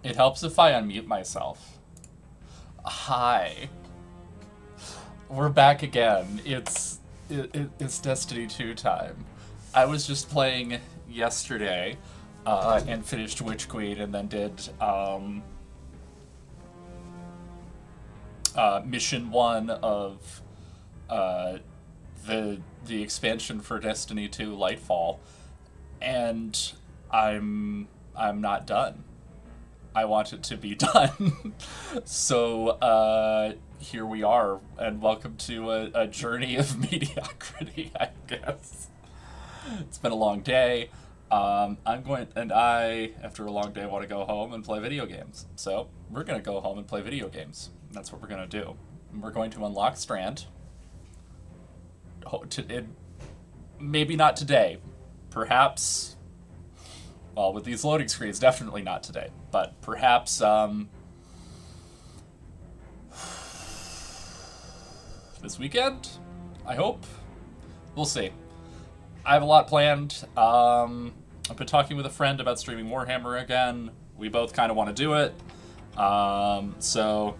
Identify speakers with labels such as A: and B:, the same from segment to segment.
A: It helps if I unmute myself. Hi. We're back again. It's Destiny 2 time. I was just playing yesterday and finished Witch Queen and then did mission 1 of the expansion for Destiny 2 Lightfall, and I'm not done. I want it to be done. So here we are, and welcome to a journey of mediocrity, I guess. It's been a long day. After a long day, want to go home and play video games. So we're going to go home and play video games. That's what we're going to do. We're going to unlock Strand. Maybe not today. Perhaps, well, with these loading screens, definitely not today. But perhaps this weekend, I hope. We'll see. I have a lot planned. I've been talking with a friend about streaming Warhammer again. We both kind of want to do it. So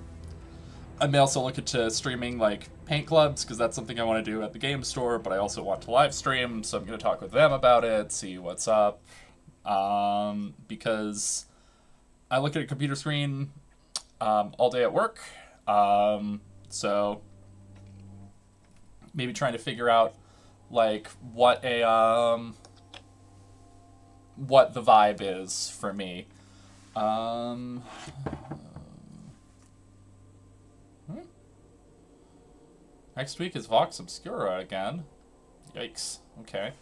A: I may also look into streaming like paint clubs, because that's something I want to do at the game store, but I also want to live stream, so I'm going to talk with them about it, see what's up. Because I look at a computer screen all day at work. So maybe trying to figure out like what the vibe is for me. Next week is Vox Obscura again. Yikes. Okay.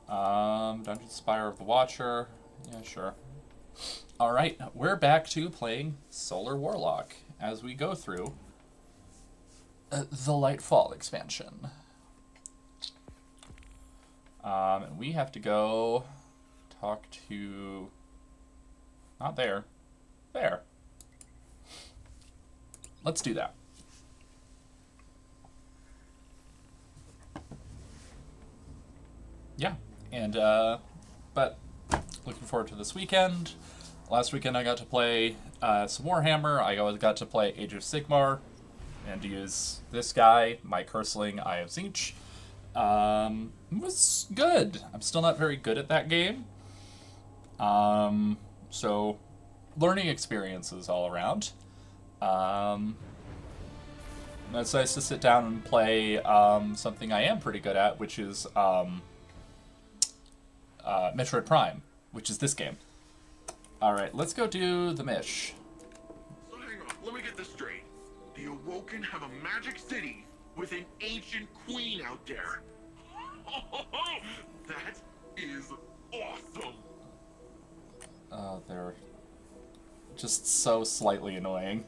A: Dungeon Spire of the Watcher. Yeah, sure. Alright, we're back to playing Solar Warlock as we go through the Lightfall expansion. And we have to go talk to... Not there. There. Let's do that. Yeah, and, but looking forward to this weekend. Last weekend I got to play some Warhammer. I got to play Age of Sigmar and use this guy, my Cursling, Eye of Tzeentch. It was good. I'm still not very good at that game. So, learning experiences all around. It's nice to sit down and play something I am pretty good at, which is Metroid Prime, which is this game. Alright, let's go do the Mish.
B: So hang on, let me get this straight. The Awoken have a magic city with an ancient queen out there. That is awesome.
A: They're just so slightly annoying.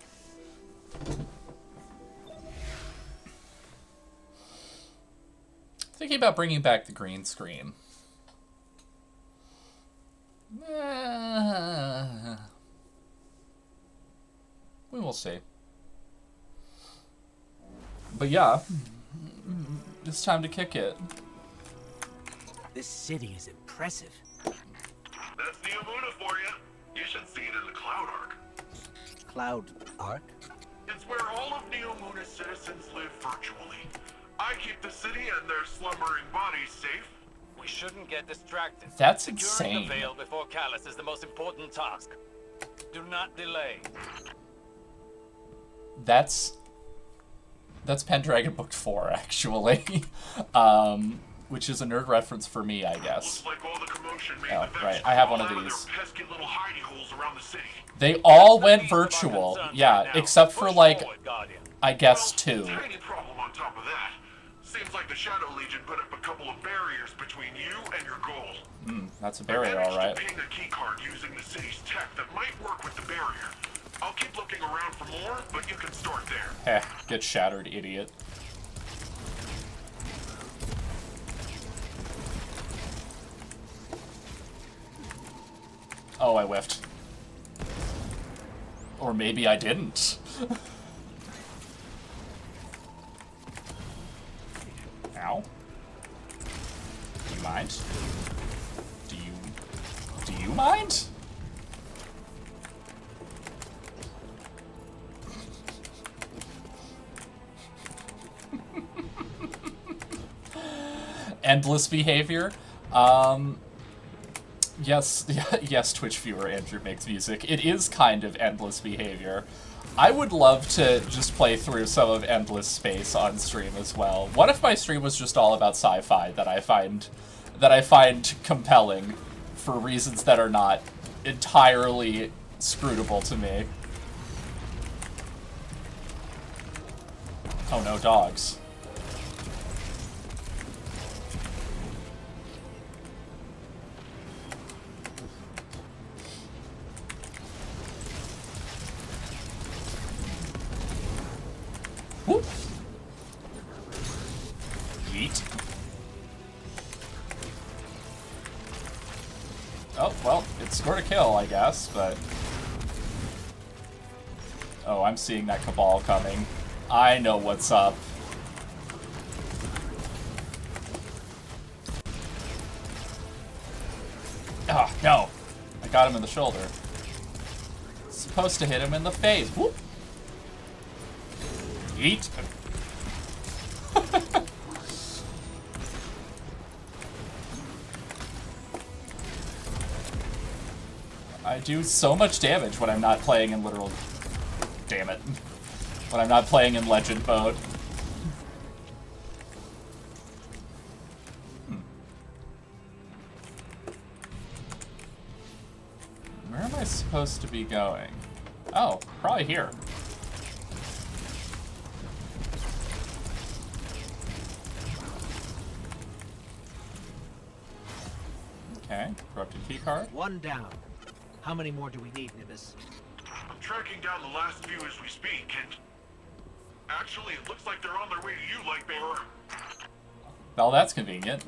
A: Thinking about bringing back the green screen. We will see. But yeah, it's time to kick it.
C: This city is impressive.
B: That's Neomuna for you. You should see it in the Cloud Arc.
C: Cloud Arc?
B: It's where all of Neomuna's citizens live virtually. I keep the city and their slumbering bodies safe.
D: We shouldn't get distracted.
A: That's
D: Securing
A: insane.
D: the Veil before Callus is the most important task. Do not delay.
A: That's Pendragon Book 4, actually. Which is a nerd reference for me, I guess.
B: Looks like all the commotion made
A: Oh,
B: the vets
A: right, I have one
B: crawl
A: of
B: out their
A: these.
B: pesky little hidey holes around the city.
A: They all went virtual. Yeah, except for,
D: Push
A: like,
D: forward, Guardian.
A: I guess
B: Well,
A: 2.
B: tiny problem on top of that. Seems like the Shadow Legion put up a couple of barriers between you and your goal.
A: That's a
B: I
A: barrier,
B: managed
A: alright.
B: to ping a keycard using the city's tech that might work with the barrier. I'll keep looking around for more, but you can start there.
A: Heh, get shattered, idiot. Oh, I whiffed. Or maybe I didn't. Ow. Do you mind? Do you mind? endless behavior. Yes, yes, Twitch viewer Andrew makes music. It is kind of endless behavior. I would love to just play through some of Endless Space on stream as well. What if my stream was just all about sci-fi that I find compelling for reasons that are not entirely scrutable to me? Oh no, dogs. Whoop. Yeet. Oh, well, it scored a kill, I guess, but... Oh, I'm seeing that Cabal coming. I know what's up. Oh, no. I got him in the shoulder. Supposed to hit him in the face. Whoop. Eat. I do so much damage when I'm not playing in literal... Damn it. When I'm not playing in legend mode. Where am I supposed to be going? Oh, probably here. Okay, corrupted keycard.
C: One down. How many more do we need, Nimbus?
B: I'm tracking down the last few as we speak, and actually, it looks like they're on their way to you, Lightbearer.
A: Well, that's convenient.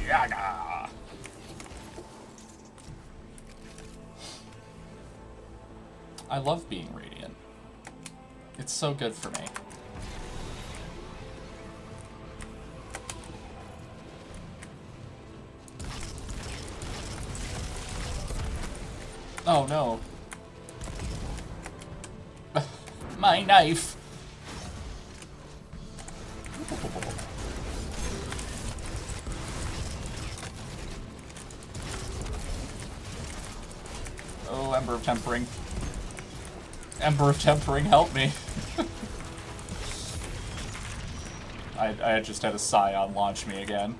A: Yaga! I love being radiant. It's so good for me. Oh no. My knife! Oh, Ember of Tempering. Ember of Tempering, help me. I just had a Scion launch me again.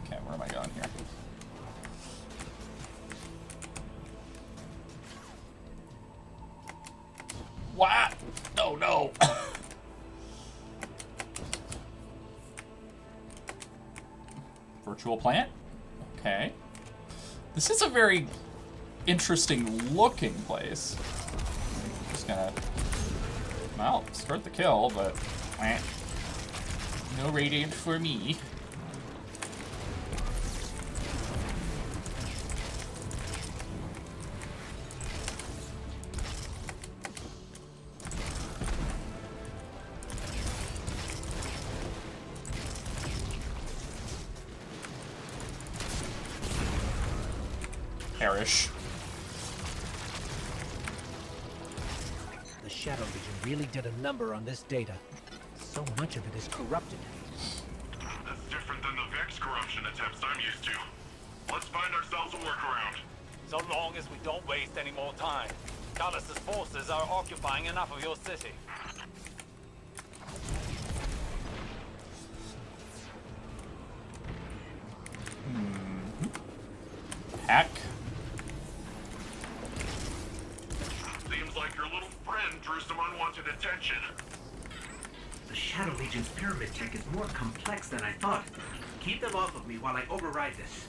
A: Okay, where am I going here? What? No, no. Virtual plant? Okay. This is a very interesting looking place. I'm just gonna, well, start the kill, but no radiant for me. Perish.
C: The Shadow Legion really did a number on this data. So much of it is corrupted.
B: That's different than the Vex corruption attempts I'm used to. Let's find ourselves a workaround.
D: So long as we don't waste any more time. Callus's forces are occupying enough of your city.
A: Hack.
B: Seems like your little friend drew some unwanted attention.
E: The Shadow Legion's pyramid tech is more complex than I thought. Keep them off of me while I override this.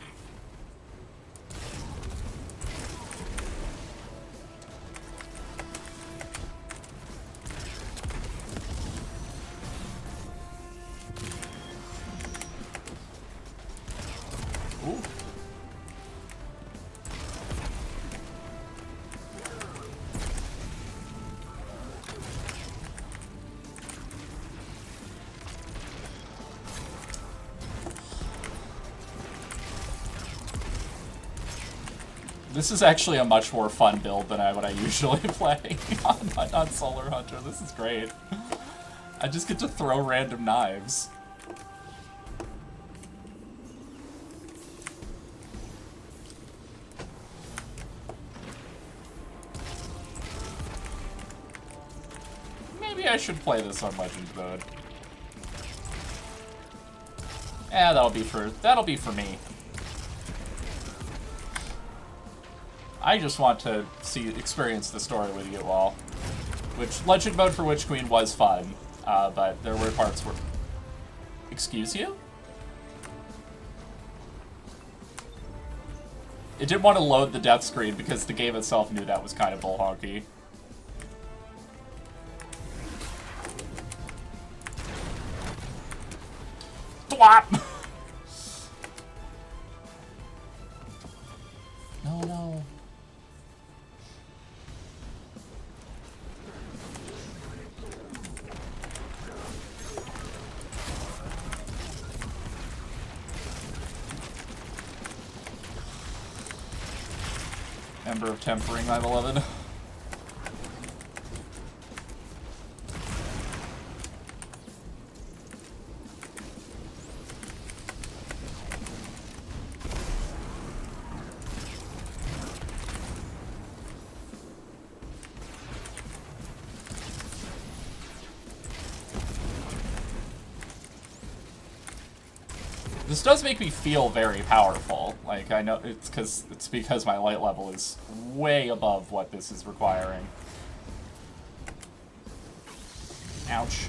A: Ooh. This is actually a much more fun build than what I usually play on Solar Hunter. This is great. I just get to throw random knives. Maybe I should play this on Legends mode. Eh, that'll be for me. I just want to experience the story with you all. Which, Legend mode for Witch Queen was fun, but there were parts where... Excuse you? It didn't want to load the death screen because the game itself knew that was kind of bull honky. Thwap! No, no. Ember of Tempering, my beloved. This does make me feel very powerful. Like, I know it's because my light level is way above what this is requiring. Ouch.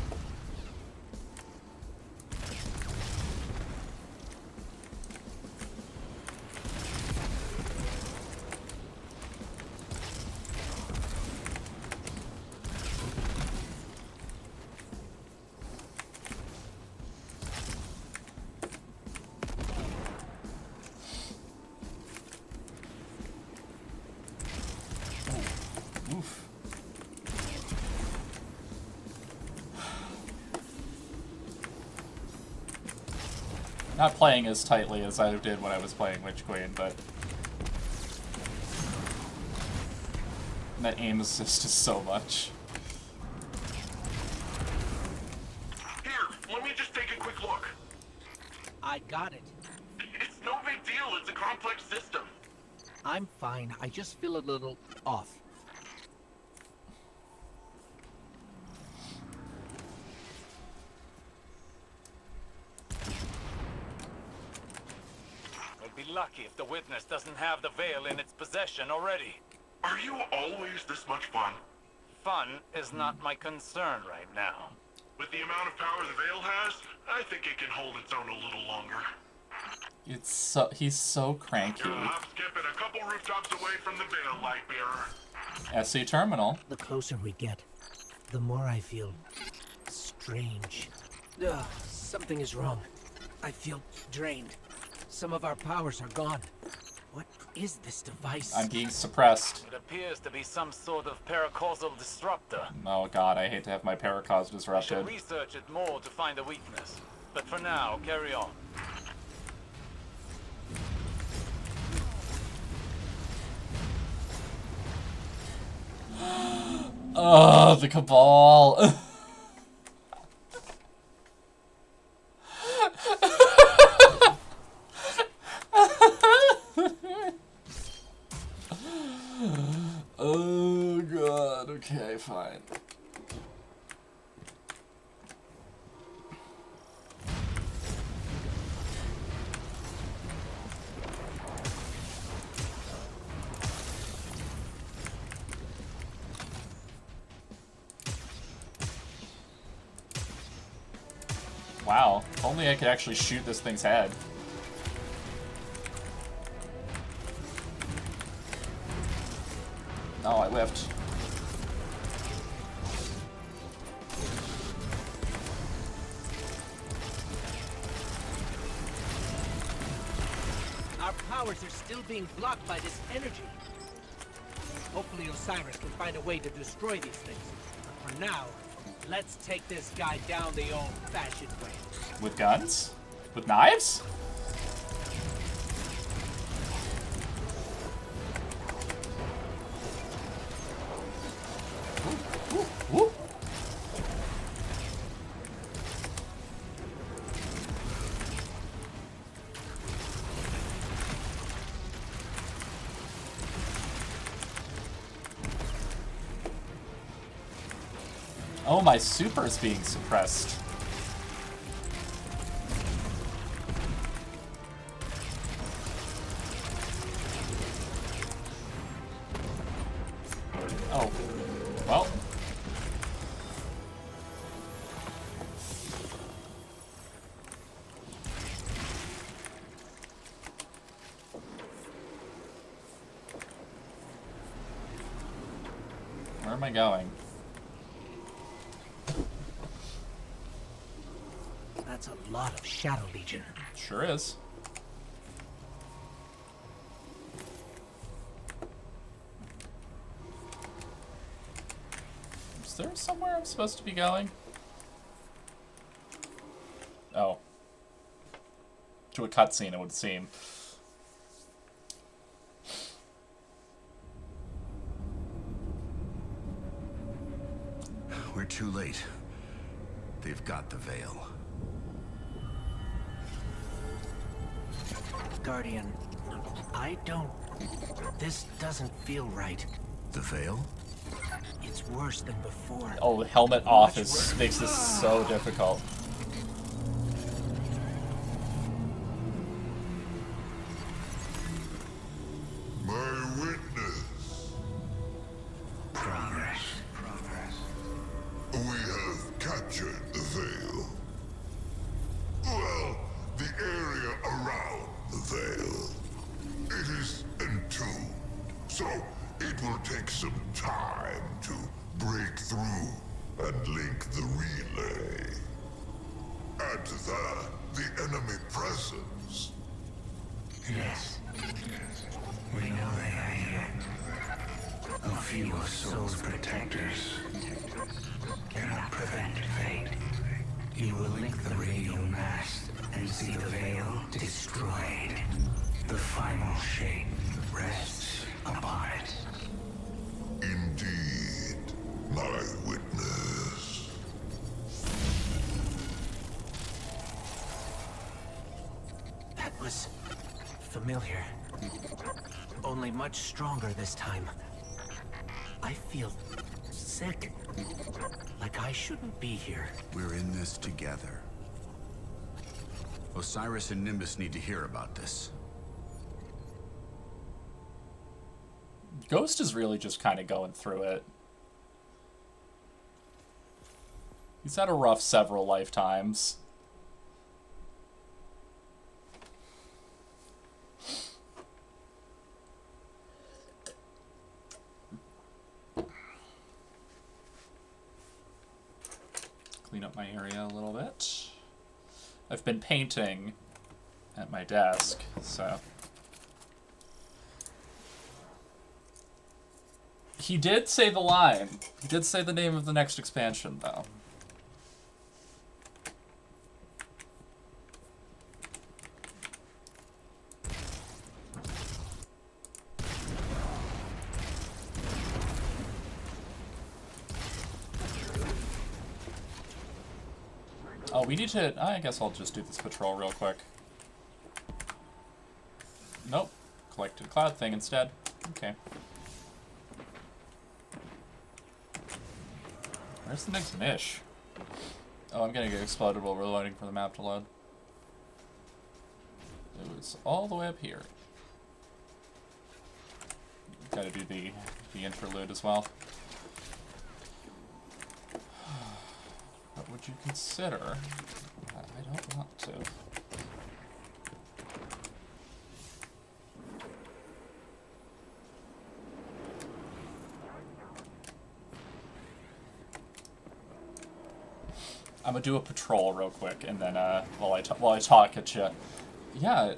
A: Not playing as tightly as I did when I was playing Witch Queen, but that aim assist is so much.
B: Here, let me just take a quick look.
C: I got it.
B: It's no big deal. It's a complex system.
C: I'm fine. I just feel a little off.
D: We'll be lucky if the witness doesn't have the veil in its possession already.
B: Are you always this much fun?
D: Fun is not my concern right now.
B: With the amount of power the veil has, I think it can hold its own a little longer.
A: He's so cranky.
B: You're hop skipping a couple rooftops away from the veil, Lightbearer.
A: SC Terminal.
C: The closer we get, the more I feel strange. Ugh, something is wrong. I feel drained. Some of our powers are gone. What is this device?
A: I'm being suppressed.
D: It appears to be some sort of paracausal disruptor.
A: Oh god, I hate to have my paracause
D: We
A: disrupted.
D: should research it more to find a weakness. But for now, carry on.
A: Ugh, the Cabal. Oh god, okay, fine. Wow, if only I could actually shoot this thing's head. Oh, I whiffed.
C: Our powers are still being blocked by this energy. Hopefully Osiris can find a way to destroy these things. But for now, let's take this guy down the old-fashioned way.
A: With guns? With knives? Oh, my super is being suppressed. Oh. Well. Where am I going?
C: That's a lot of Shadow Legion.
A: Sure is. Is there somewhere I'm supposed to be going? Oh. To a cutscene, it would seem.
F: We're too late. They've got the veil.
C: Guardian, I don't... This doesn't feel right.
F: The veil?
C: It's worse than before.
A: Oh, helmet off is makes this so difficult.
B: My witness.
F: Progress.
B: We have captured the veil. Well, the area around the veil. It is entombed, so it will take some time to break through and link the relay. Add to that the enemy presence.
E: Yes. We know they are here. A few of Soul's protectors cannot prevent fate. You will link the radio mast and see the veil destroyed. The final shape rests upon it.
B: Indeed, my witness.
C: That was... familiar. Only much stronger this time. I feel... sick. Like I shouldn't be here.
F: We're in this together. Osiris and Nimbus need to hear about this.
A: Ghost is really just kind of going through it. He's had a rough several lifetimes. Clean up my area a little bit. I've been painting at my desk, so... He did say the line. He did say the name of the next expansion, though. Oh, we need to... I guess I'll just do this patrol real quick. Nope. Collected cloud thing instead. Okay. Where's the next niche? Oh, I'm gonna get exploded while we're waiting for the map to load. It was all the way up here. Gotta do the interlude as well. What would you consider? I don't want to. I'm gonna do a patrol real quick, and then while I talk at you. Yeah.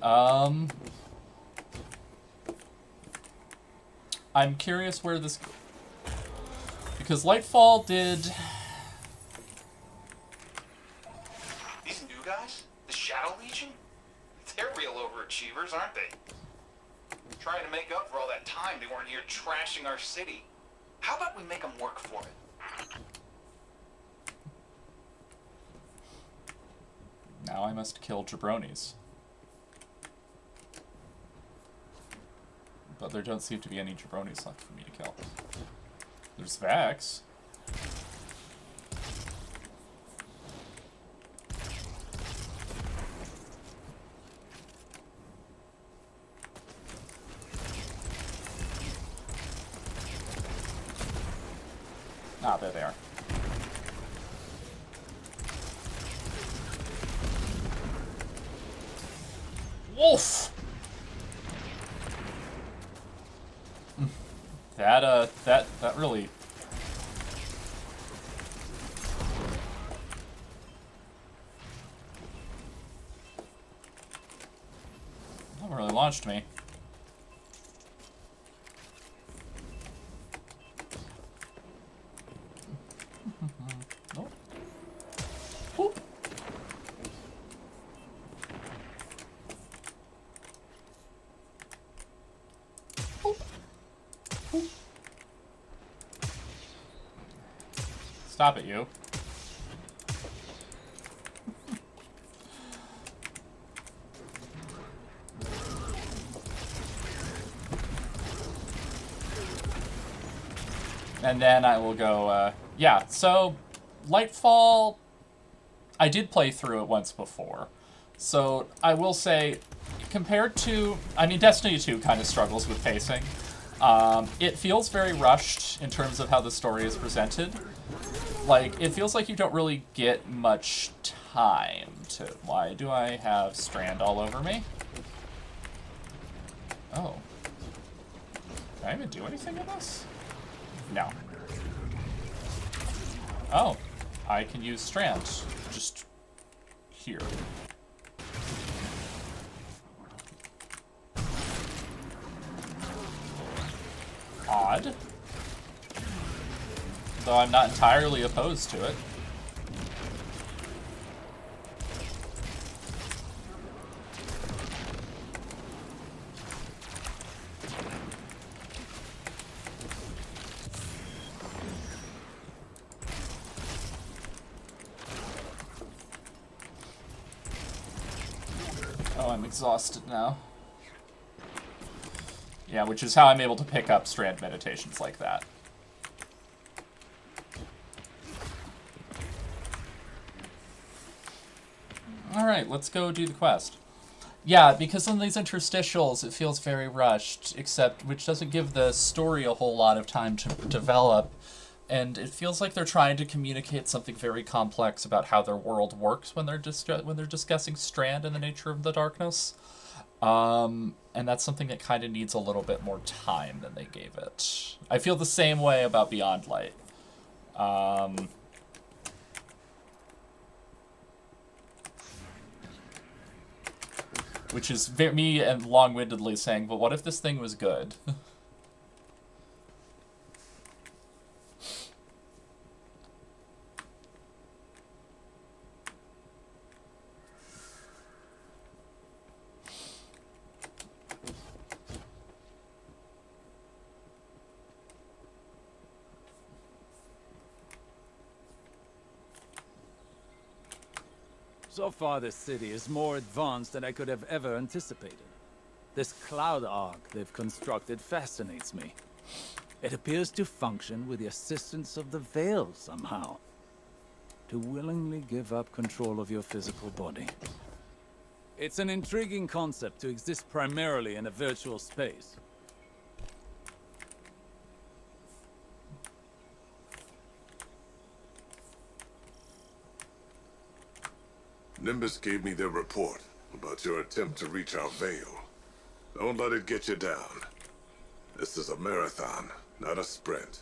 A: I'm curious where this, because Lightfall did.
G: These new guys, the Shadow Legion, they're real overachievers, aren't they? Trying to make up for all that time they weren't here trashing our city. How about we make them work for it?
A: Now I must kill jabronis. But there don't seem to be any jabronis left for me to kill. There's Vax. Ah, there they are. Wolf! That really... That really launched me. Nope. Whoop. Whoop. Whoop. Stop it, you. And then I will go, yeah, so Lightfall, I did play through it once before. So I will say, compared to, I mean, Destiny 2 kind of struggles with pacing. It feels very rushed in terms of how the story is presented. Like, it feels like you don't really get much time to... Why do I have Strand all over me? Oh. Can I even do anything in this? No. Oh. I can use Strand. Just... here. Odd. Though I'm not entirely opposed to it. Oh, I'm exhausted now. Yeah, which is how I'm able to pick up Strand meditations like that. Alright, let's go do the quest. Yeah, because on these interstitials, it feels very rushed, which doesn't give the story a whole lot of time to develop. And it feels like they're trying to communicate something very complex about how their world works when they're discussing Strand and the nature of the darkness. And that's something that kind of needs a little bit more time than they gave it. I feel the same way about Beyond Light. Which is me and long-windedly saying, but what if this thing was good?
D: So far, this city is more advanced than I could have ever anticipated. This cloud arc they've constructed fascinates me. It appears to function with the assistance of the Veil somehow. To willingly give up control of your physical body. It's an intriguing concept to exist primarily in a virtual space.
B: Nimbus gave me their report about your attempt to reach our Veil. Don't let it get you down. This is a marathon, not a sprint.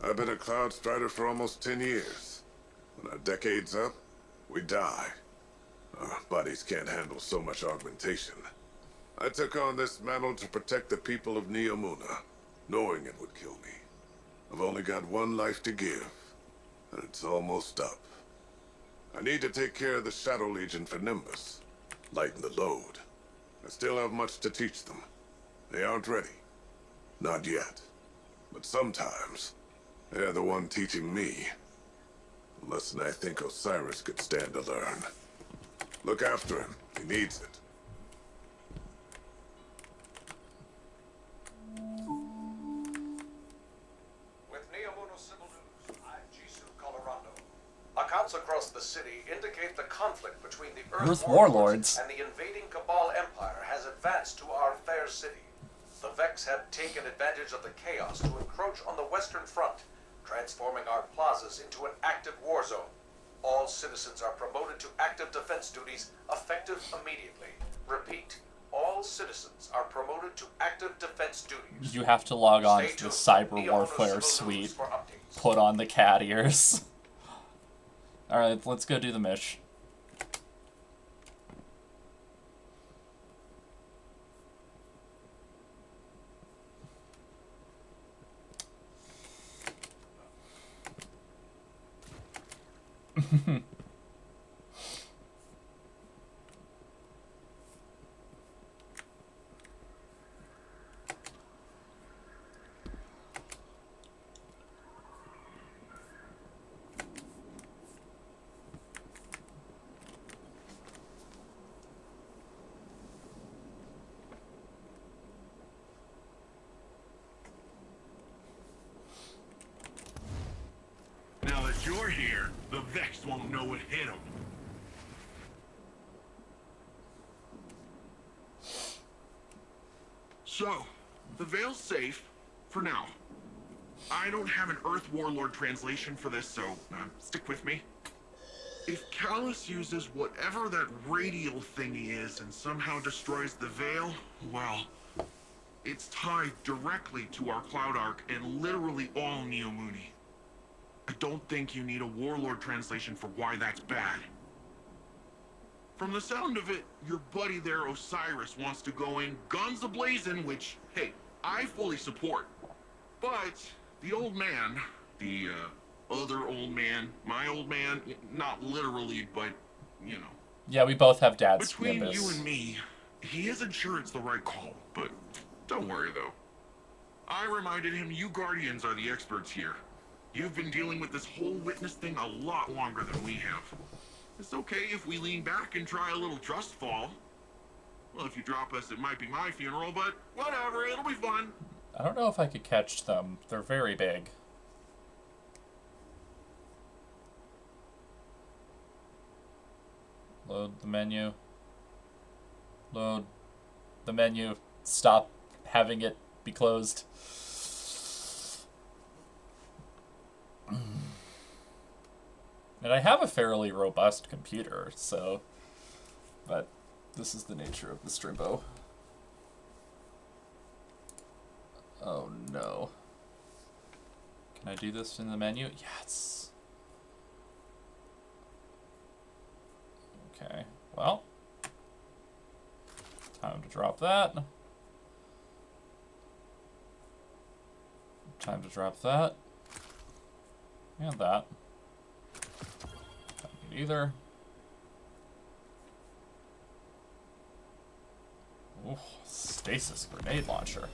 B: I've been a Cloud Strider for almost 10 years. When our decade's up, we die. Our bodies can't handle so much augmentation. I took on this mantle to protect the people of Neomuna, knowing it would kill me. I've only got one life to give, and it's almost up. I need to take care of the Shadow Legion for Nimbus. Lighten the load. I still have much to teach them. They aren't ready. Not yet. But sometimes, they're the one teaching me. A lesson I think Osiris could stand to learn. Look after him. He needs it.
H: With Neomuna Civil News, I'm Jisoo Colorado. Accounts across the city indicate the conflict between the Earth
A: Warlords
H: and the invading Cabal Empire has advanced to our fair city. The Vex have taken advantage of the chaos to encroach on the Western Front, transforming our plazas into an active war zone. All citizens are promoted to active defense duties effective immediately. Repeat, all citizens are promoted to active defense duties.
A: You have to log on
H: Stay
A: to the
H: tuned.
A: Cyber
H: Neo
A: Warfare
H: Civil News
A: suite,
H: for updates.
A: put on the cat ears. Alright, let's go do the mission.
I: Now that you're here, the Vex won't know what hit them. So, the Veil's safe, for now. I don't have an Earth Warlord translation for this, so stick with me. If Callus uses whatever that radial thingy is and somehow destroys the Veil, well, it's tied directly to our Cloud Arc and literally all Neomuni. I don't think you need a Warlord translation for why that's bad. From the sound of it, your buddy there, Osiris, wants to go in guns a-blazing, which, hey, I fully support. But the old man, the other old man, my old man, not literally, but, you know.
A: Yeah, we both have dads.
I: Between
A: Nimbus.
I: you and me, he isn't sure it's the right call, but don't worry though. I reminded him you Guardians are the experts here. You've been dealing with this whole witness thing a lot longer than we have. It's okay if we lean back and try a little trust fall. Well, if you drop us, it might be my funeral, but whatever, it'll be fun.
A: I don't know if I could catch them. They're very big. Load the menu. Load the menu. Stop having it be closed. And I have a fairly robust computer, so... But this is the nature of the Strimbo. Oh no. Can I do this in the menu? Yes! Okay, well. Time to drop that. Time to drop that. And that. Don't need either. Ooh, stasis grenade launcher.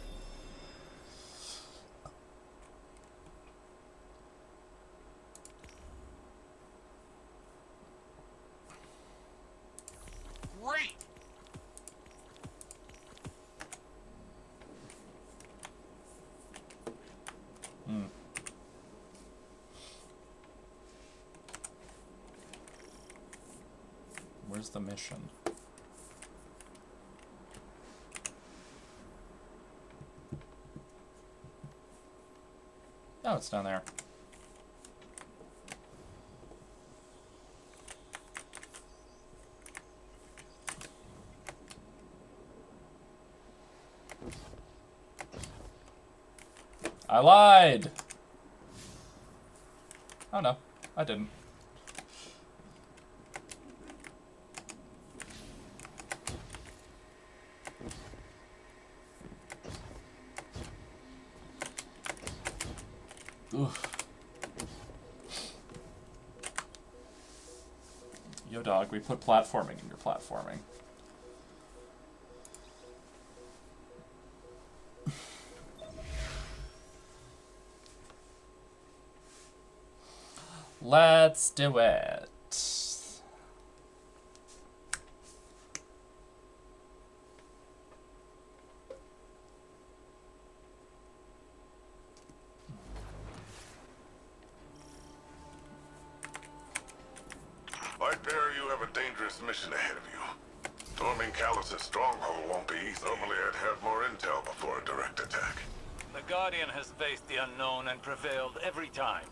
I: Great!
A: Where's the mission? Oh, it's down there. I lied! Oh no, I didn't. Oof. Yo dog, we put platforming in your platforming. Let's do it.
B: Lightbearer, you have a dangerous mission ahead of you. Storming Callus's stronghold won't be easy. Normally I'd have more intel before a direct attack.
D: The Guardian has faced the unknown and prevailed every time.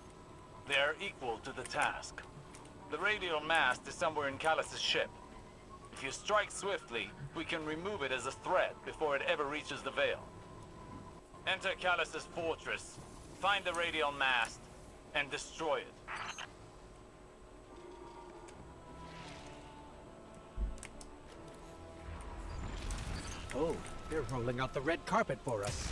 D: They are equal to the task. The radial mast is somewhere in Callus's ship. If you strike swiftly, we can remove it as a threat before it ever reaches the Veil. Enter Callus's fortress, find the radial mast, and destroy it.
C: Oh, they're rolling out the red carpet for us.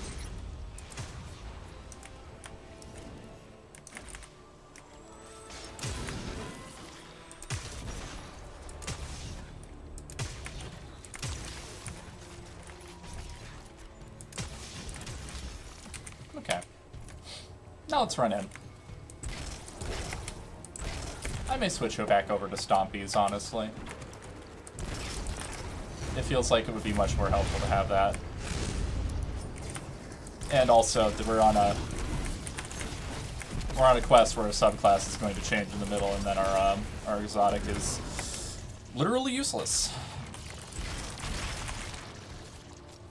A: Okay. Now let's run in. I may switch her back over to Stompies, honestly. It feels like it would be much more helpful to have that. And also, we're on a quest where a subclass is going to change in the middle, and then our exotic is literally useless.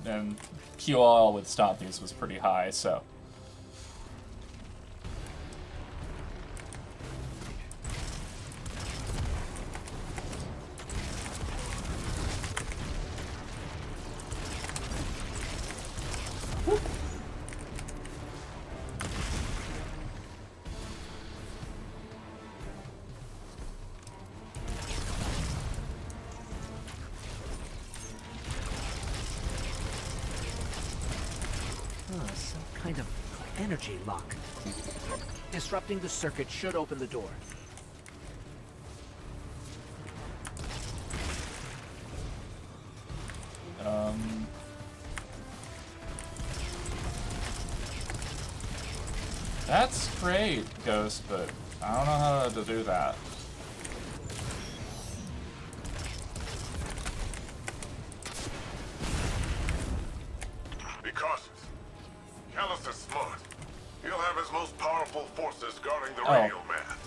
A: And QOL with Stompies was pretty high, so.
C: Some kind of energy lock. Disrupting the circuit should open the door.
A: That's great, Ghost, but I don't know how to do that.
B: Be cautious. Callus is smart. He'll have his most powerful forces guarding the radial mast.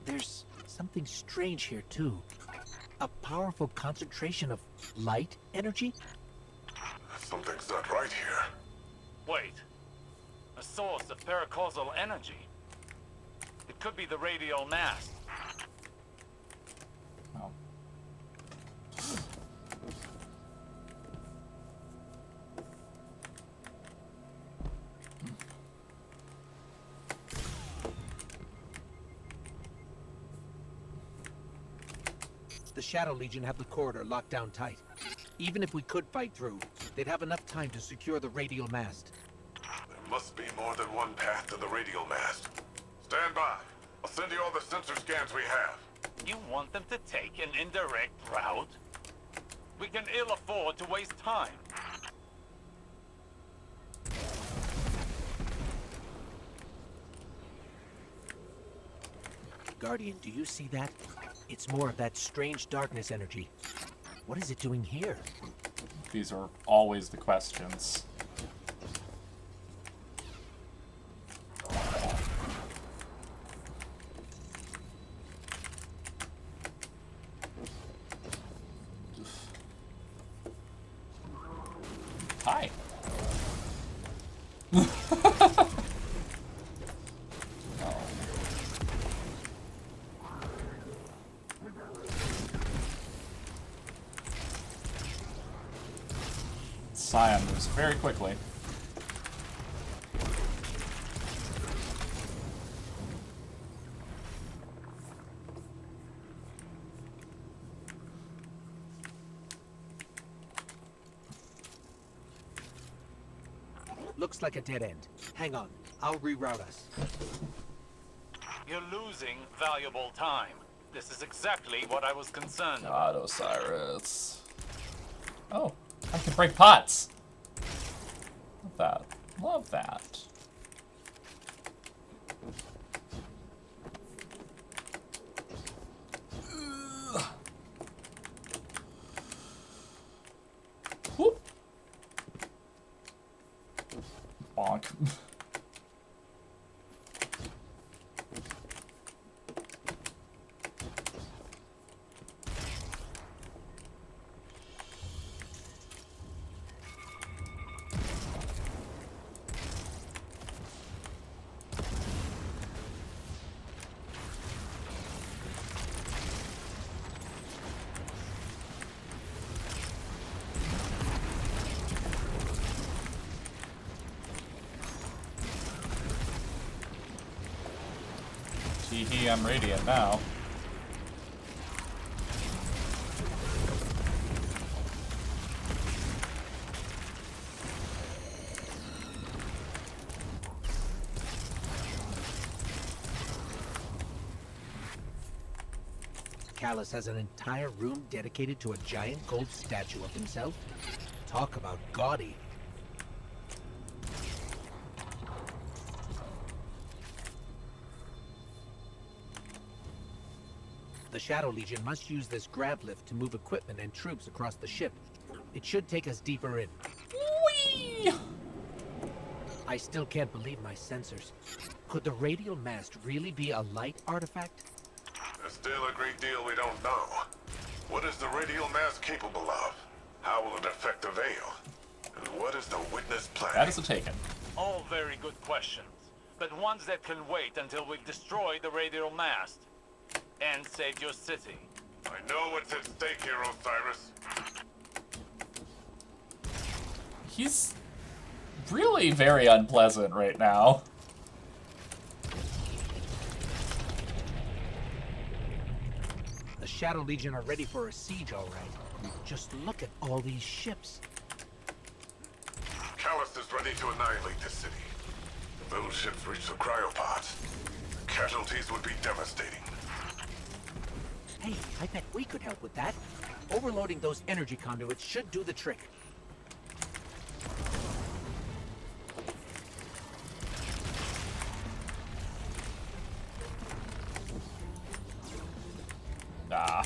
C: There's something strange here, too. A powerful concentration of light energy?
B: Something's not right here.
D: Wait. A source of paracausal energy. It could be the radial mast.
A: Oh.
C: The Shadow Legion have the corridor locked down tight. Even if we could fight through, they'd have enough time to secure the radial mast.
B: There must be more than one path to the radial mast. Stand by. I'll send you all the sensor scans we have.
D: You want them to take an indirect route? We can ill afford to waste time.
C: Guardian, do you see that? It's more of that strange darkness energy. What is it doing here?
A: These are always the questions. Hi. Scion moves very quickly.
C: Looks like a dead end. Hang on, I'll reroute us.
D: You're losing valuable time. This is exactly what I was concerned about.
A: God, Osiris. Oh, I can break pots. Love that. Love that. Ugh. Whoop. Bonk. see I'm radiant now.
C: Callus has an entire room dedicated to a giant gold statue of himself. Talk about gaudy. The Shadow Legion must use this grab lift to move equipment and troops across the ship. It should take us deeper in.
A: Whee!
C: I still can't believe my sensors. Could the radial mast really be a light artifact?
B: There's still a great deal we don't know. What is the radial mass capable of? How will it affect the Veil? And what is the Witness plan?
A: That is a taken.
D: All very good questions, but ones that can wait until we've destroyed the radial mast and saved your city.
B: I know what's at stake here, Osiris.
A: He's really very unpleasant right now.
C: The Shadow Legion are ready for a siege, all right. Just look at all these ships.
B: Callus is ready to annihilate this city. If those ships reach the cryopods, the casualties would be devastating.
C: Hey, I bet we could help with that. Overloading those energy conduits should do the trick.
A: Nah.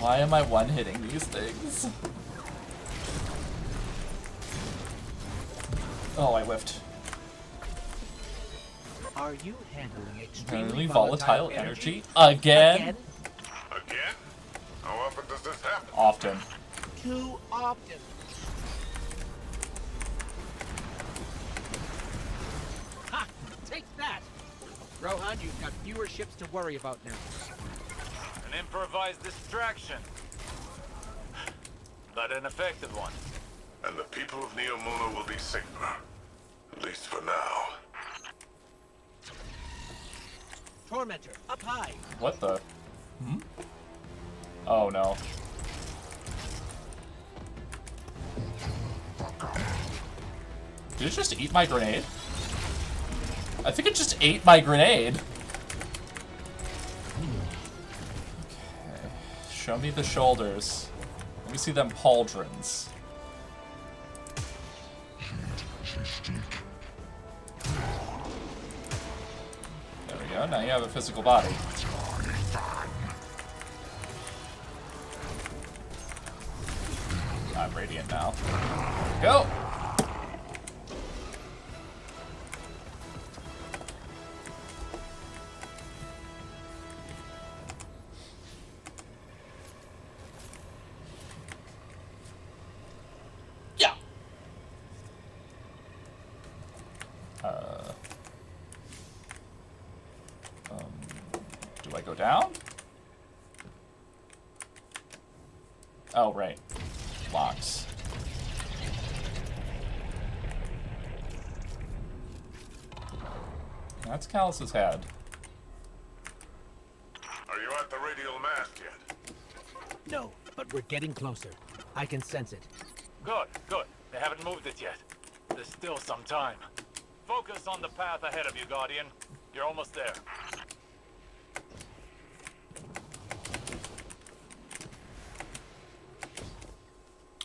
A: Why am I one-hitting these things? Oh, I whiffed.
C: Are you handling extremely
A: Really
C: volatile
A: volatile energy? Again?
B: Again? How often does this happen?
A: Often.
C: Too often. Ha! Take that! Rohan, you've got fewer ships to worry about now.
D: An improvised distraction, but an effective one.
B: And the people of Neomuna will be safer. At least for now.
C: Tormentor, up high.
A: What the? Hmm? Oh no. Did it just eat my grenade? I think it just ate my grenade. Okay. Show me the shoulders. Let me see them pauldrons. There we go. Now you have a physical body. I'm radiant now. Go! Yeah! Do I go down? Oh, right. Locks. That's Callus's head.
B: Are you at the radial mast yet?
C: No, but we're getting closer. I can sense it.
D: Good, good. They haven't moved it yet. There's still some time. Focus on the path ahead of you, Guardian. You're almost there.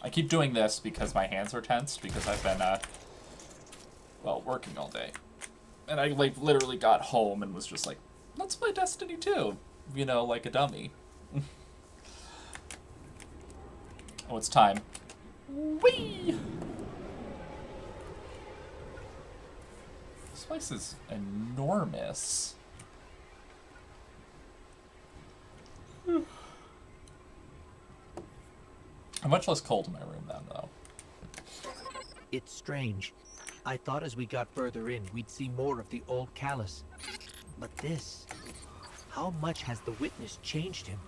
A: I keep doing this because my hands are tense because I've been, well, working all day. And I, like, literally got home and was just like, let's play Destiny 2. You know, like a dummy. Oh, it's time. Whee! This place is enormous. much less cold in my room then, though.
C: It's strange. I thought as we got further in, we'd see more of the old Callus. But this... How much has the witness changed him?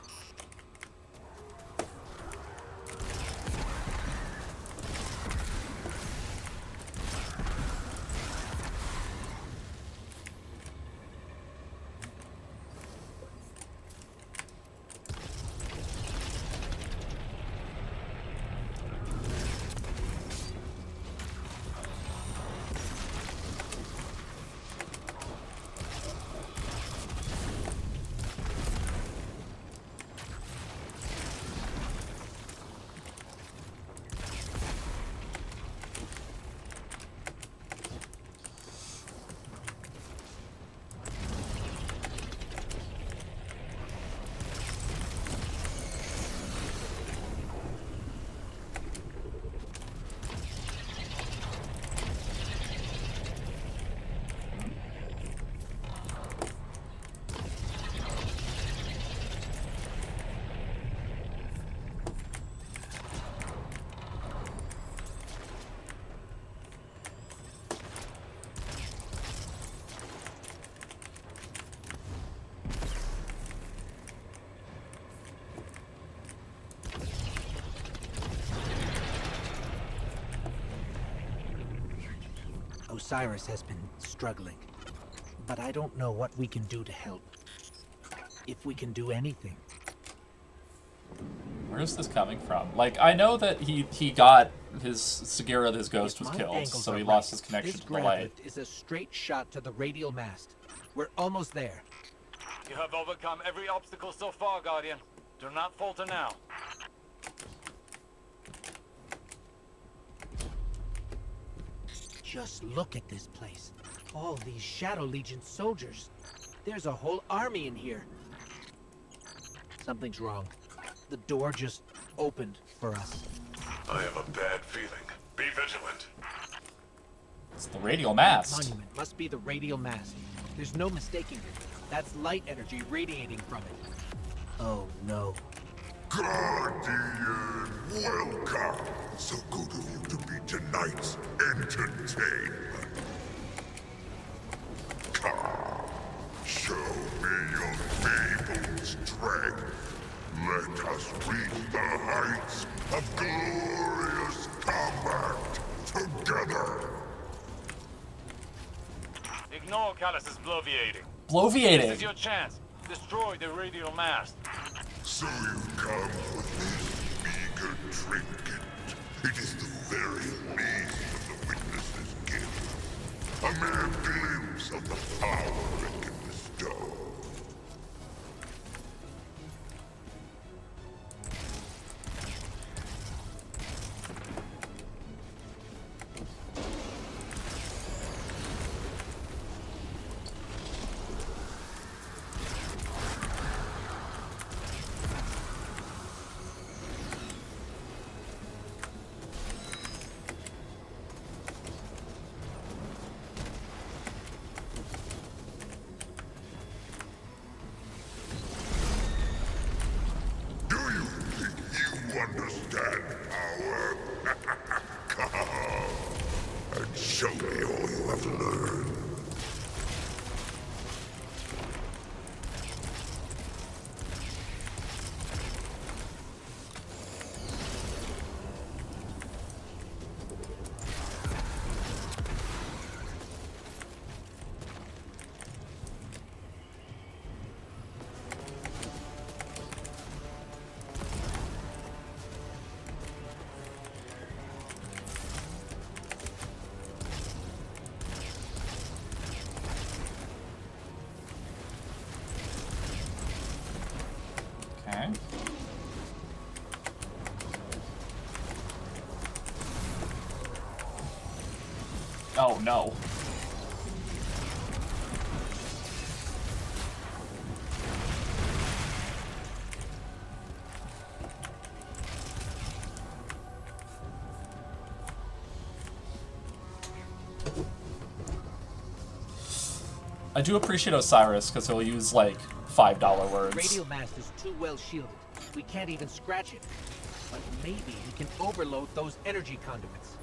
C: Osiris has been struggling, but I don't know what we can do to help. If we can do anything.
A: Where is this coming from? Like, I know that he got his Sagira, his ghost, was killed, so he lost his connection to the light.
C: This is a straight shot to the radial mast. We're almost there.
D: You have overcome every obstacle so far, Guardian. Do not falter now.
C: Just look at this place. All these Shadow Legion soldiers. There's a whole army in here. Something's wrong. The door just opened for us.
B: I have a bad feeling. Be vigilant.
A: It's the radial mast.
C: Monument must be the radial mast. There's no mistaking it. That's light energy radiating from it. Oh no.
B: Guardian, welcome. So good of you to be tonight's entertainment. Come, show me your fabled strength. Let us reach the heights of glorious combat together.
D: Ignore Callus's bloviating.
A: Bloviating.
D: This is your chance. Destroy the radial mast.
B: So you come for this meager trinket. It is the very least of the witness's gift. A mere glimpse of the power it can bestow. Understand power? Come and show me all you have learned.
A: Okay. Oh no. I do appreciate Osiris because he'll use like $5 words.
C: Radial mast is too well shielded. We can't even scratch it. but maybe we can overload those energy conduits.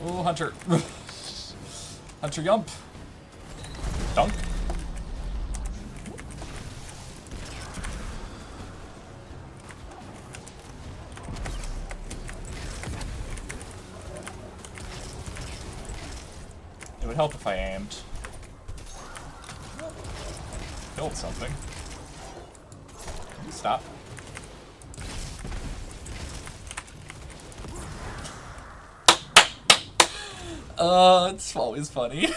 A: Oh, Hunter. Hunter Yump. Dunk. It would help if I aimed. Killed something. Can you stop? It's always funny.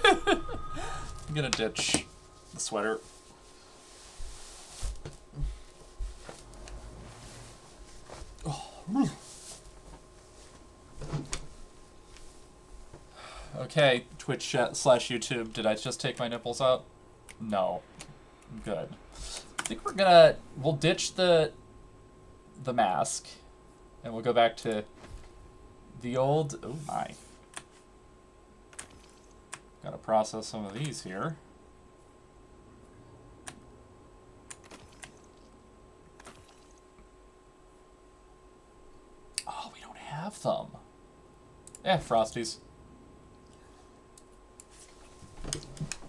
A: I'm gonna ditch the sweater. Okay, Twitch chat / YouTube. Did I just take my nipples out? No. Good. I think we'll ditch the mask, and we'll go back to the old. Oh my. Gotta process some of these here. Oh, we don't have them. Frosties.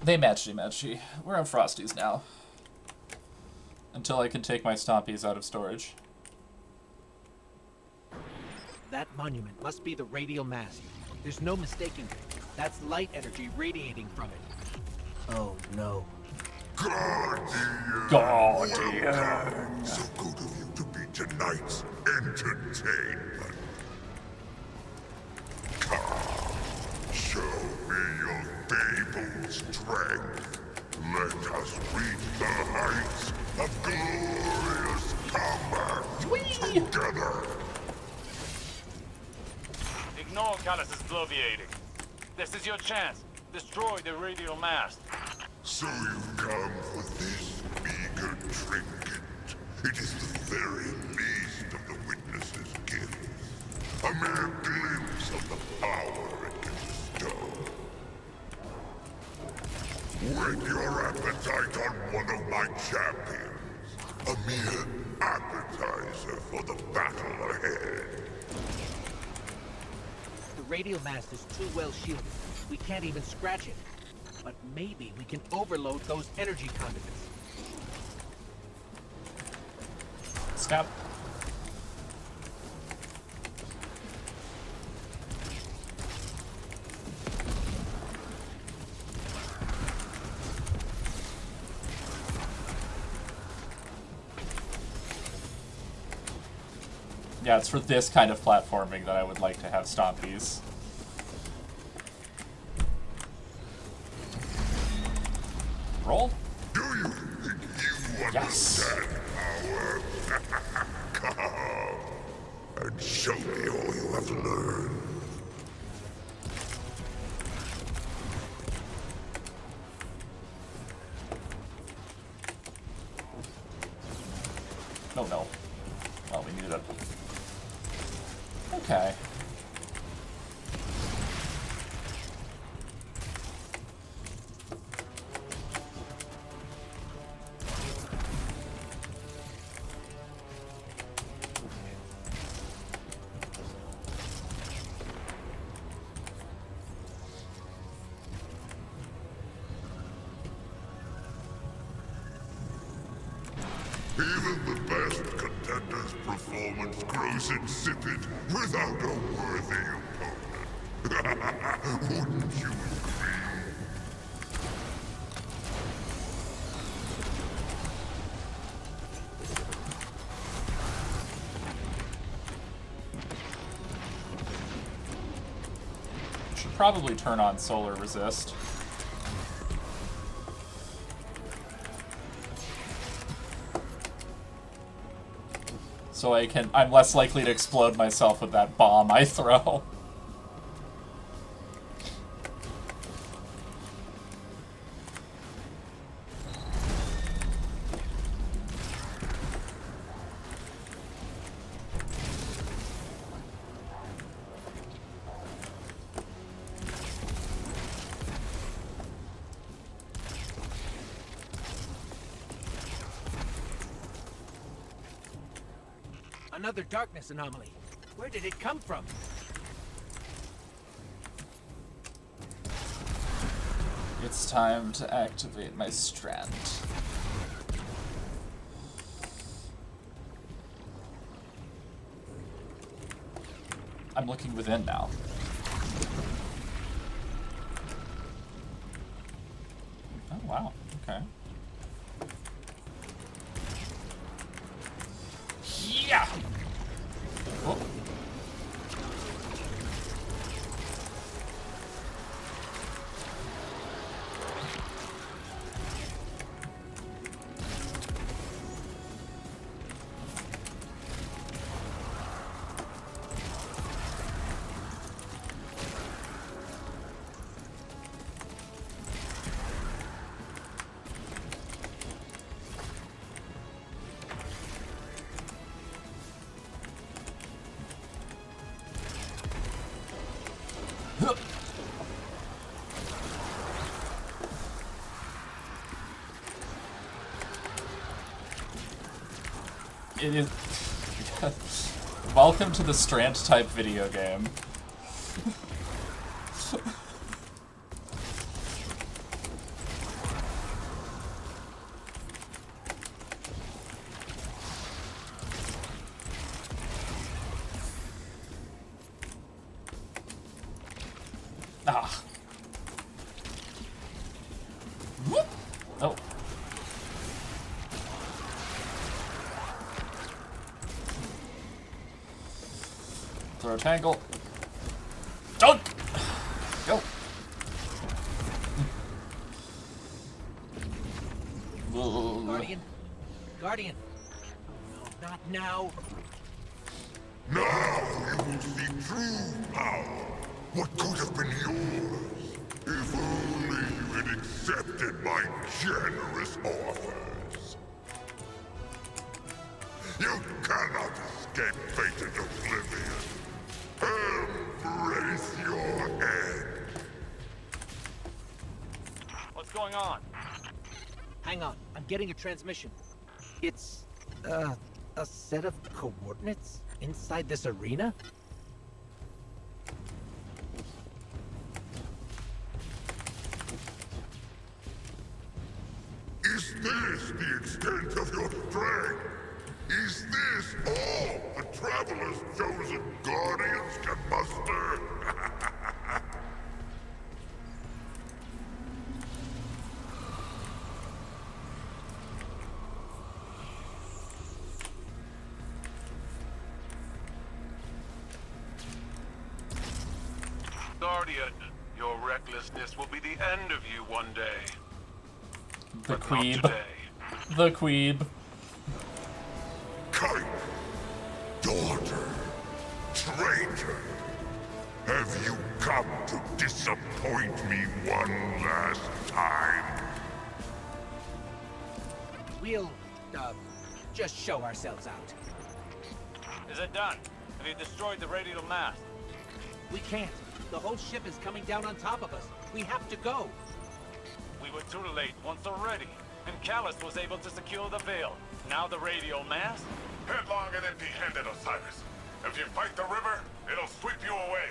A: They matchy. We're on Frosties now. Until I can take my Stompies out of storage.
C: That monument must be the radial mast. There's no mistaking it. That's light energy radiating from it. Oh no.
B: Guardian! So good of you to be tonight's entertainment. Come, show me your fabled strength. Let us reach the heights of glorious combat together.
J: Ignore Callus's bloviating. This is your chance. Destroy the radial mast.
B: So you've come for this meager trinket. It is the very least of the witness's gifts. A mere glimpse of the power it can bestow. Whet your appetite on one of my champions. A mere appetizer for the battle ahead.
C: The radial mast is too well shielded. We can't even scratch it. But maybe we can overload those energy conduits.
A: Stop. Yeah, it's for this kind of platforming that I would like to have Stompies. Roll?
B: Do you think you understand power? Come and show me all you have learned.
A: Oh no. Well, we needed a... Okay.
B: Even the best contender's performance grows insipid without a worthy opponent. Wouldn't you agree?
A: Should probably turn on solar resist. So I'm less likely to explode myself with that bomb I throw.
C: Another darkness anomaly. Where did it come from?
A: It's time to activate my strand. I'm looking within now. Oh, wow. Okay. Yeah! Oh. It is. Welcome to the Strand type video game. Ah. Whoop. Oh. Throw a tangle. Dunk! Go.
C: Guardian. Guardian. Oh no, not now.
B: Now you will see true power. What could have been yours if only you had accepted my generous offers. You cannot escape fate and oblivion. Embrace your end.
J: What's going on?
C: Hang on, I'm getting a transmission. It's, a set of coordinates inside this arena?
B: Is this the extent of your strength? Is this all the Traveler's chosen guardians can muster?
J: Guardian, your recklessness will be the end of you one day.
A: The
J: But not
A: queeb.
J: today.
A: The queeb.
B: Kite, daughter, traitor, have you come to disappoint me one last time?
C: We'll, just show ourselves out.
J: Is it done? Have you destroyed the radial mast?
C: We can't. The whole ship is coming down on top of us. We have to go.
J: We were too late once already, and Callus was able to secure the veil. Now the radial mast?
B: Headlong and empty-handed, Osiris. If you fight the river, it'll sweep you away.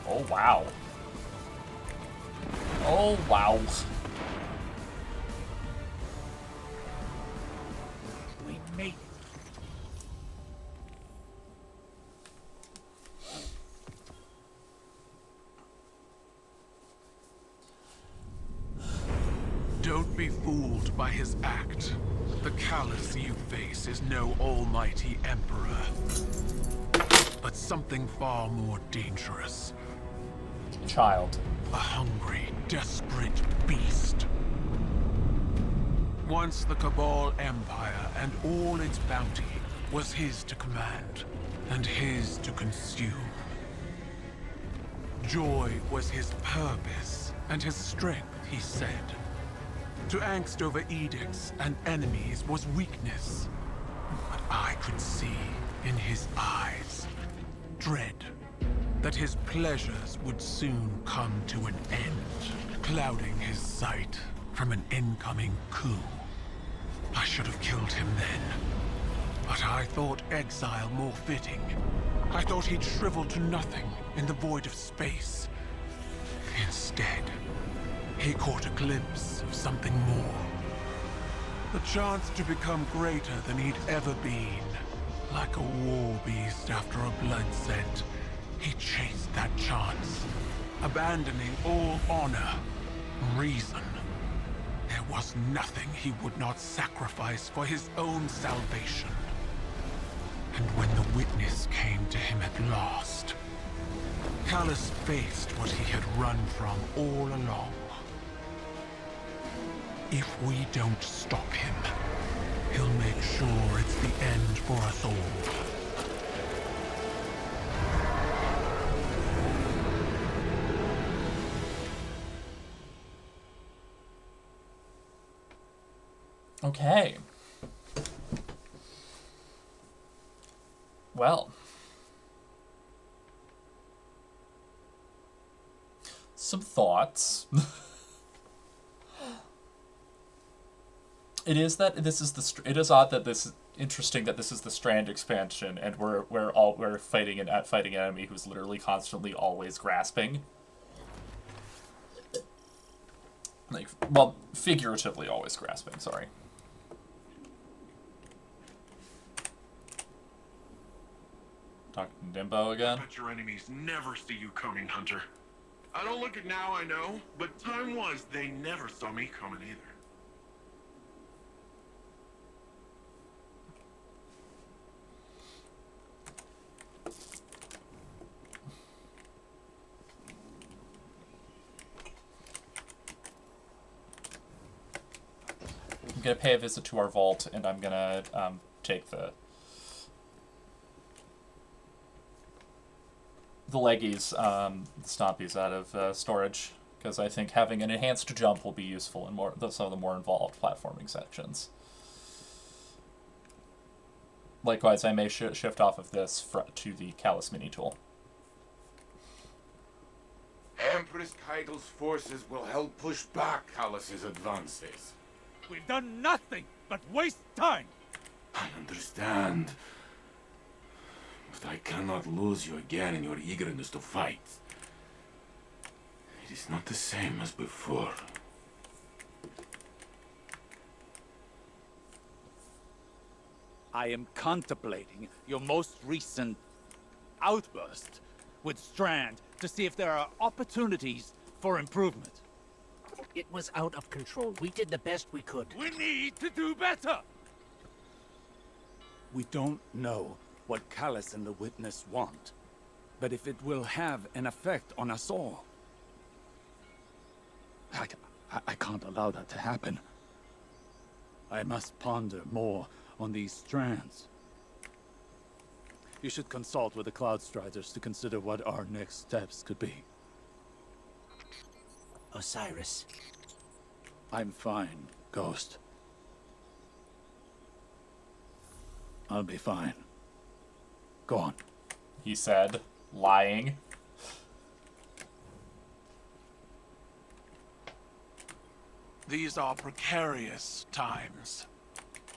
A: Oh, wow. Oh, wow.
C: We made it.
K: Don't be fooled by his act. The Callus you face is no almighty emperor, but something far more dangerous.
A: Child.
K: A hungry, desperate beast. Once the Cabal Empire and all its bounty was his to command, and his to consume. Joy was his purpose, and his strength, he said. To angst over edicts and enemies was weakness. But I could see in his eyes. Dread that his pleasures would soon come to an end, clouding his sight from an incoming coup. I should have killed him then, but I thought exile more fitting. I thought he'd shrivel to nothing in the void of space. Instead, he caught a glimpse of something more. The chance to become greater than he'd ever been. Like a war beast after a blood scent, he chased that chance, abandoning all honor, reason. There was nothing he would not sacrifice for his own salvation. And when the witness came to him at last, Callus faced what he had run from all along. If we don't stop him, he'll make sure it's the end for us all.
A: Okay. Well. Some thoughts. It is odd that this is interesting that this is the Strand expansion, and we're fighting an enemy who's literally constantly always grasping. Like, well, figuratively always grasping, sorry. Talking to Dimbo again.
I: I bet your enemies never see you coming, Hunter. I don't look it now, I know, but time was they never saw me coming either.
A: I'm gonna pay a visit to our vault, and I'm gonna take the leggies, stompies out of storage, because I think having an enhanced jump will be useful in some of the more involved platforming sections. Likewise, I may shift off of this to the Callus mini tool.
L: Empress Kaigel's forces will help push back Callus's advances.
J: We've done nothing but waste time.
L: I understand. But I cannot lose you again in your eagerness to fight. It is not the same as before.
D: I am contemplating your most recent outburst with Strand to see if there are opportunities for improvement.
C: It was out of control. We did the best we could.
J: We need to do better.
D: We don't know what Callus and the Witness want, but if it will have an effect on us all, I can't allow that to happen. I must ponder more on these strands. You should consult with the Cloud Striders to consider what our next steps could be.
C: Osiris.
D: I'm fine, Ghost. I'll be fine. Go on.
A: He said, lying.
K: These are precarious times.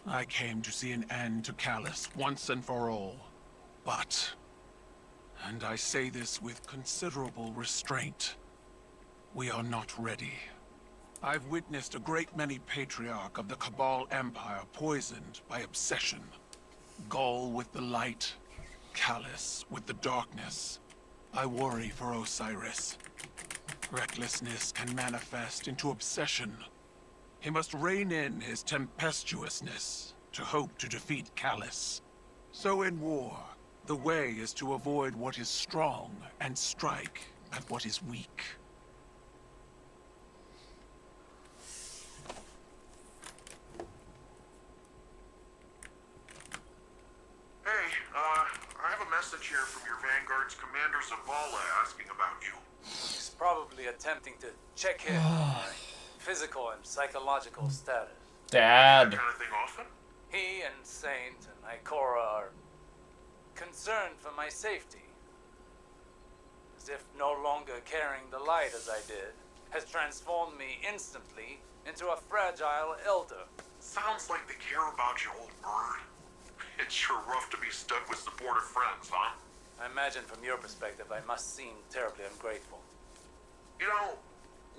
K: I came to see an end to Callus once and for all. But, and I say this with considerable restraint, we are not ready. I've witnessed a great many patriarch of the Cabal Empire poisoned by obsession. Gaul with the light, Callus with the darkness. I worry for Osiris. Recklessness can manifest into obsession. He must rein in his tempestuousness to hope to defeat Callus. So in war, the way is to avoid what is strong and strike at what is weak.
I: Hey, I have a message here from your Vanguard's Commander Zavala asking about you.
D: He's probably attempting to check his physical and psychological status.
A: Dad.
I: That kind of thing often?
D: He and Saint and Ikora are concerned for my safety. As if no longer carrying the light as I did has transformed me instantly into a fragile elder.
I: Sounds like they care about you, old bird. It's sure rough to be stuck with supportive friends, huh?
D: I imagine from your perspective I must seem terribly ungrateful.
I: You know,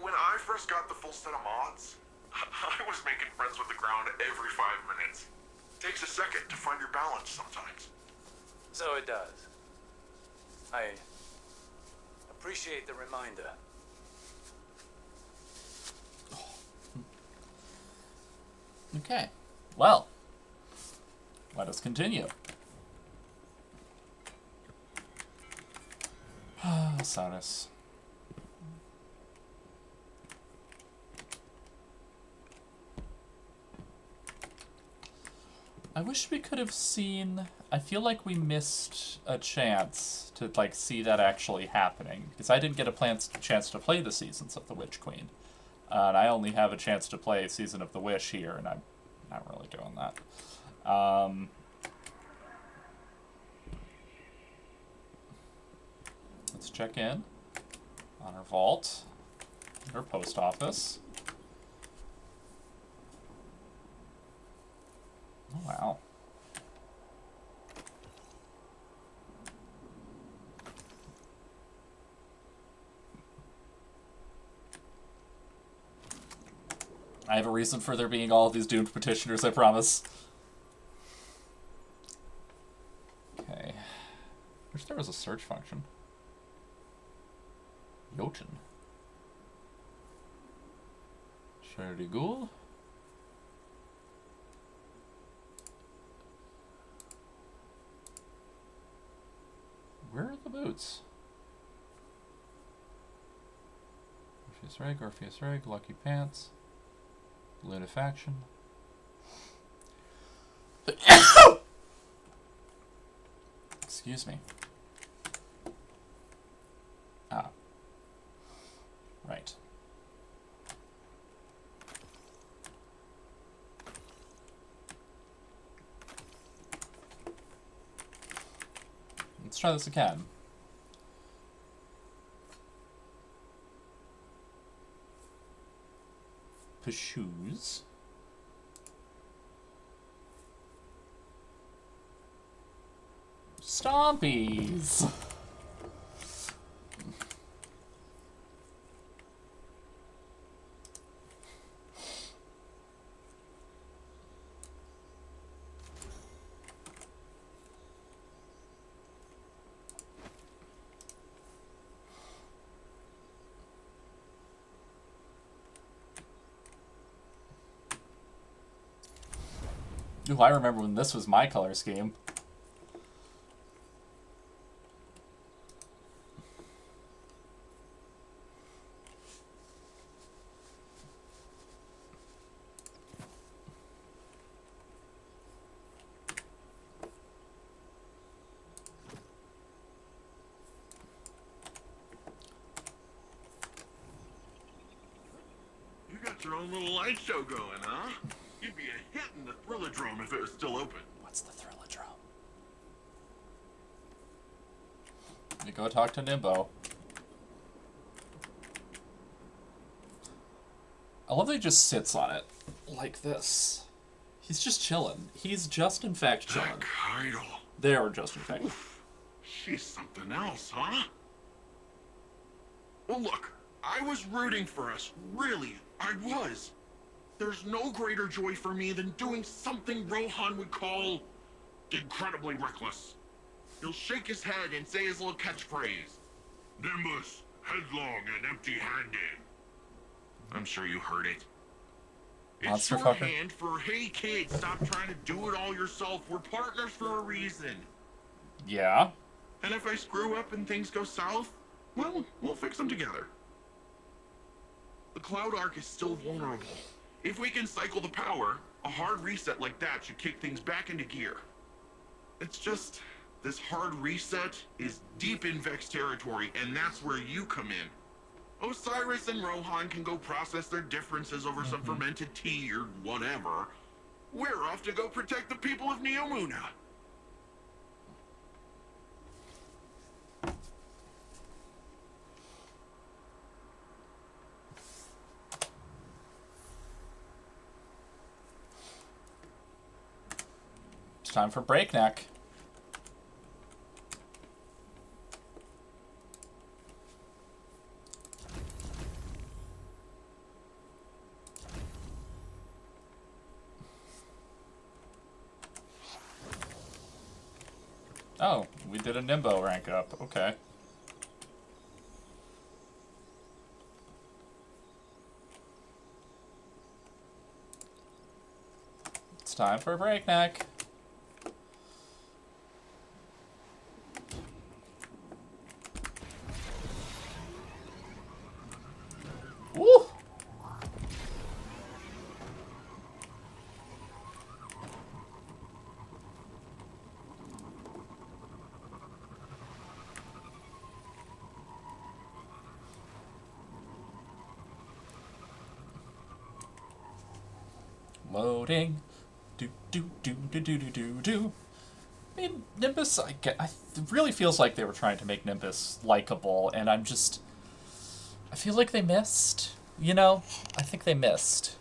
I: when I first got the full set of mods, I was making friends with the ground every 5 minutes. Takes a second to find your balance sometimes.
D: So it does. I appreciate the reminder.
A: Okay. Well, let us continue. Saris. I wish we could have seen... I feel like we missed a chance to, like, see that actually happening. Because I didn't get a chance to play the Seasons of the Witch Queen. And I only have a chance to play Season of the Wish here, and I'm not really doing that. Let's check in on our vault, our post office. Oh, wow. I have a reason for there being all of these doomed petitioners, I promise. Okay. Wish there was a search function. Jotun. Charity Ghoul. Where are the boots? Orpheus Reg, Lucky Pants, Lunafaction. Excuse me. Ah. Right. Let's try this again. Shoes. Stompies. Ooh, I remember when this was my color scheme.
I: You got your own little light show going, huh? You'd be a hit in the Thrillodrome if it was still open.
A: What's the Thrillodrome? You go talk to Nimbo. I love that he just sits on it like this. He's just chilling. He's just in fact chilling.
I: That Kydal.
A: They are just in fact.
I: Oof. She's something else, huh? Well, look, I was rooting for us. Really, I was. There's no greater joy for me than doing something Rohan would call incredibly reckless. He'll shake his head and say his little catchphrase.
B: Nimbus, headlong and empty-handed.
I: I'm sure you heard it.
A: Monster
I: it's
A: fucker.
I: shorthand for, hey kid, stop trying to do it all yourself. We're partners for a reason.
A: Yeah.
I: And if I screw up and things go south, well, we'll fix them together. The Cloud Arc is still vulnerable. If we can cycle the power, a hard reset like that should kick things back into gear. It's just, this hard reset is deep in Vex territory, and that's where you come in. Osiris and Rohan can go process their differences over some fermented tea or whatever. We're off to go protect the people of Neomuna.
A: It's time for Breakneck. Oh, we did a Nimbo rank up. Okay. It's time for Breakneck. Woo! Loading. Do do do do do do do do. I mean, Nimbus, it really feels like they were trying to make Nimbus likable, and I feel like they missed. You know, I think they missed.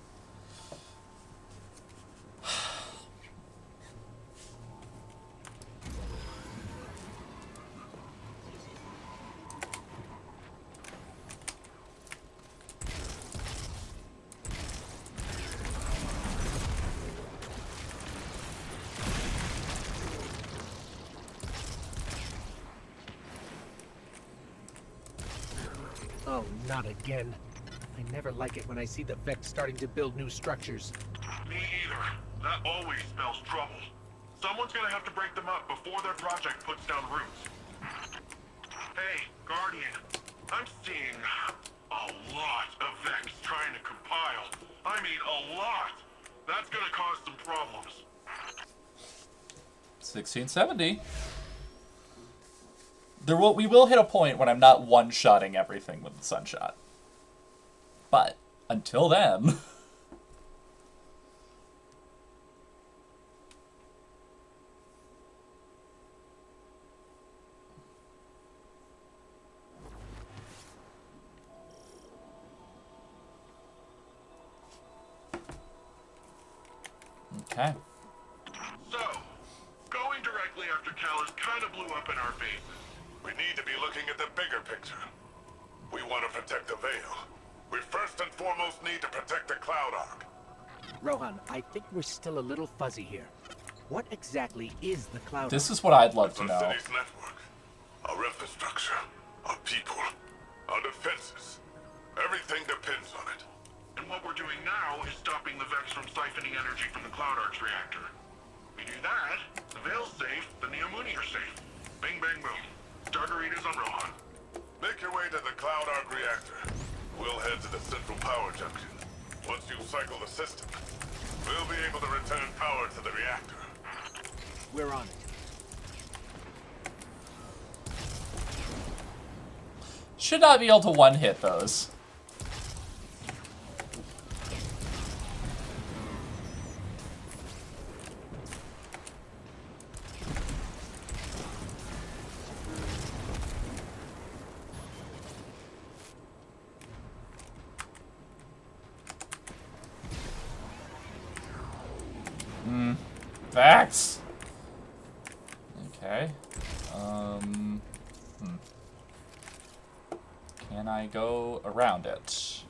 C: Oh, not again. I never like it when I see the Vex starting to build new structures.
I: Me either. That always spells trouble. Someone's gonna have to break them up before their project puts down roots. Hey, Guardian. I'm seeing a lot of Vex trying to compile. I mean, a lot. That's gonna cause some problems.
A: 1670. We will hit a point when I'm not one-shotting everything with the Sunshot. But until then... Okay.
I: So, going directly after Callus kind of blew up in our faces.
B: We need to be looking at the bigger picture. We want to protect the Veil. We first and foremost need to protect the Cloud Ark.
C: Rohan, I think we're still a little fuzzy here. What exactly is the Cloud
A: This
C: Ark?
A: is what I'd love to
B: Our
A: know.
B: city's network, our infrastructure, our people, our defenses. Everything depends on it.
I: And what we're doing now is stopping the Vex from siphoning energy from the Cloud Ark's reactor. We do that, the Veil's safe, the Neomuni are safe. Bing, bang, boom. Stargaritas on Rohan.
B: Make your way to the Cloud Ark reactor. We'll head to the central power junction. Once you cycle the system, we'll be able to return power to the reactor.
C: We're on it.
A: Should not be able to one-hit those. Facts. Okay. Can I go around it?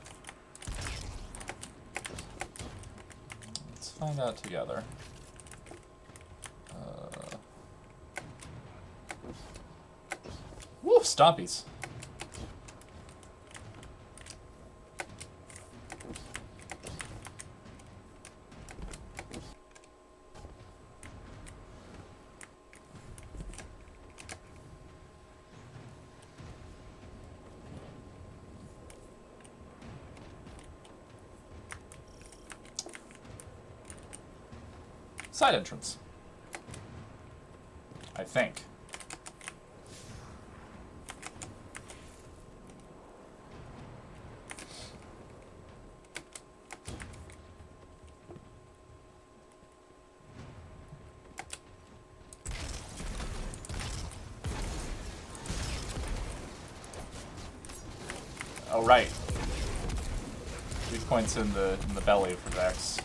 A: Let's find out together. Woo, stompies. Side entrance. I think. Oh, right. Weak points in the belly for Vex.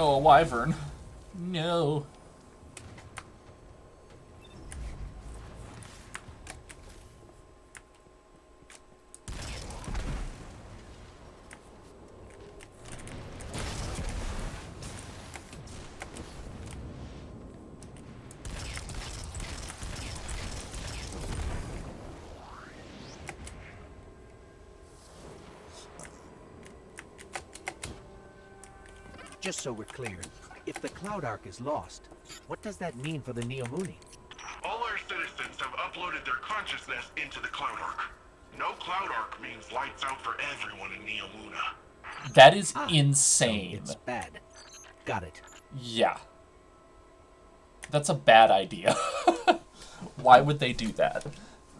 A: Oh, a wyvern. No.
C: Just so we're clear, if the Cloud Ark is lost, what does that mean for the Neomuni?
I: All our citizens have uploaded their consciousness into the Cloud Ark. No Cloud Ark means lights out for everyone in Neomuna.
A: That is insane.
C: So it's bad. Got it.
A: Yeah. That's a bad idea. Why would they do that?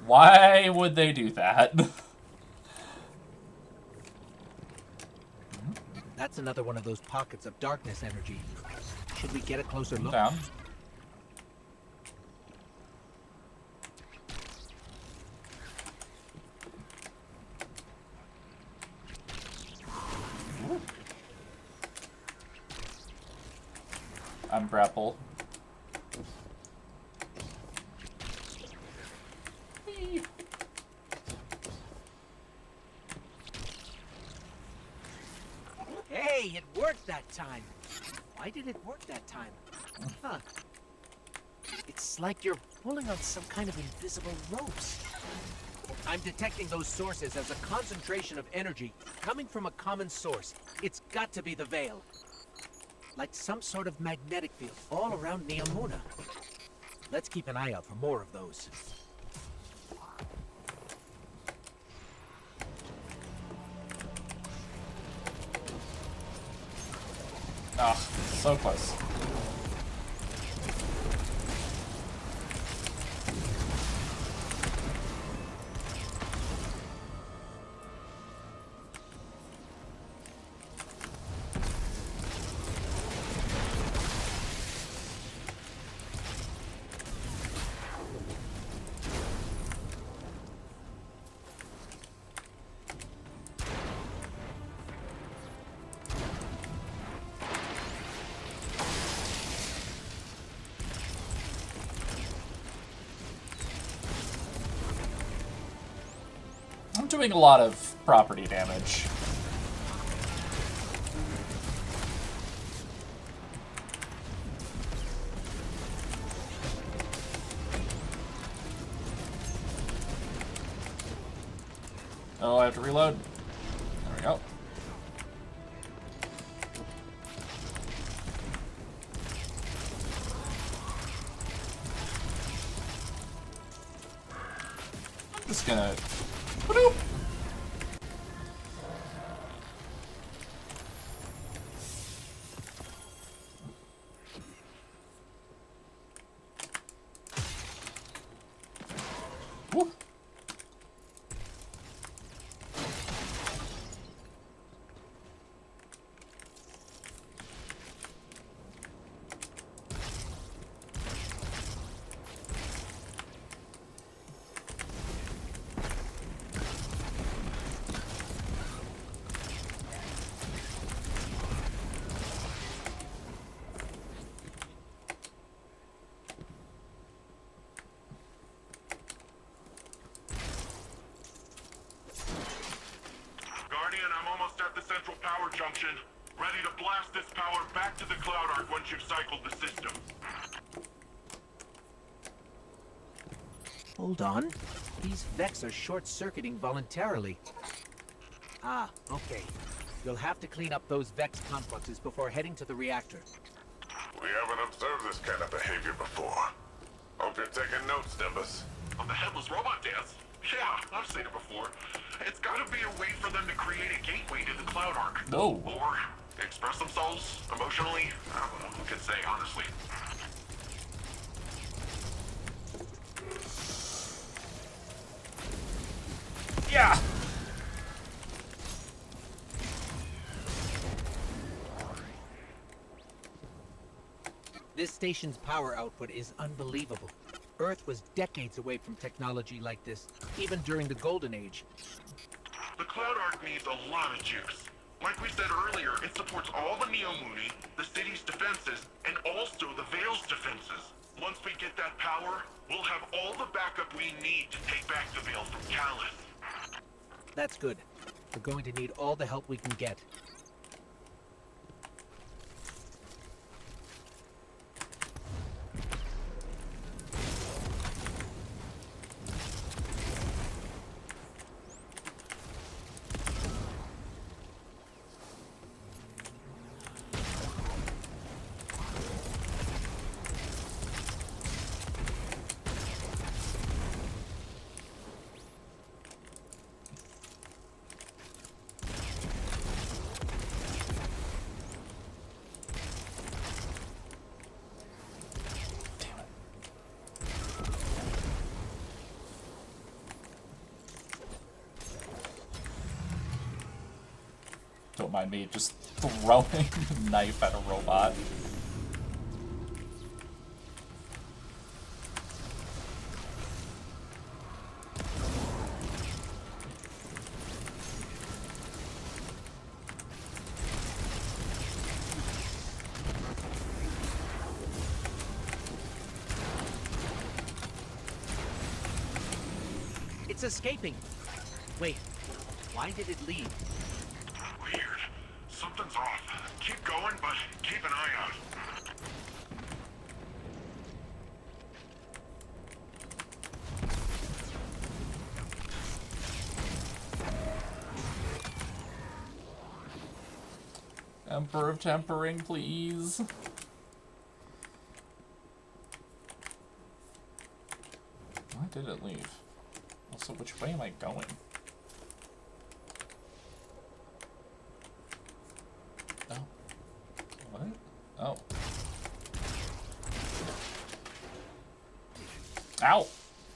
A: Why would they do that?
C: That's another one of those pockets of darkness energy. Should we get a closer look?
A: Down. I'm grapple.
C: Hey, it worked that time. Why did it work that time? Huh. It's like you're pulling on some kind of invisible ropes. I'm detecting those sources as a concentration of energy coming from a common source. It's got to be the Veil. Like some sort of magnetic field all around Neomuna. Let's keep an eye out for more of those.
A: Ah, so close. I'm doing a lot of property damage. Oh, I have to reload. There we go. I'm just gonna... Ba-doop. Woo.
I: Guardian, I'm almost at the central power junction. Ready to blast this power back to the Cloud Ark once you've cycled the system.
C: Hold on. These Vex are short-circuiting voluntarily. Ah, okay. You'll have to clean up those Vex confluxes before heading to the reactor.
B: We haven't observed this kind of behavior before. Hope you're taking notes, Nimbus.
I: On the headless robot dance? Yeah, I've seen it before. It's gotta be a way for them to create a gateway to the Cloud Ark.
A: No.
I: Or express themselves emotionally. I don't know who can say, honestly.
A: Yeah.
C: This station's power output is unbelievable. Earth was decades away from technology like this, even during the Golden Age.
I: The Cloud Ark needs a lot of juice. Like we said earlier, it supports all the Neomuni, the city's defenses, and also the Vale's defenses. Once we get that power, we'll have all the backup we need to take back the Vale from Callus.
C: That's good. We're going to need all the help we can get.
A: Don't mind me just throwing a knife at a robot.
C: It's escaping. Wait, why did it leave?
I: Weird. Something's off. Keep going, but keep an eye out.
A: Emperor of Tempering, please. Why did it leave? Also, which way am I going? Oh. What? Oh. Ow!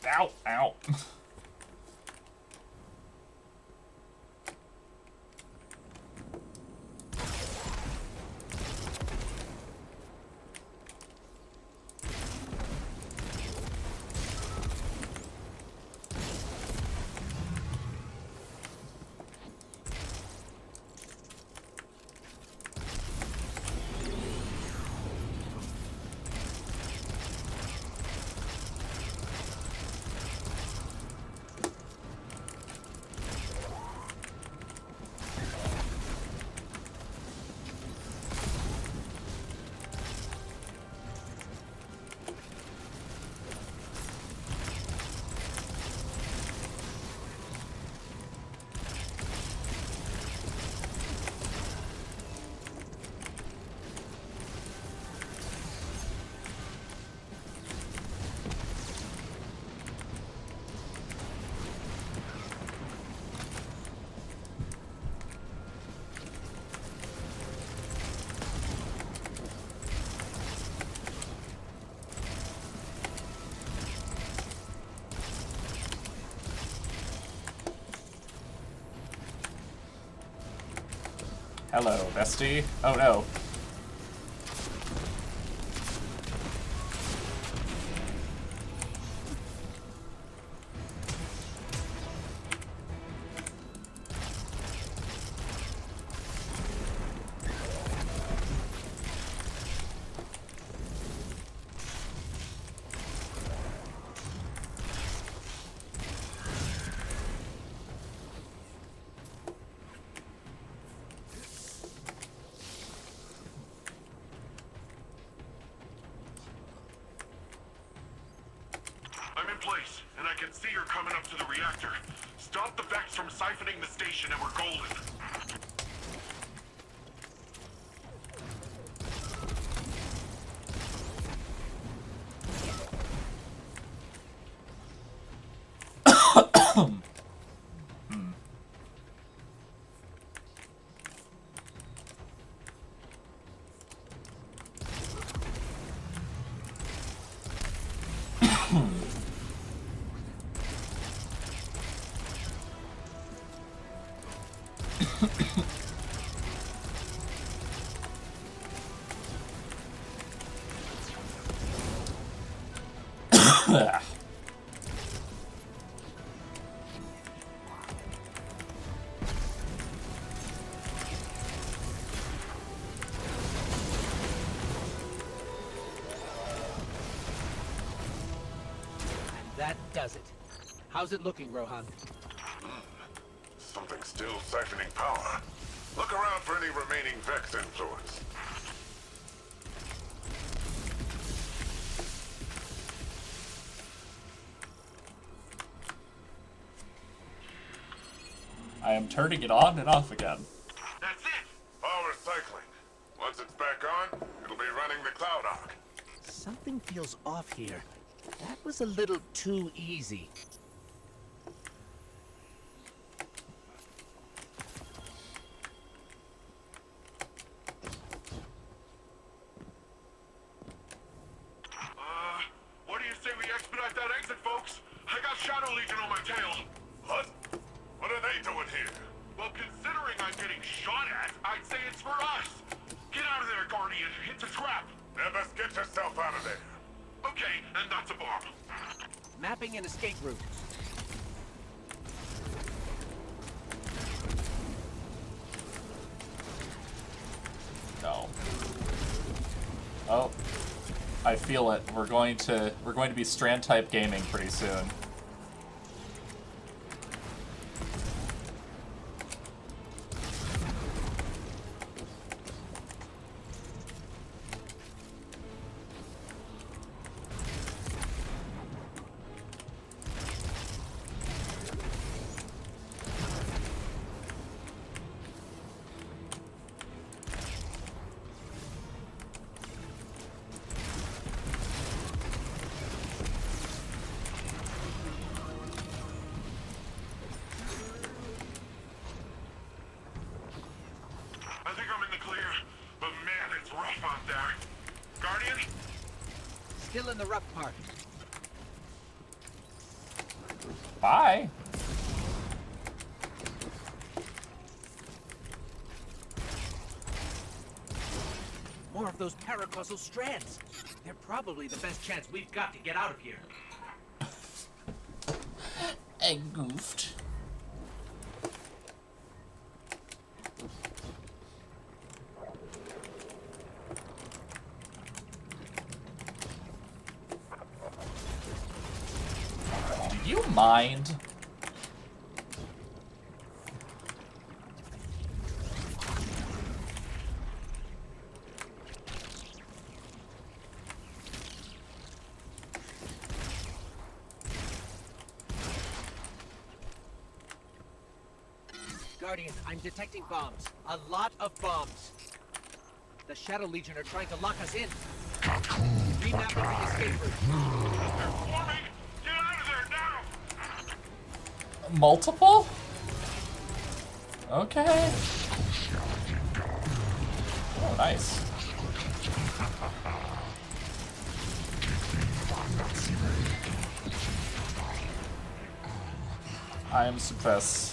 A: Ow! Ow! Hello, bestie. Oh no.
I: I'm in place, and I can see you're coming up to the reactor. Stop the Vex from siphoning the station and we're golden.
C: does it. How's it looking, Rohan?
B: Something still siphoning power. Look around for any remaining Vex influence.
A: I am turning it on and off again.
B: That's it! Power cycling. Once it's back on, it'll be running the Cloud Arc.
C: Something feels off here. That was a little too easy.
B: What do you say we expedite that exit, folks? I got Shadow Legion on my tail. What? What are they doing here? Well, considering I'm getting shot at, I'd say it's for us. Get out of there, Guardian. It's a trap. Never get yourself out of there. Okay, and that's a bomb.
C: Mapping an escape route.
A: No. Oh. I feel it. We're going to be Strand type gaming pretty soon.
B: I think I'm in the clear, but man, it's rough out there. Guardian?
C: Still in the rough part.
A: Bye.
C: More of those paracausal strands. They're probably the best chance we've got to get out of here.
A: I goofed. Do you mind?
C: Guardian, I'm detecting bombs. A lot of bombs. The Shadow Legion are trying to lock us in. Remapping the escape route.
B: They're forming! Get out of there now!
A: Multiple? Okay. Oh, nice. I am suppressed.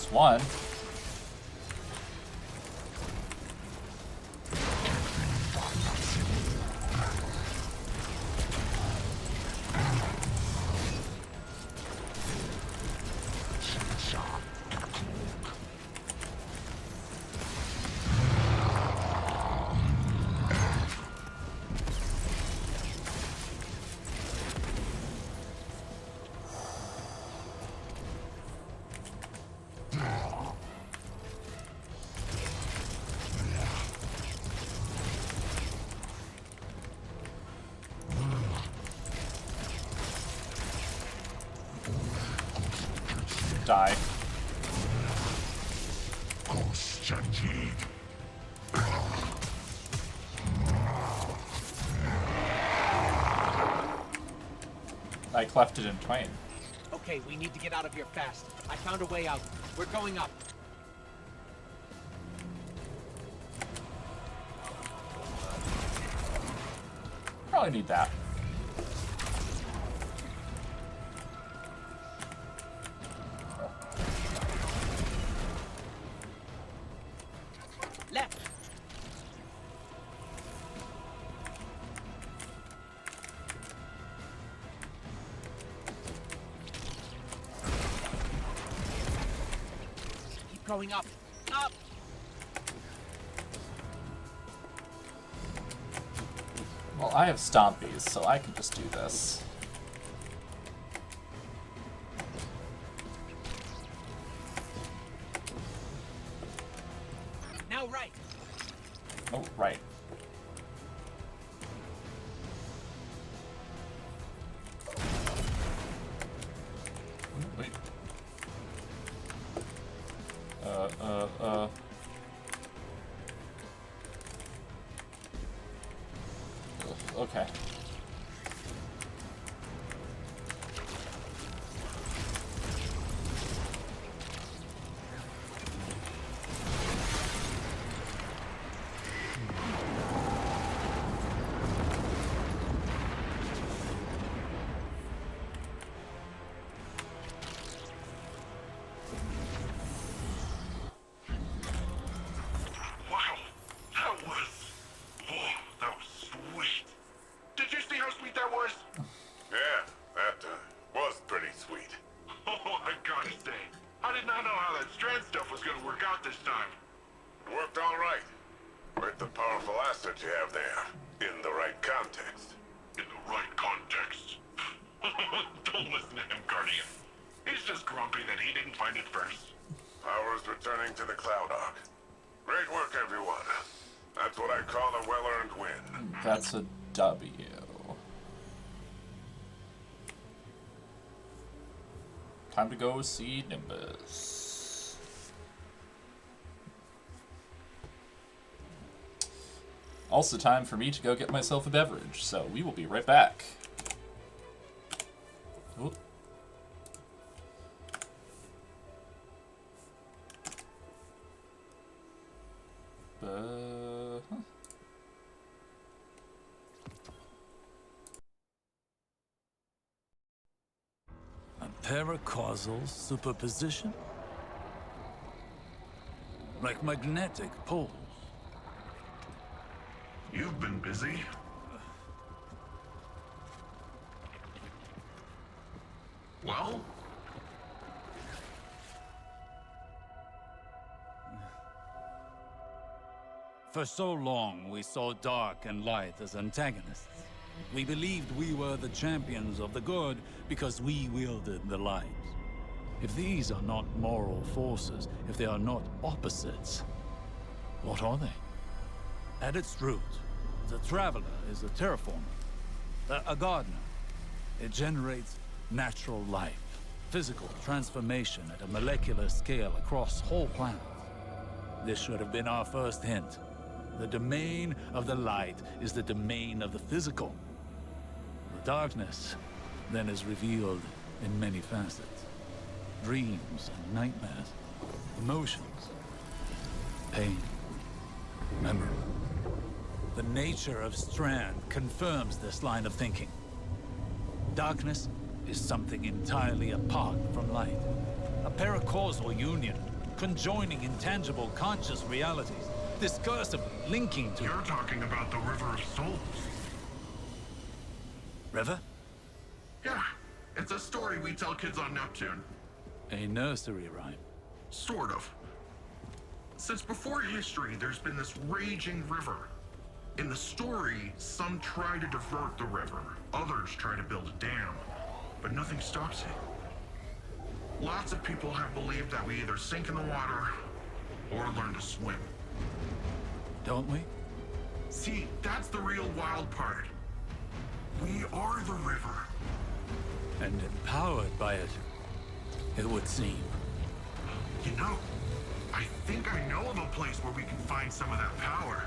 A: One. Die. I cleft it in twain.
C: Okay, we need to get out of here fast. I found a way out. We're going up.
A: Probably need that.
C: Left. Keep going up. Up.
A: Well, I have stompies, so I can just do this.
C: Now right.
A: Oh, right. Wait. Okay.
I: Wow, that was sweet. Did you see how sweet that was?
B: Yeah, that was pretty sweet.
I: Oh, I gotta say, I did not know how that strand stuff was gonna work out this time.
B: Worked all right. With the powerful asset you have there. In the right context.
I: In the right context. Don't listen to him, Guardian. He's just grumpy that he didn't find it first.
B: Power's returning to the Cloud Ark. Great work, everyone. That's what I call a well-earned win.
A: That's a W. Time to go see Nimbus. Also time for me to go get myself a beverage, so we will be right back. Oop. Huh.
D: A paracausal superposition? Like magnetic poles.
I: You've been busy. Well?
D: For so long, we saw dark and light as antagonists. We believed we were the champions of the good because we wielded the light. If these are not moral forces, if they are not opposites, what are they? At its root, the Traveler is a terraformer, a gardener. It generates natural life, physical transformation at a molecular scale across whole planets. This should have been our first hint. The domain of the light is the domain of the physical. The darkness then is revealed in many facets. Dreams and nightmares, emotions, pain, memory. The nature of Strand confirms this line of thinking. Darkness is something entirely apart from light. A paracausal union, conjoining intangible conscious realities, discursively linking to...
I: You're talking about the River of Souls.
D: River?
I: Yeah, it's a story we tell kids on Neptune.
D: A nursery rhyme.
I: Sort of. Since before history, there's been this raging river. In the story, some try to divert the river, others try to build a dam, but nothing stops it. Lots of people have believed that we either sink in the water or learn to swim.
D: Don't we?
I: See, that's the real wild part. We are the river.
D: And empowered by it, it would seem.
I: You know, I think I know of a place where we can find some of that power.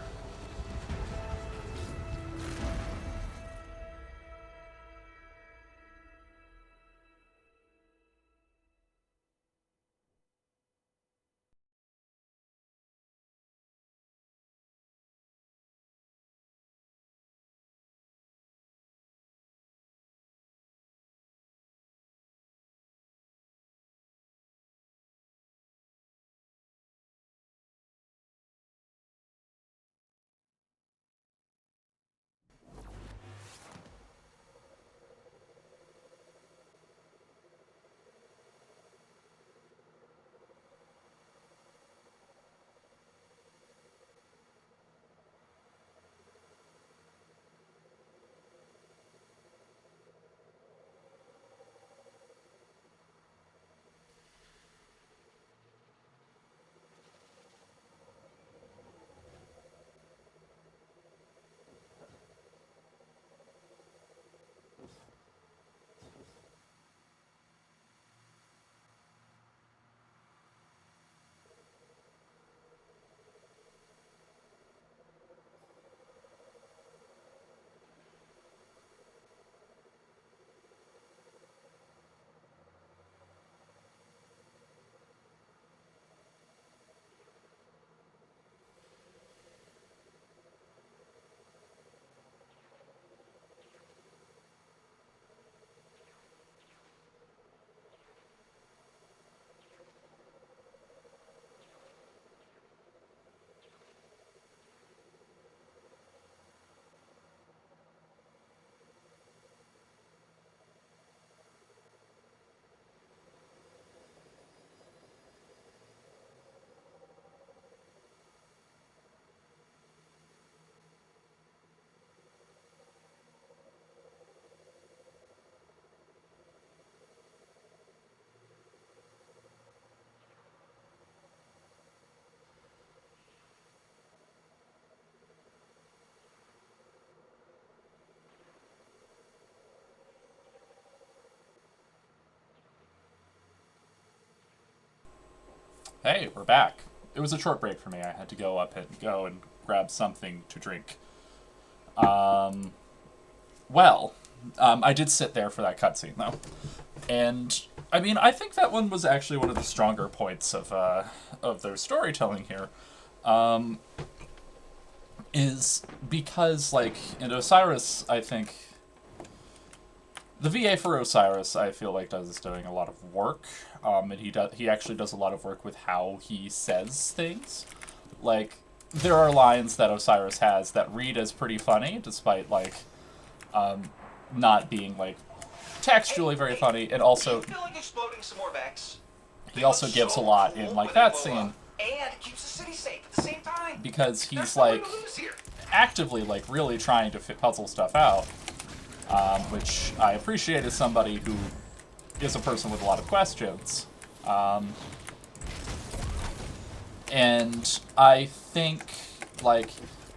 A: Hey, we're back. It was a short break for me. I had to go up and go and grab something to drink. I did sit there for that cutscene, though. And, I mean, I think that one was actually one of the stronger points of their storytelling here. Is because, like, in Osiris, I think... The VA for Osiris, I feel like, is doing a lot of work. And he actually does a lot of work with how he says things. Like, there are lines that Osiris has that read as pretty funny, despite, like, not being, like, textually very funny. And also,
G: feel like exploding some more Vex?
A: he also gives a lot in, like, that scene.
G: And keeps the city safe at the same time.
A: Because he's, like, actively, like, really trying to puzzle stuff out. Which I appreciate as somebody who is a person with a lot of questions. And I think, like,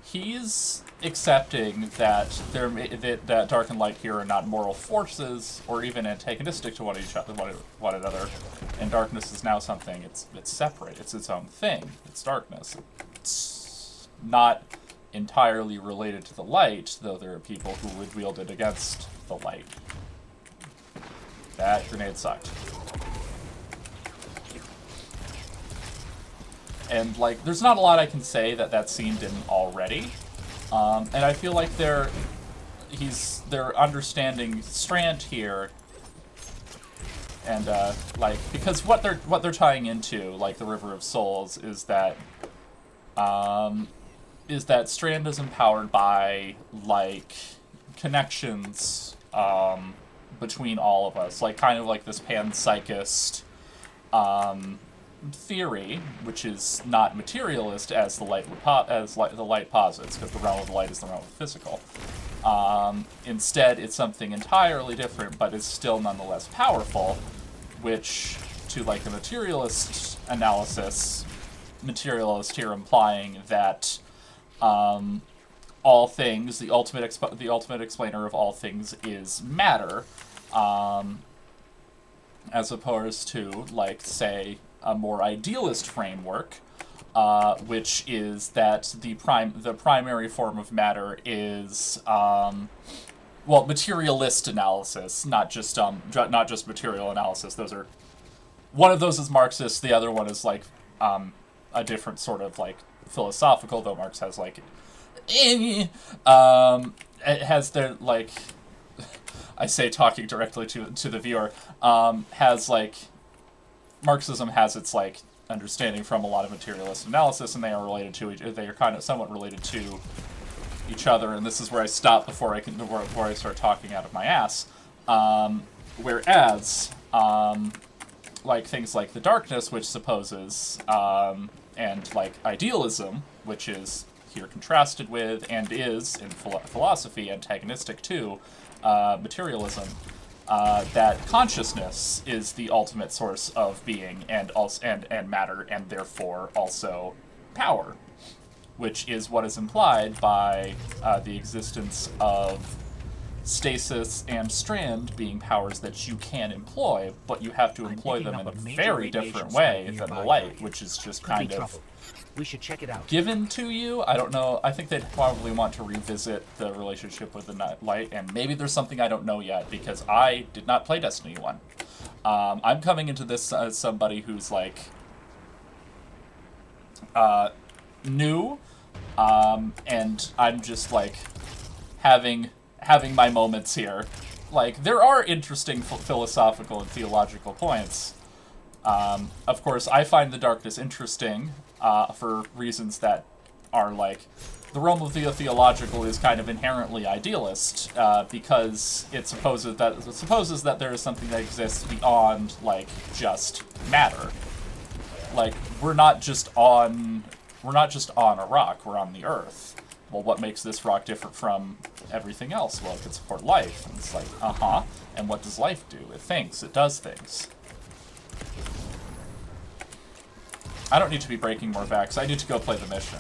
A: he's accepting that that Dark and Light here are not moral forces or even antagonistic to one another, and darkness is now something it's separate. It's its own thing. It's darkness. It's not entirely related to the light, though there are people who would wield it against the light. That grenade sucked. And, like, there's not a lot I can say that scene didn't already. And I feel like they're understanding Strand here, and like, because what they're tying into, like the River of Souls, is that Strand is empowered by, like, connections between all of us, like kind of like this panpsychist theory, which is not materialist as the light posits, because the realm of the light is the realm of the physical. Instead, it's something entirely different, but is still nonetheless powerful, which, to like a materialist analysis, materialist here implying that all things, the ultimate explainer of all things is matter, as opposed to, like, say, a more idealist framework, which is that the primary form of matter is, materialist analysis, not just material analysis. One of those is Marxist, the other one is, like, a different sort of, like, philosophical, though Marx has, like, it has their, like, I say talking directly to the viewer, has, like, Marxism has its, like, understanding from a lot of materialist analysis, and they are related to they are kind of somewhat related to each other, and this is where I stop before I start talking out of my ass. Whereas, like, things like the darkness, which supposes, and, like, idealism, which is here contrasted with, and is, in philosophy, antagonistic to, materialism, that consciousness is the ultimate source of being and matter, and therefore also power, which is what is implied by the existence of stasis and strand being powers that you can employ, but you have to employ them in a very different way than the light, which is just kind of
C: we should check it out.
A: Given to you. I don't know. I think they'd probably want to revisit the relationship with the light, and maybe there's something I don't know yet, because I did not play Destiny 1. I'm coming into this as somebody who's, like, new, and I'm just, like, having my moments here. Like, there are interesting philosophical and theological points. Of course, I find the darkness interesting, for reasons that are, like, the realm of the theological is kind of inherently idealist, because it supposes that there is something that exists beyond, like, just matter. Like, we're not just on a rock, we're on the earth. Well, what makes this rock different from everything else? Well, it can support life. And it's like, and what does life do? It thinks, it does things. I don't need to be breaking more Vex. I need to go play the mission.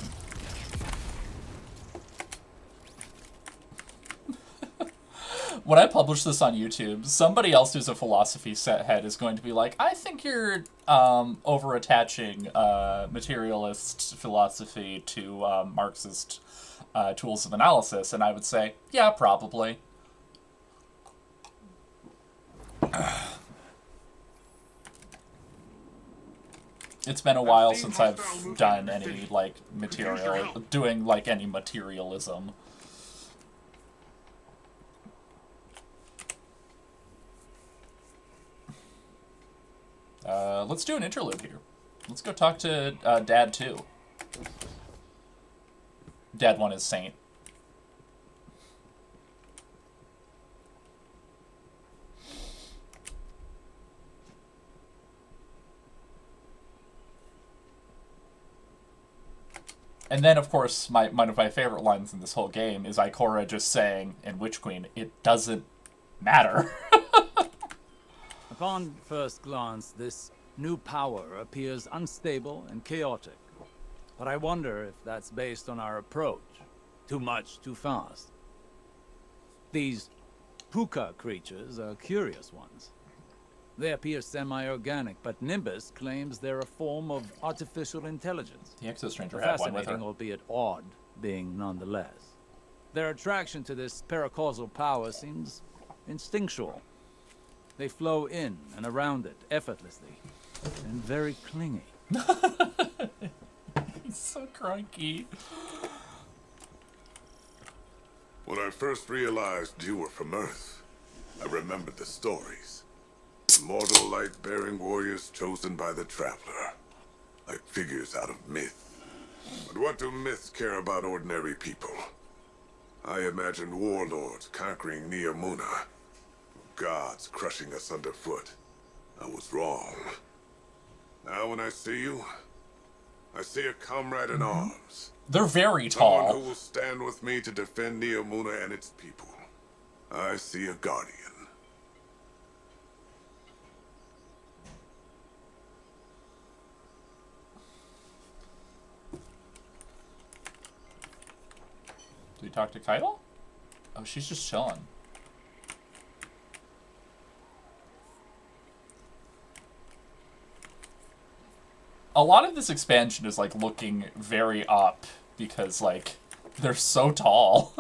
A: when I publish this on YouTube, somebody else who's a philosophy set head is going to be like, I think you're over-attaching materialist philosophy to Marxist tools of analysis. And I would say, yeah, probably. It's been a while since I've done any, like, doing, like, any materialism. Let's do an interlude here. Let's go talk to Dad 2. Dad 1 is Saint. And then, of course, one of my favorite lines in this whole game is Ikora just saying, in Witch Queen, it doesn't matter.
D: Upon first glance, this new power appears unstable and chaotic. But I wonder if that's based on our approach. Too much, too fast. These puka creatures are curious ones. They appear semi-organic, but Nimbus claims they're a form of artificial intelligence.
A: The Exostranger had one with her.
D: Fascinating, albeit odd, being nonetheless. Their attraction to this paracausal power seems instinctual. They flow in and around it effortlessly, and very clingy.
A: He's so cranky.
B: When I first realized you were from Earth, I remembered the stories. Immortal light-bearing warriors chosen by the Traveler, like figures out of myth. But what do myths care about ordinary people? I imagined warlords conquering Neomuna, gods crushing us underfoot. I was wrong. Now when I see you, I see a comrade in arms.
A: They're very tall.
B: Someone who will stand with me to defend Neomuna and its people. I see a guardian.
A: Do we talk to Keitel? Oh, she's just chilling. A lot of this expansion is, like, looking very up because, like, they're so tall.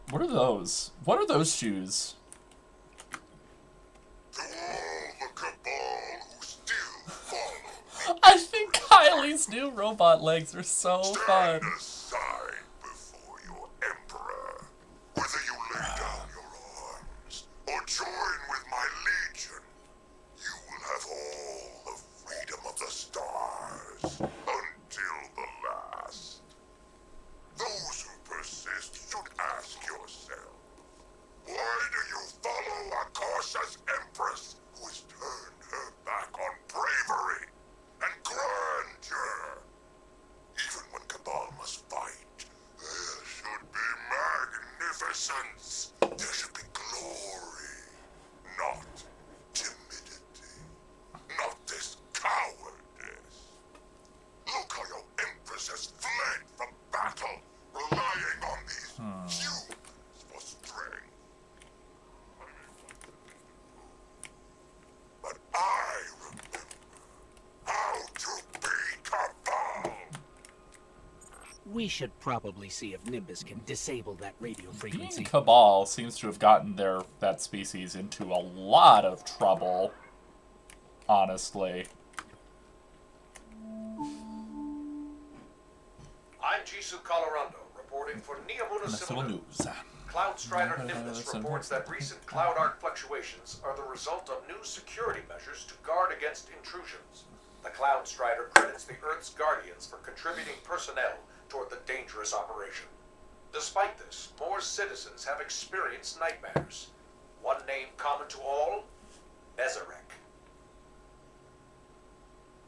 A: What are those? What are those shoes?
B: To all the Cabal who still follow.
A: I think Kylie's new robot legs are so fun.
B: Stand aside before your Emperor. Whether you lay down your arms or join with my legion, you will have all the freedom of the stars until the last. Those who persist should ask yourself, why do you follow Akarsa's Empress, who has turned her back on bravery and grandeur? Even when Cabal must fight, there should be magnificence. There should be glory, not timidity, not this cowardice. Look how your Empress has fled from battle, relying on these humans for strength. But I remember how to be Cabal.
C: We should probably see if Nimbus can disable that radio frequency.
A: Being Cabal seems to have gotten that species into a lot of trouble, honestly.
H: I'm Jisoo Colorado, reporting for Neomuna Civil News. Cloud Strider Nimbus reports that recent cloud arc fluctuations are the result of new security measures to guard against intrusions. The Cloud Strider credits the Earth's Guardians for contributing personnel toward the dangerous operation. Despite this, more citizens have experienced nightmares. One name common to all, Nezarek.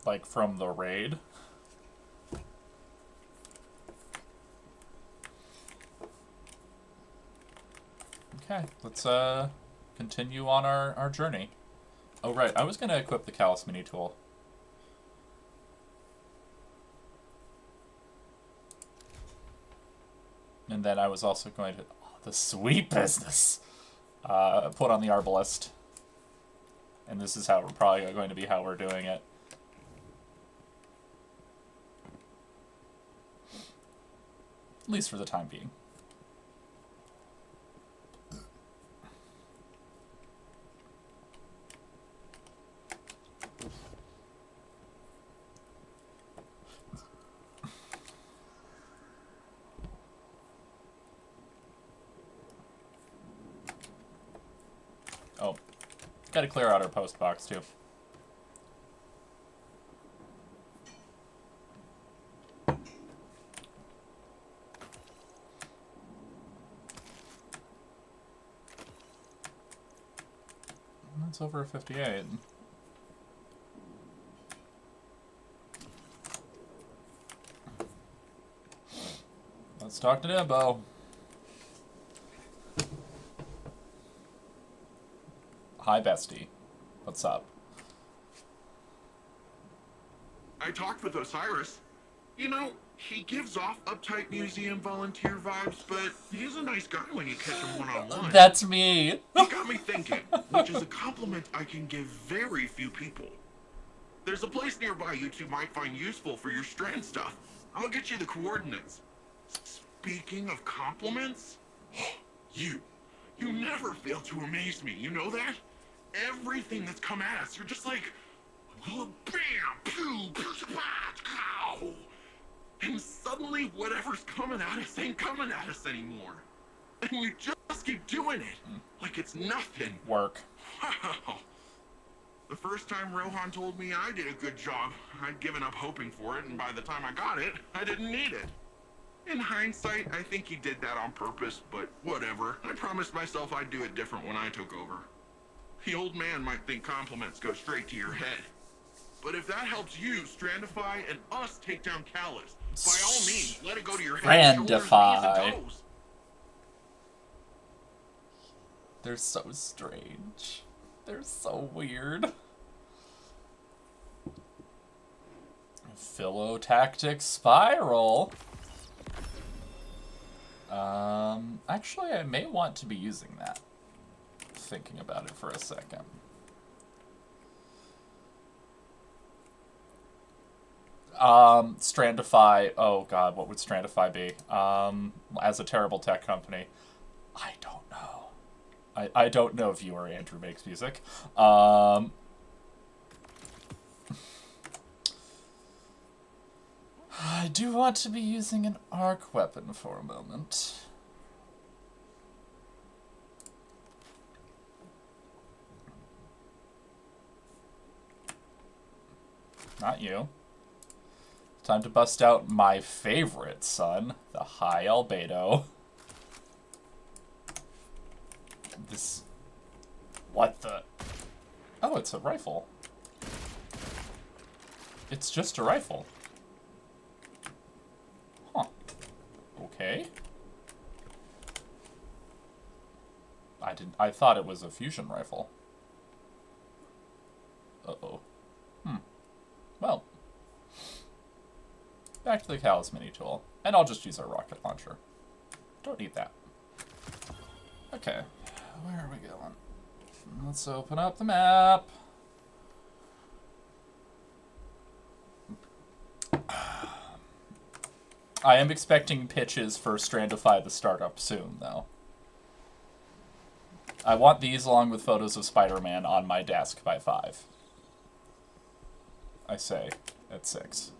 A: Like from the raid? Okay, let's continue on our journey. Oh right, I was gonna equip the Callus mini tool. And then I was also going to... Oh, The sweet business. Put on the Arbalest. And this is how we're probably going to be how we're doing it. At least for the time being. Oh, gotta clear out our post box too. That's over 58. Let's talk to Nimbo. Hi, bestie. What's up?
I: I talked with Osiris. You know, he gives off uptight museum volunteer vibes, but he's a nice guy when you catch him one-on-one.
A: That's me.
I: He got me thinking, which is a compliment I can give very few people. There's a place nearby you two might find useful for your strand stuff. I'll get you the coordinates. Speaking of compliments, you never fail to amaze me, you know that? Everything that's come at us, you're just like, oh, bam, pew, pew, pow. And suddenly whatever's coming at us ain't coming at us anymore. And you just keep doing it, like it's nothing.
A: Work.
I: Wow. The first time Rohan told me I did a good job, I'd given up hoping for it, and by the time I got it, I didn't need it. In hindsight, I think he did that on purpose, but whatever. I promised myself I'd do it different when I took over. The old man might think compliments go straight to your head. But if that helps you strandify and us take down Callus, by all means, let it go to your head, shoulders, knees, and toes.
A: They're so strange. They're so weird. Philotactic Spiral. Actually, I may want to be using that. Thinking about it for a second. Strandify. Oh god, what would Strandify be? As a terrible tech company. I don't know. I don't know if viewer Andrew makes music. I do want to be using an arc weapon for a moment. Not you. Time to bust out my favorite son, the High Albedo. This... What the... Oh, it's a rifle. It's just a rifle. Huh. Okay. I thought it was a fusion rifle. Uh-oh. Well. Back to the Callus mini tool. And I'll just use our rocket launcher. Don't need that. Okay. Where are we going? Let's open up the map. I am expecting pitches for Strandify the startup soon, though. I want these along with photos of Spider-Man on my desk by 5. I say at 6.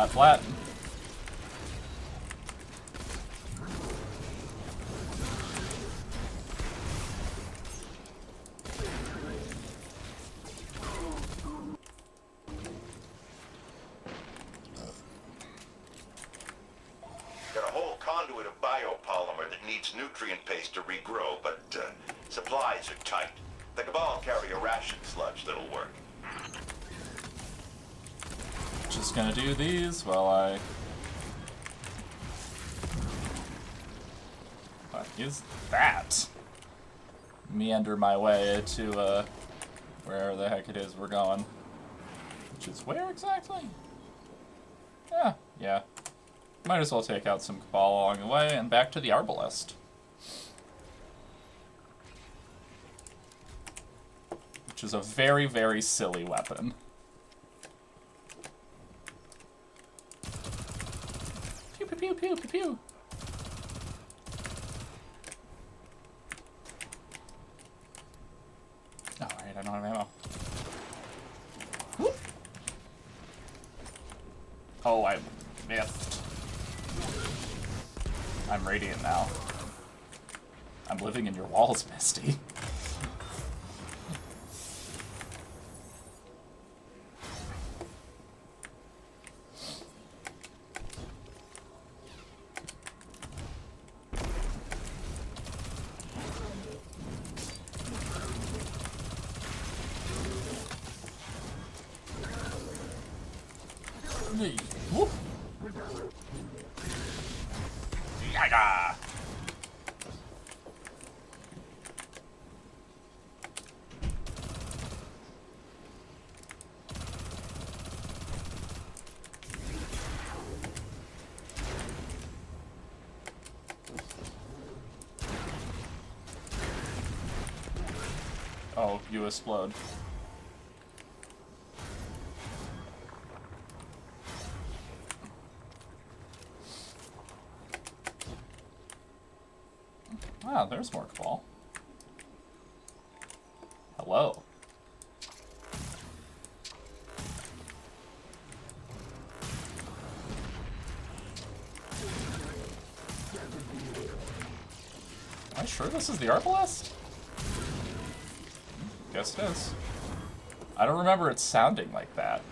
A: Flat.
G: needs nutrient paste to regrow, but supplies are tight. The Cabal carry a ration sludge that'll work.
A: Just gonna do these while I... What is that? Meander my way to, where the heck it is we're going. Which is where exactly? Yeah. Might as well take out some Cabal along the way and back to the Arbalest. Which is a very, very silly weapon. Pew, pew, pew, pew, pew, pew. Alright, I don't have ammo. Whoop. Oh, I missed. I'm radiant now. I'm living in your walls, Misty. Whoop. Yaga. Oh, you explode. Wow, there's more Cabal. Hello. Am I sure this is the Arbalest? Guess it is. I don't remember it sounding like that.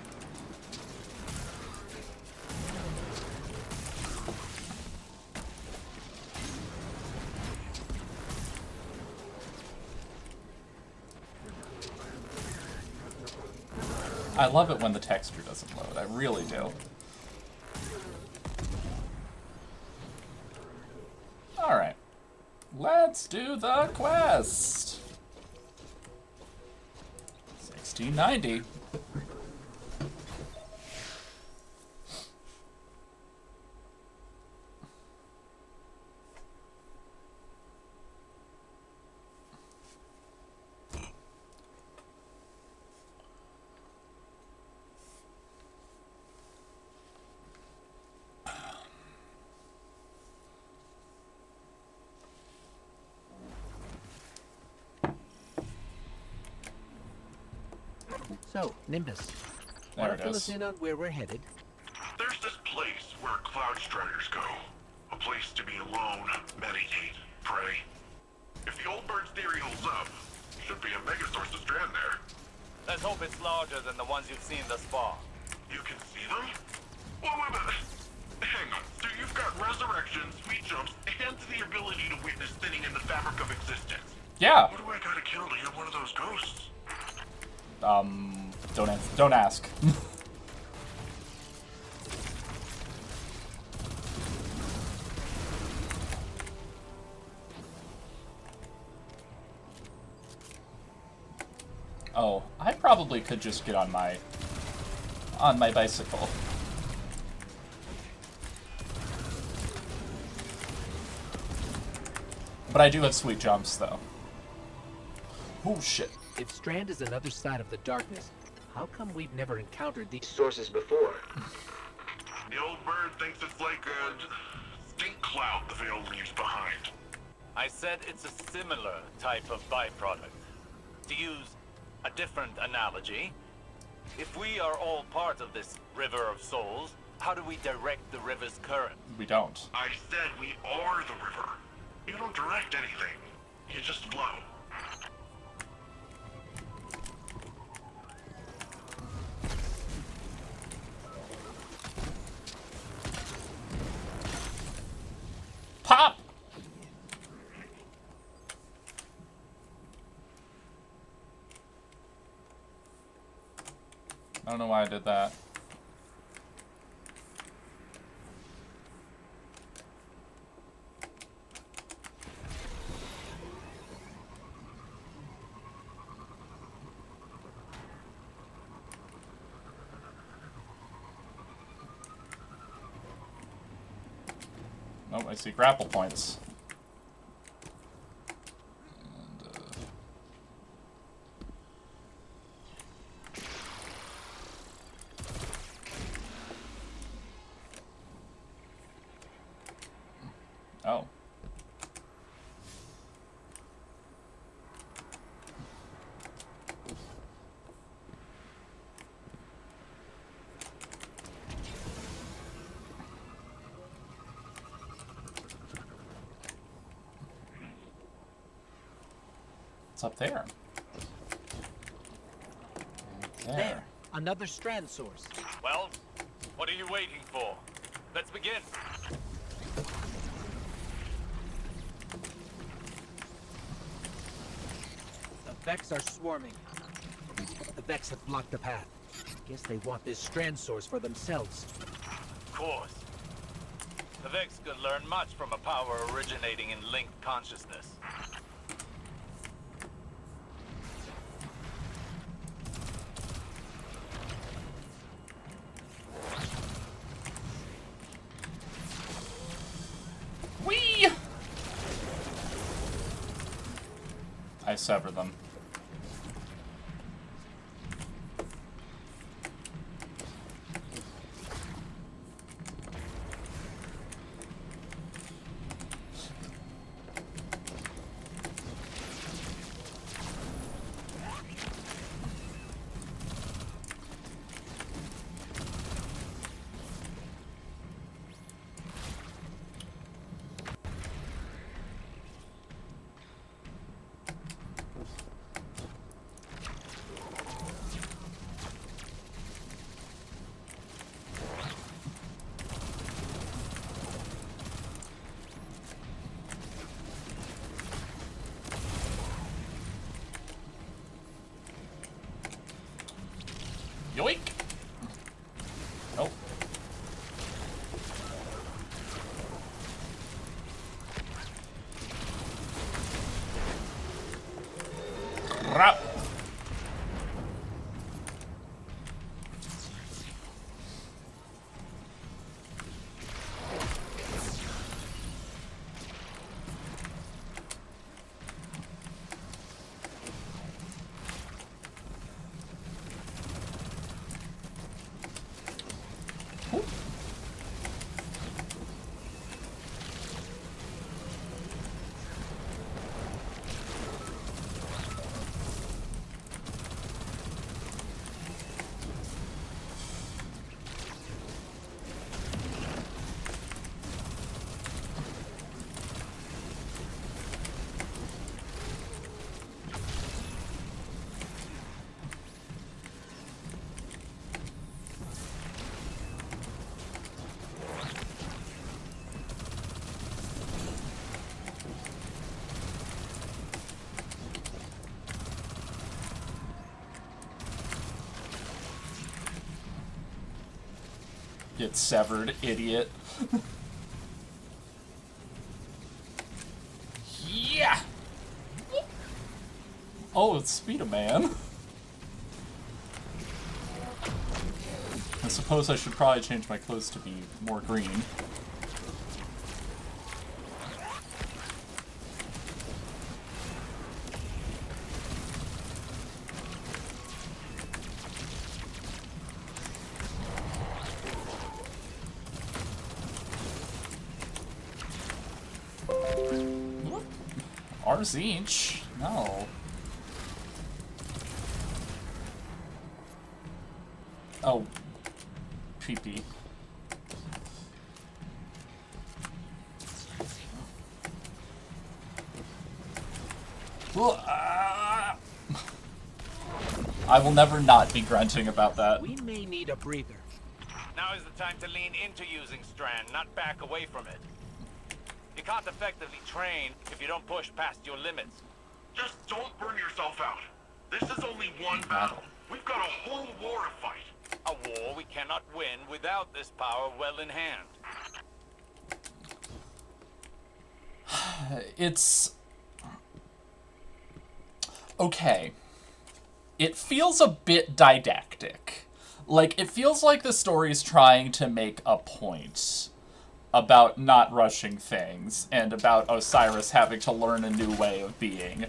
A: I love it when the texture doesn't load. I really do. Alright. Let's do the quest! 1690.
C: So, Nimbus,
A: There
C: want
A: it
C: to fill
A: is.
C: us in on where we're headed?
I: There's this place where Cloud Striders go. A place to be alone, meditate, pray. If the old bird's theory holds up, should be a megasource of strand there.
J: Let's hope it's larger than the ones you've seen thus far.
I: You can see them? Wait a minute. Hang on. So you've got resurrection, sweet jumps, and the ability to witness thinning in the fabric of existence.
A: Yeah.
I: What do I gotta kill to get one of those ghosts?
A: Don't ask. Oh, I probably could just get on my bicycle. But I do have sweet jumps, though. Oh, shit.
C: If Strand is another side of the darkness, how come we've never encountered these sources before?
I: The old bird thinks it's like a stink cloud the veil leaves behind.
J: I said it's a similar type of byproduct. To use a different analogy, if we are all part of this river of souls, how do we direct the river's current?
A: We don't.
I: I said we are the river. You don't direct anything. You just flow.
A: Pop! don't know why I did that. Oh, I see grapple points. Oh. What's up there?
C: There, another strand source.
J: Well, what are you waiting for? Let's begin.
C: The Vex are swarming. The Vex have blocked the path. Guess they want this strand source for themselves.
J: Of course. The Vex could learn much from a power originating in linked consciousness.
A: Whee! I sever them. Yoink! Oh. Crap! Get severed, idiot. Yeah! Oh, it's Speed-A-Man. I suppose I should probably change my clothes to be more green. Zinch. No. Oh. Creepy. I will never not be grunting about that.
C: We may need a breather.
J: Now is the time to lean into using Strand, not back away from it. You can't effectively train if you don't push past your limits.
I: Just don't burn yourself out. This is only one battle. We've got a whole war to fight.
J: cannot win without this power well in hand.
A: It's... okay. It feels a bit didactic. Like, it feels like the story's trying to make a point about not rushing things, and about Osiris having to learn a new way of being.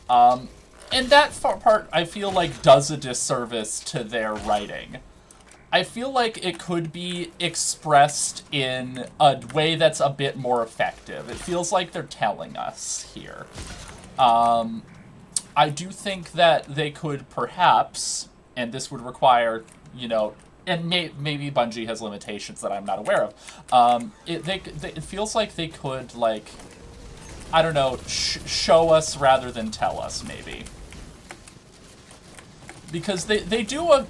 A: And that part, I feel like, does a disservice to their writing. I feel like it could be expressed in a way that's a bit more effective. It feels like they're telling us here. I do think that they could perhaps, and this would require, you know, and maybe Bungie has limitations that I'm not aware of. It feels like they could, like, I don't know, show us rather than tell us, maybe. Because they do an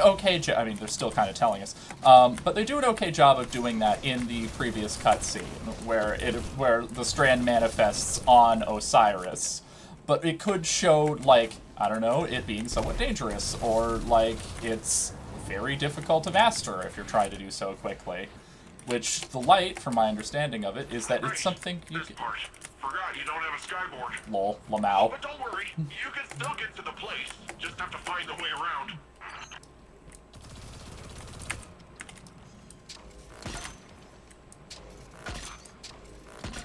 A: okay job. I mean, they're still kind of telling us, but they do an okay job of doing that in the previous cutscene, where the strand manifests on Osiris. But it could show, like, I don't know, it being somewhat dangerous, or like it's very difficult to master if you're trying to do so quickly. Which the light, from my understanding of it, is that it's something you can...
I: Forgot you don't have a skyboard.
A: Lol, Lamau.
I: But don't worry, you can still get to the place. Just have to find the way around.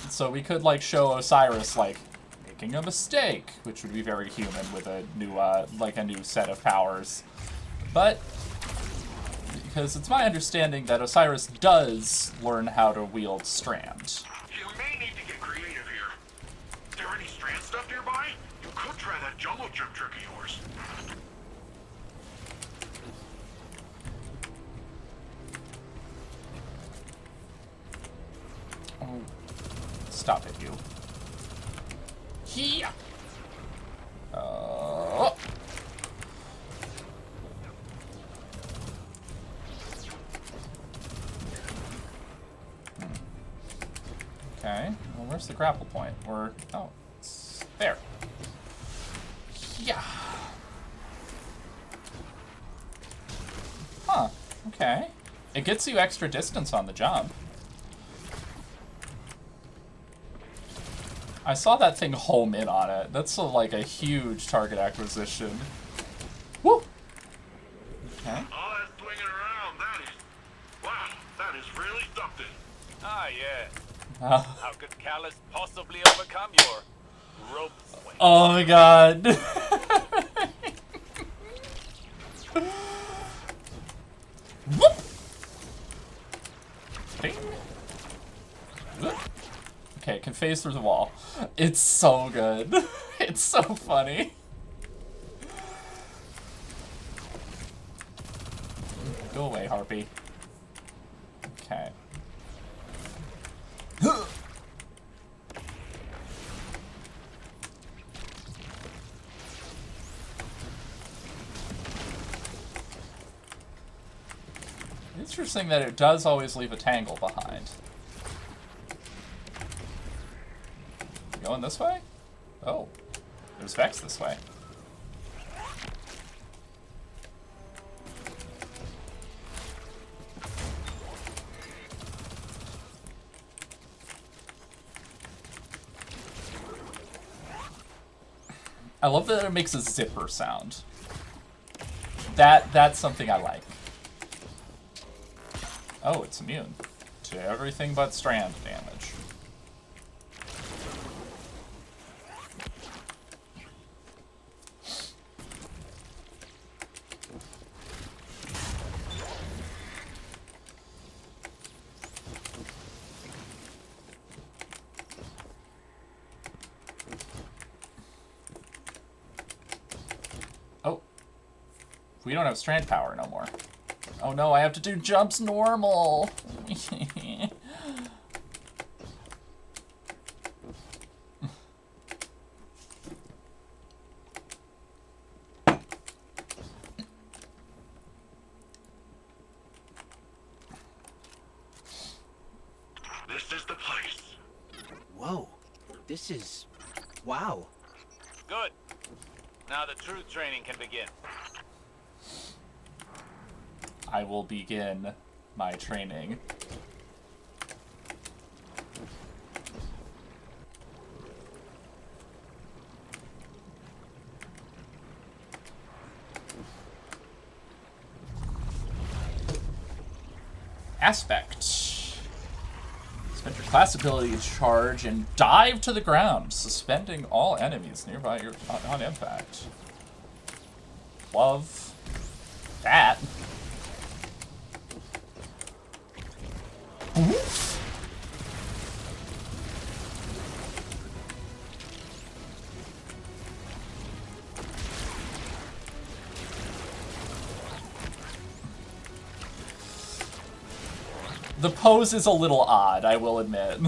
A: So we could, like, show Osiris, like, making a mistake, which would be very human with a new, like, a new set of powers. But, because it's my understanding that Osiris does learn how to wield Strand.
I: You may need to get creative here. Is there any Strand stuff nearby? You could try that jungle gym trick of yours.
A: Oh, stop it, you. Here. Okay, well, where's the grapple point? Or, oh, it's there. Yeah. Huh, okay. It gets you extra distance on the jump. I saw that thing home in on it. That's like a huge target acquisition. Woo! Okay.
I: All that swinging around, wow, that is really something.
J: Ah, yeah.
A: Oh.
J: How could Callus possibly overcome your rope swing?
A: Oh my god. Whoop! Ding. Whoop. Okay, it can phase through the wall. It's so good. It's so funny. Go away, Harpy. Okay. Interesting that it does always leave a tangle behind. Going this way? Oh. There's Vex this way. I love that it makes a zipper sound. That's something I like. Oh, it's immune to everything but strand damage. Oh. We don't have strand power no more. Oh no, I have to do jumps normal.
I: This is the place.
C: Whoa, this is... wow.
J: Good. Now the true training can begin.
A: I will begin my training. Aspect. Spend your class ability to charge and dive to the ground, suspending all enemies nearby on impact. Love that. Oof. The pose is a little odd, I will admit.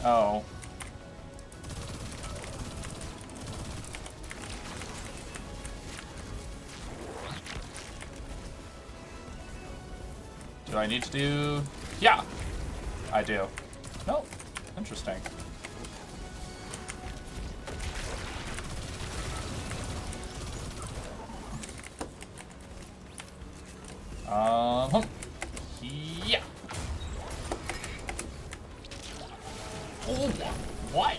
A: Oh. Do I need to do... Yeah, I do. No, interesting. Yeah. Oh, what?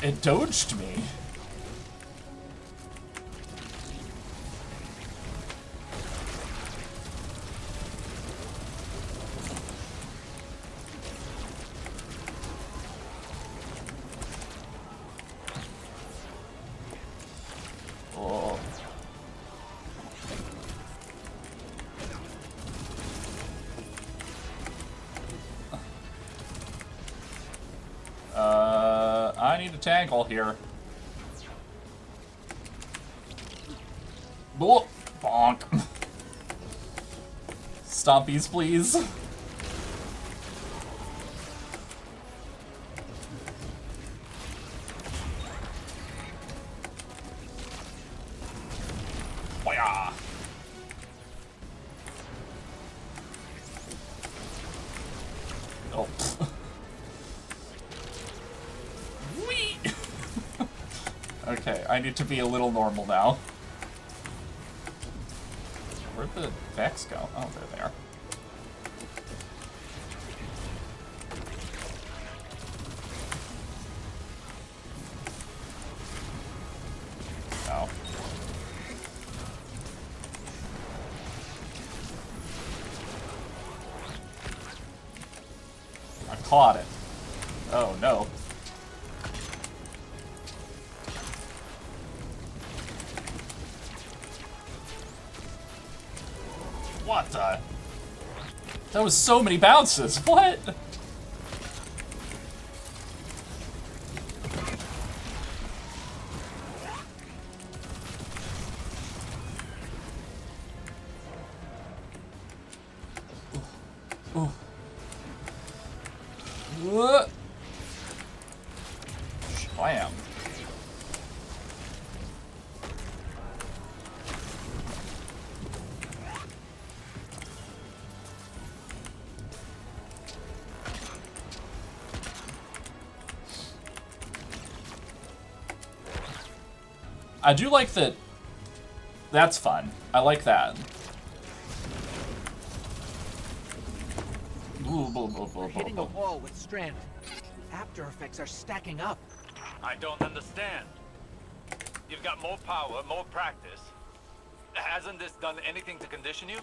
A: It dodged me. Oh. I need a tackle here. Oh, bonk. Stompies, please. Booyah. Oh. Whee! Okay, I need to be a little normal now. Where'd the Vex go? Oh, there they are. Oh. I caught it. Oh, no. What the? That was so many bounces. What? Ooh. What? Slam. I do like that. That's fun. I like that.
C: We're hitting a wall with Strand. After effects are stacking up.
J: I don't understand. You've got more power, more practice. Hasn't this done anything to condition you?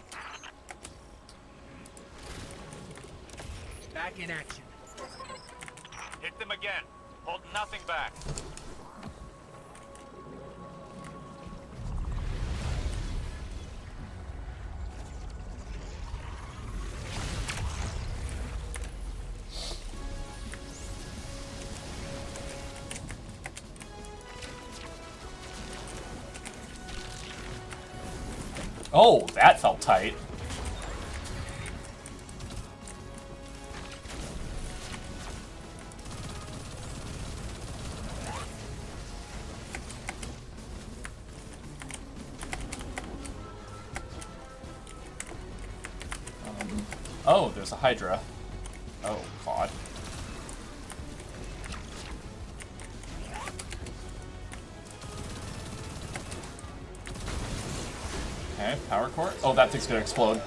C: Back in action.
J: Hit them again. Hold nothing back.
A: Oh, that felt tight. Oh, there's a Hydra. Oh, God. Okay, power core. Oh, that thing's gonna explode.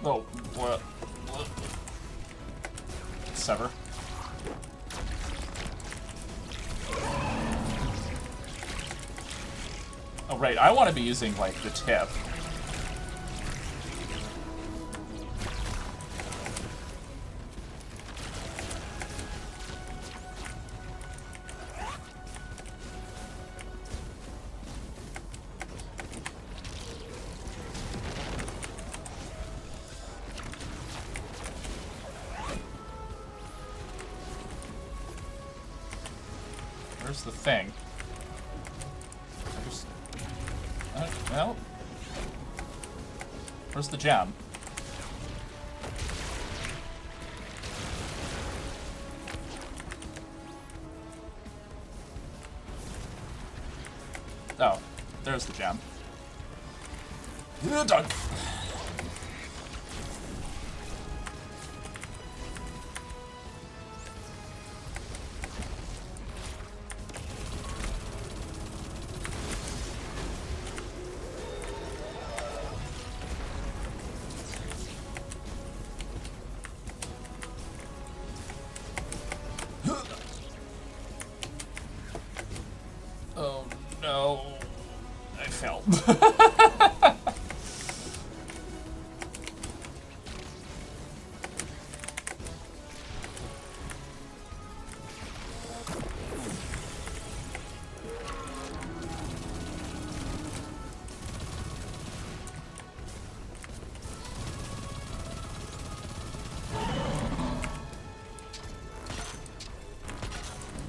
A: Oh, what? Sever. Oh, right, I want to be using, like, the tip. Where's the thing? Well, where's the gem? Oh, there's the gem. Done. Oh no, I fell.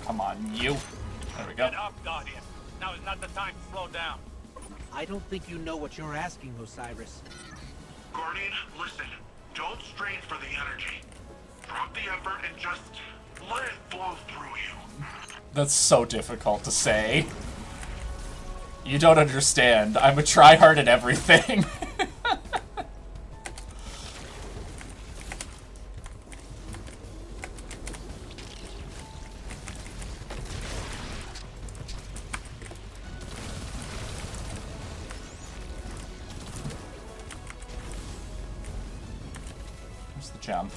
A: Come on, you. There we go.
J: Get up, Guardian. Now is not the time to slow down.
C: I don't think you know what you're asking, Osiris.
I: Guardian, listen. Don't strain for the energy. Drop the effort and just let it flow through you.
A: That's so difficult to say. You don't understand. I'm a tryhard at everything. Where's the gem?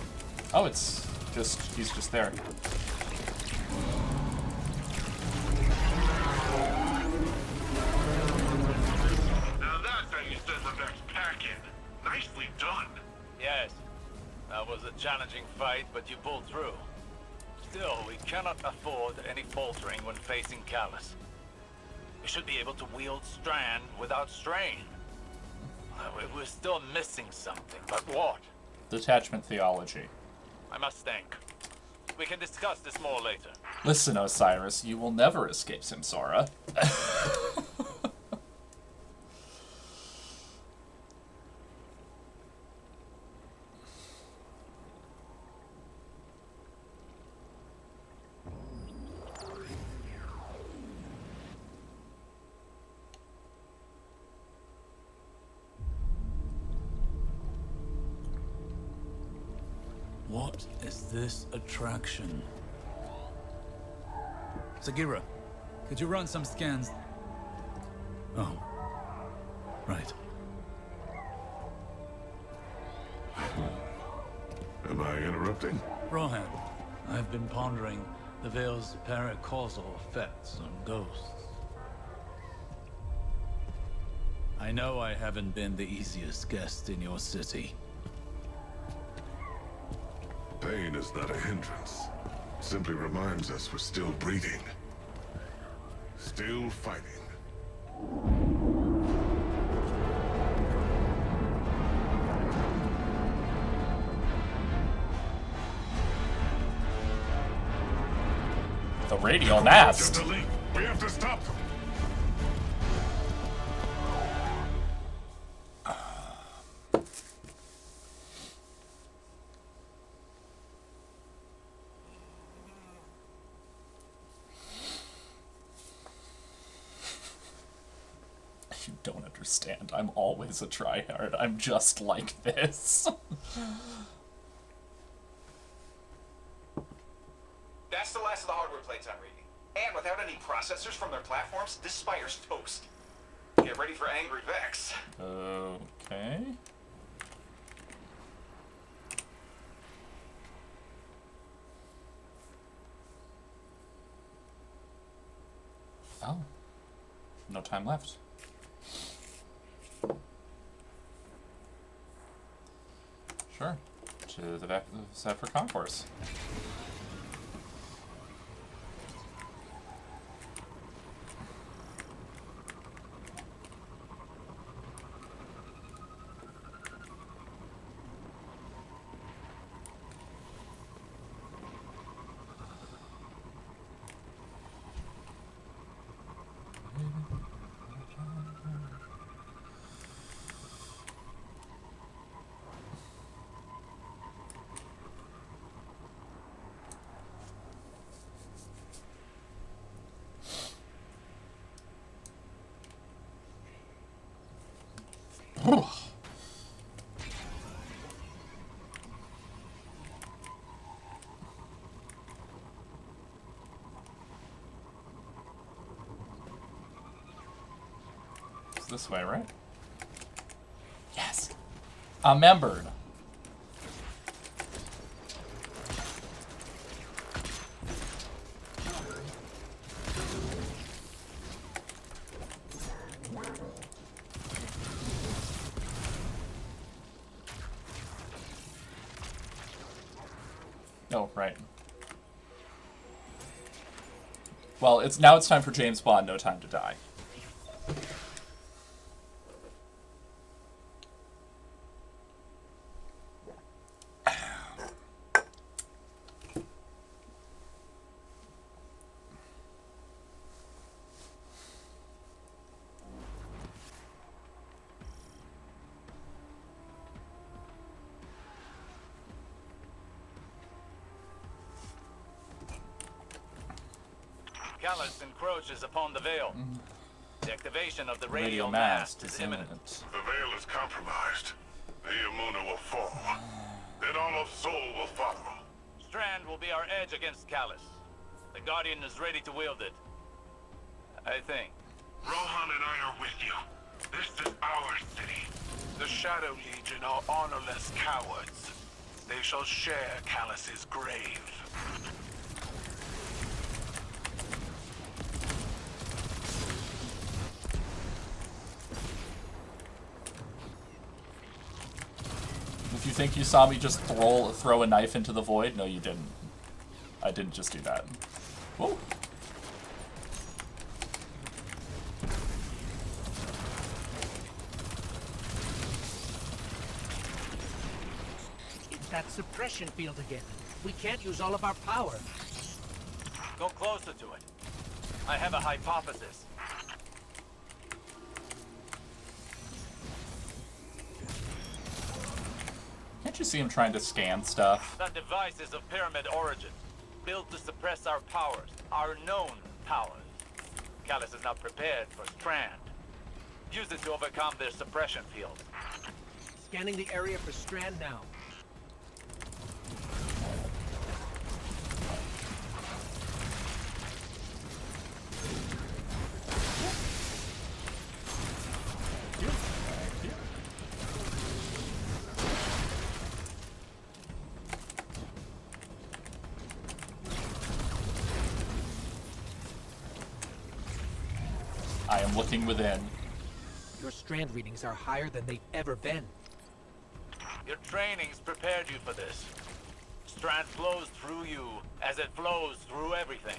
A: Oh, it's just, he's just there.
I: Now that's how you send the next pack in. Nicely done.
J: Yes. That was a challenging fight, but you pulled through. Still, we cannot afford any faltering when facing Callus. We should be able to wield Strand without strain. We're still missing something, but what?
A: Detachment theology.
J: I must think. We can discuss this more later.
A: Listen, Osiris, you will never escape Samsara.
D: What is this attraction? Sagira, could you run some scans? Oh. Right.
B: Am I interrupting?
D: Rohan, I've been pondering the Veil's paracausal effects on ghosts. I know I haven't been the easiest guest in your city.
B: Pain is not a hindrance. Simply reminds us we're still breathing. Still fighting.
A: The radial mast.
B: Just a leak. We have to stop them.
A: You don't understand. I'm always a tryhard. I'm just like this.
G: That's the last of the hardware plates I'm reading. And without any processors from their platforms, this spire's toast. Get ready for Angry Vex.
A: Okay. Oh. No time left. Sure. To the back of the set for concourse. It's this way, right? Yes! I'm membered. Oh, right. Well, it's time for James Bond, No Time to Die.
J: Callus encroaches upon the Veil. The activation of the
A: Radio
J: radial
A: mast
J: mast
A: is
J: is imminent.
B: The veil is compromised. The Yamuna will fall. Then all of Sol will follow.
J: Strand will be our edge against Callus. The Guardian is ready to wield it. I think.
I: Rohan and I are with you. This is our city.
M: The Shadow Legion are honorless cowards. They shall share Callus's grave.
A: If you think you saw me just throw a knife into the void, no you didn't. I didn't just do that. Whoa.
C: It's that suppression field again. We can't use all of our power.
J: Go closer to it. I have a hypothesis.
A: Can't you see him trying to scan stuff?
J: That device is of pyramid origin, built to suppress our powers, our known powers. Callus is not prepared for Strand. Use it to overcome their suppression field.
C: Scanning the area for Strand now.
A: I am looking within.
C: Your Strand readings are higher than they've ever been.
J: Your training's prepared you for this. Strand flows through you as it flows through everything.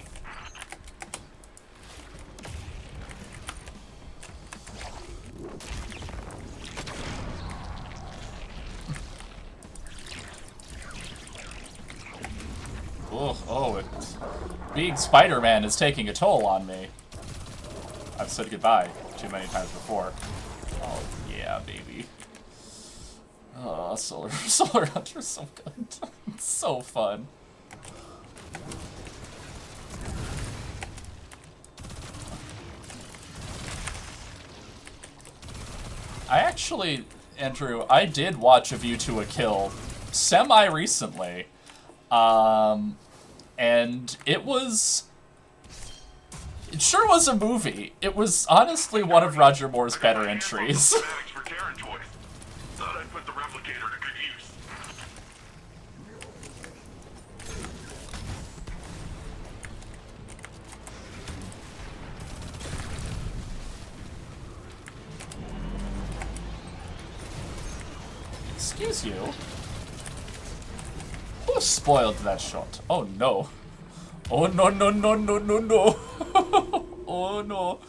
A: Being Spider-Man is taking a toll on me. I've said goodbye too many times before. Oh yeah, baby. Oh, Solar Hunter's so good. It's so fun. I actually, Andrew, I did watch A View to a Kill semi-recently. And it sure was a movie. It was honestly one of Roger Moore's better entries.
I: Thought I'd put the replicator to good use.
A: Excuse you? Who spoiled that shot? Oh no. Oh no no no no no no. Oh no.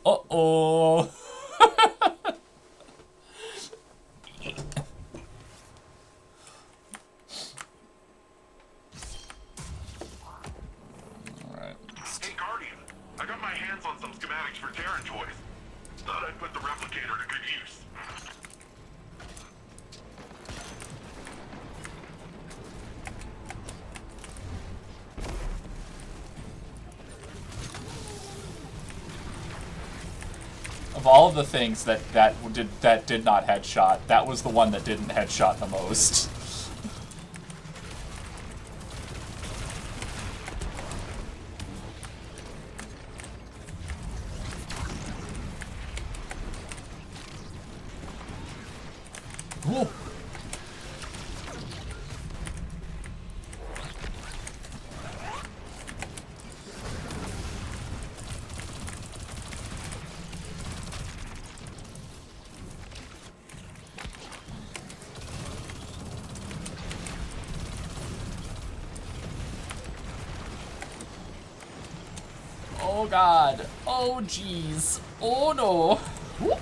A: Uh-oh. Alright.
I: Hey Guardian, I got my hands on some schematics for Terran toys. Thought I'd put the replicator to good use.
A: Of all of the things that did not headshot, that was the one that didn't headshot the most. Ooh. Oh god. Oh jeez. Oh no. Whoop.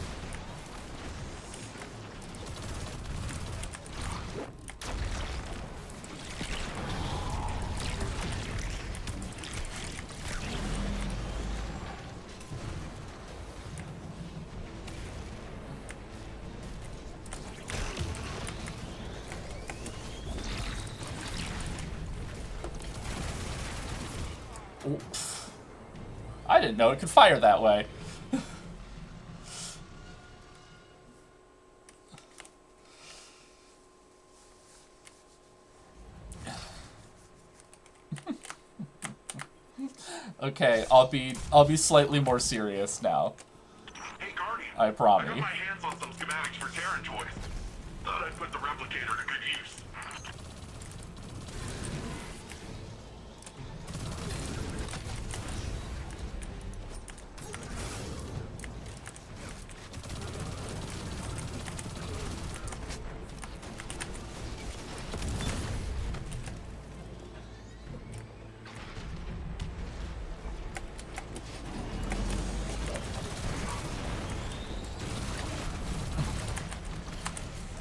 A: Oof. I didn't know it could fire that way. Okay, I'll be slightly more serious now.
I: Hey Guardian,
A: I promise.
I: I got my hands on some schematics for Terran toys. Thought I'd put the replicator to good use.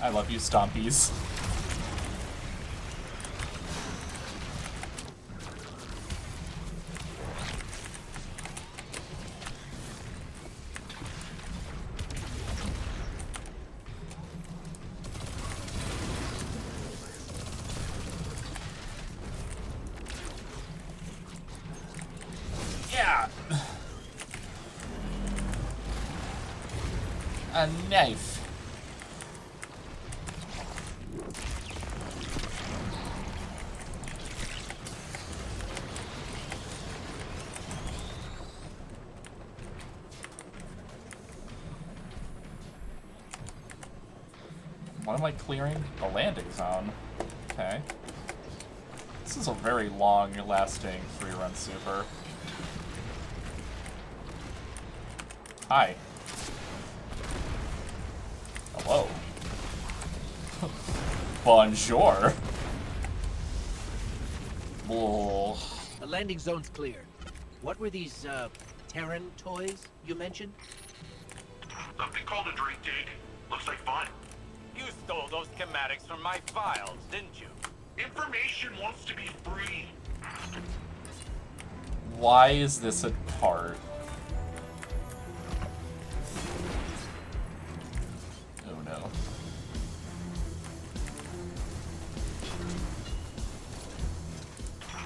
A: I love you, Stompies. Yeah. A knife. What am I clearing? The landing zone. Okay. This is a very long-lasting free-run super. Hi. Hello. Bonjour. Whoa.
C: The landing zone's cleared. What were these, Terran toys you mentioned?
I: Something called a drink dig. Looks like fun.
J: You stole those schematics from my files, didn't you?
I: Information wants to be free.
A: Why is this a part? Oh no.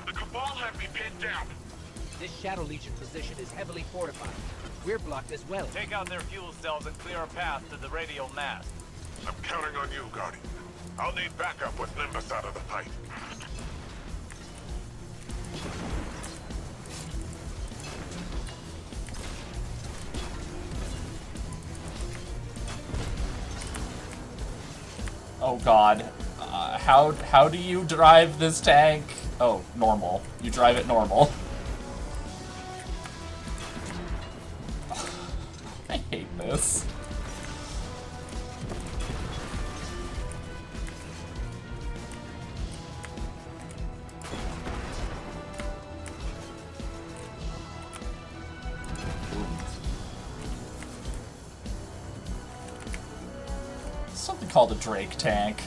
I: The Cabal have me pinned down.
C: This Shadow Legion position is heavily fortified. We're blocked as well.
J: Take out their fuel cells and clear a path to the radial mast.
M: I'm counting on you, Guardian. I'll need backup with Nimbus out of the fight.
A: Oh god. How do you drive this tank? Oh, normal. You drive it normal. I hate this. Something called a Drake tank.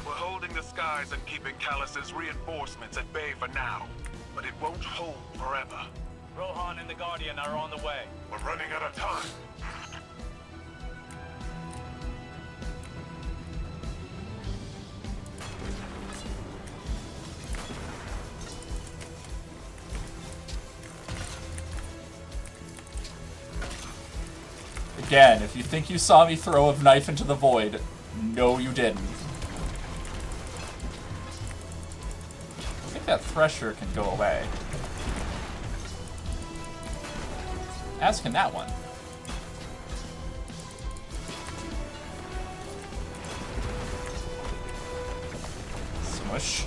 M: We're holding the skies and keeping Callus's reinforcements at bay for now, but it won't hold forever.
J: Rohan and the Guardian are on the way.
M: We're running out of time.
A: Again, if you think you saw me throw a knife into the void, no you didn't. I think that thresher can go away. As can that one. Smush.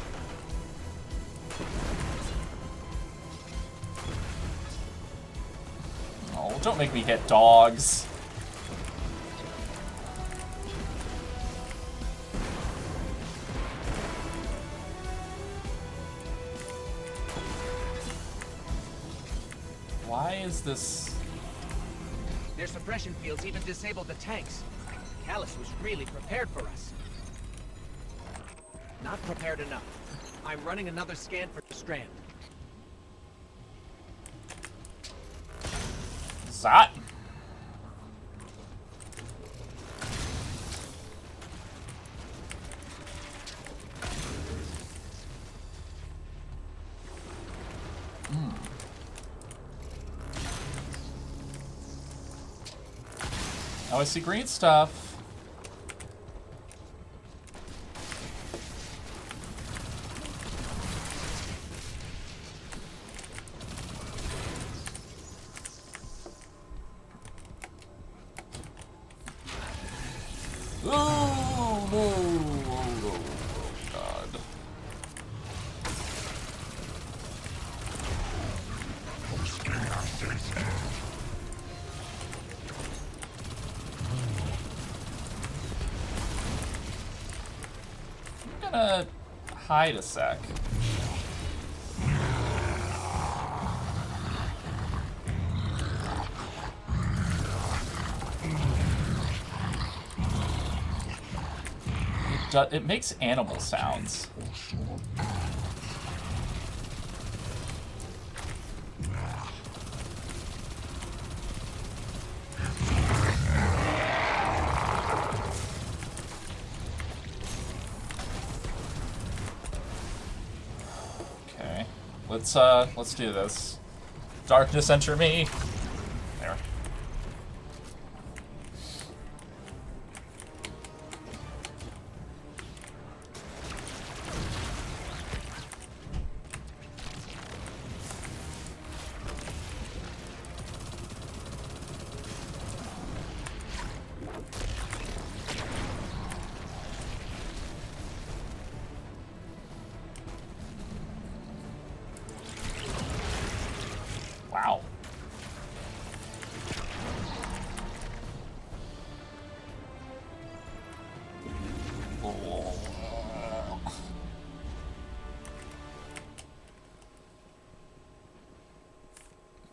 A: Oh, don't make me hit dogs. Why is this...
C: Their suppression fields even disabled the tanks. Callus was really prepared for us. Not prepared enough. I'm running another scan for Strand.
A: Zot. Oh, I see green stuff. Oh, no. Oh, God. I'm gonna hide a sec. It makes animal sounds. Okay, let's do this. Darkness, enter me. There. Wow.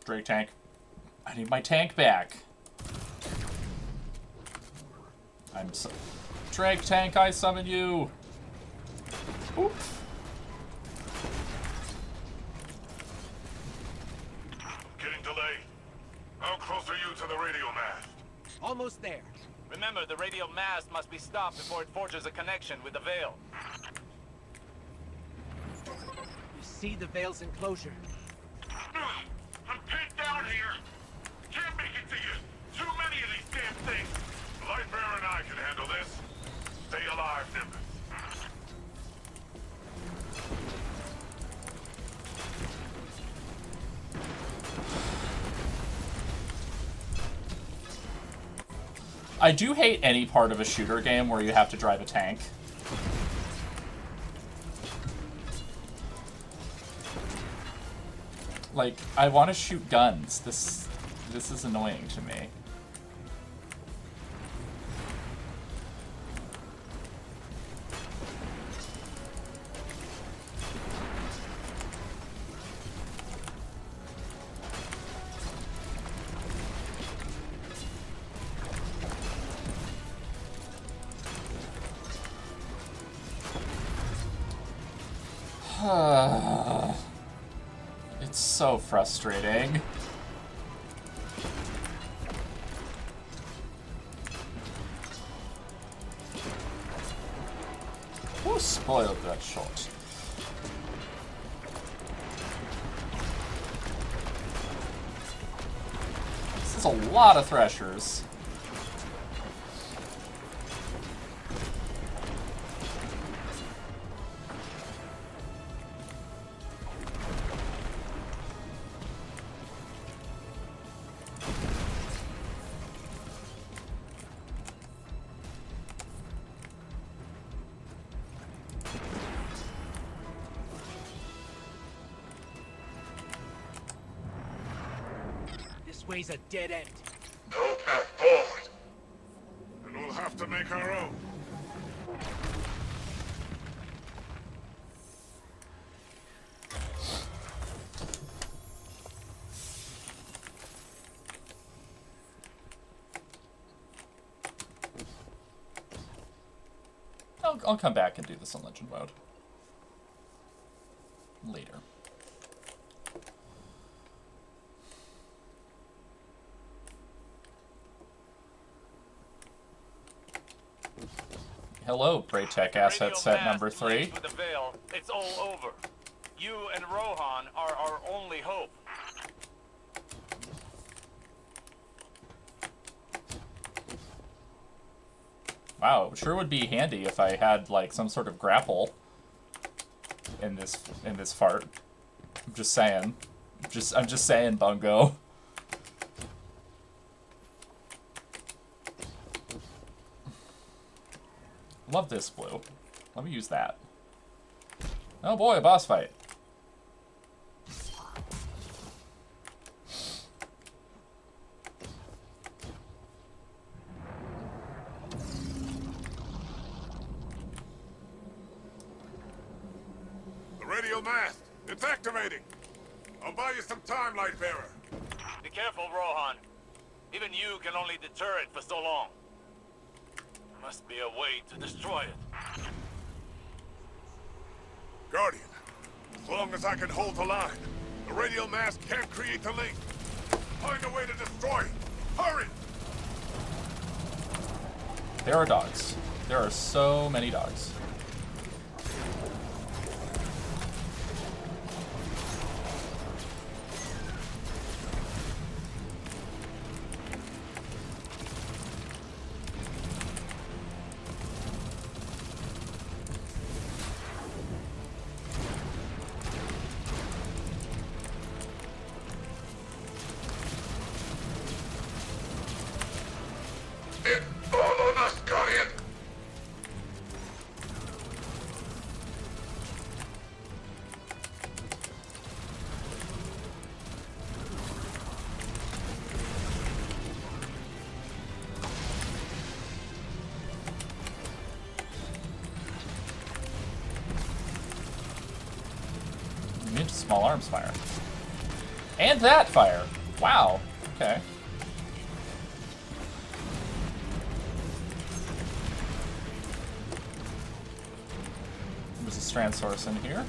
A: Drake tank. I need my tank back. I'm so... Drake tank, I summon you! Oop.
M: Getting delayed. How close are you to the radio mast?
C: Almost there.
J: Remember, the radial mast must be stopped before it forges a connection with the Veil.
C: You see the Veil's enclosure.
M: I'm pinned down here. Can't make it to you. Too many of these damn things. Lightbearer and I can handle this. Stay alive, Nimbus.
A: I do hate any part of a shooter game where you have to drive a tank. Like, I want to shoot guns. This is annoying to me. It's so frustrating. Who spoiled that shot? This is a lot of threshers.
C: This way's a dead end.
M: No path forward. And we'll have to make our own.
A: I'll come back and do this on Legend mode. Later. Hello, Braytech asset set number 3.
J: With the Veil, it's all over. You and Rohan are our only hope.
A: Wow, it sure would be handy if I had like some sort of grapple in this fart. I'm just saying. I'm just saying, Bungo. Love this blue. Let me use that. Oh boy, a boss fight.
M: The radial mast. It's activating. I'll buy you some time, Lightbearer.
J: Be careful, Rohan. Even you can only deter it for so long. There must be a way to destroy it.
M: Guardian, as long as I can hold the line, the radial mast can't create the link. Find a way to destroy it. Hurry!
A: There are dogs. There are so many dogs. Immune to small arms fire. And that fire. Wow. Okay. There's a strand source in here.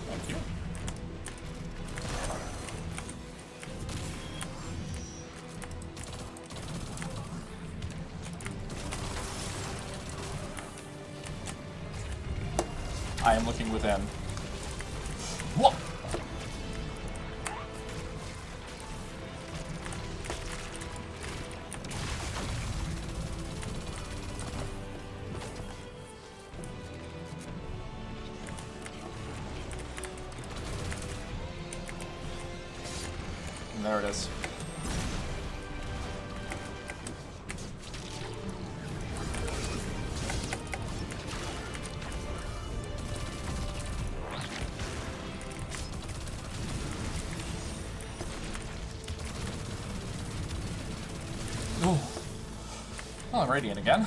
A: Thank you. I am looking within. Whoa! And there it is. Oh, I'm radiant again.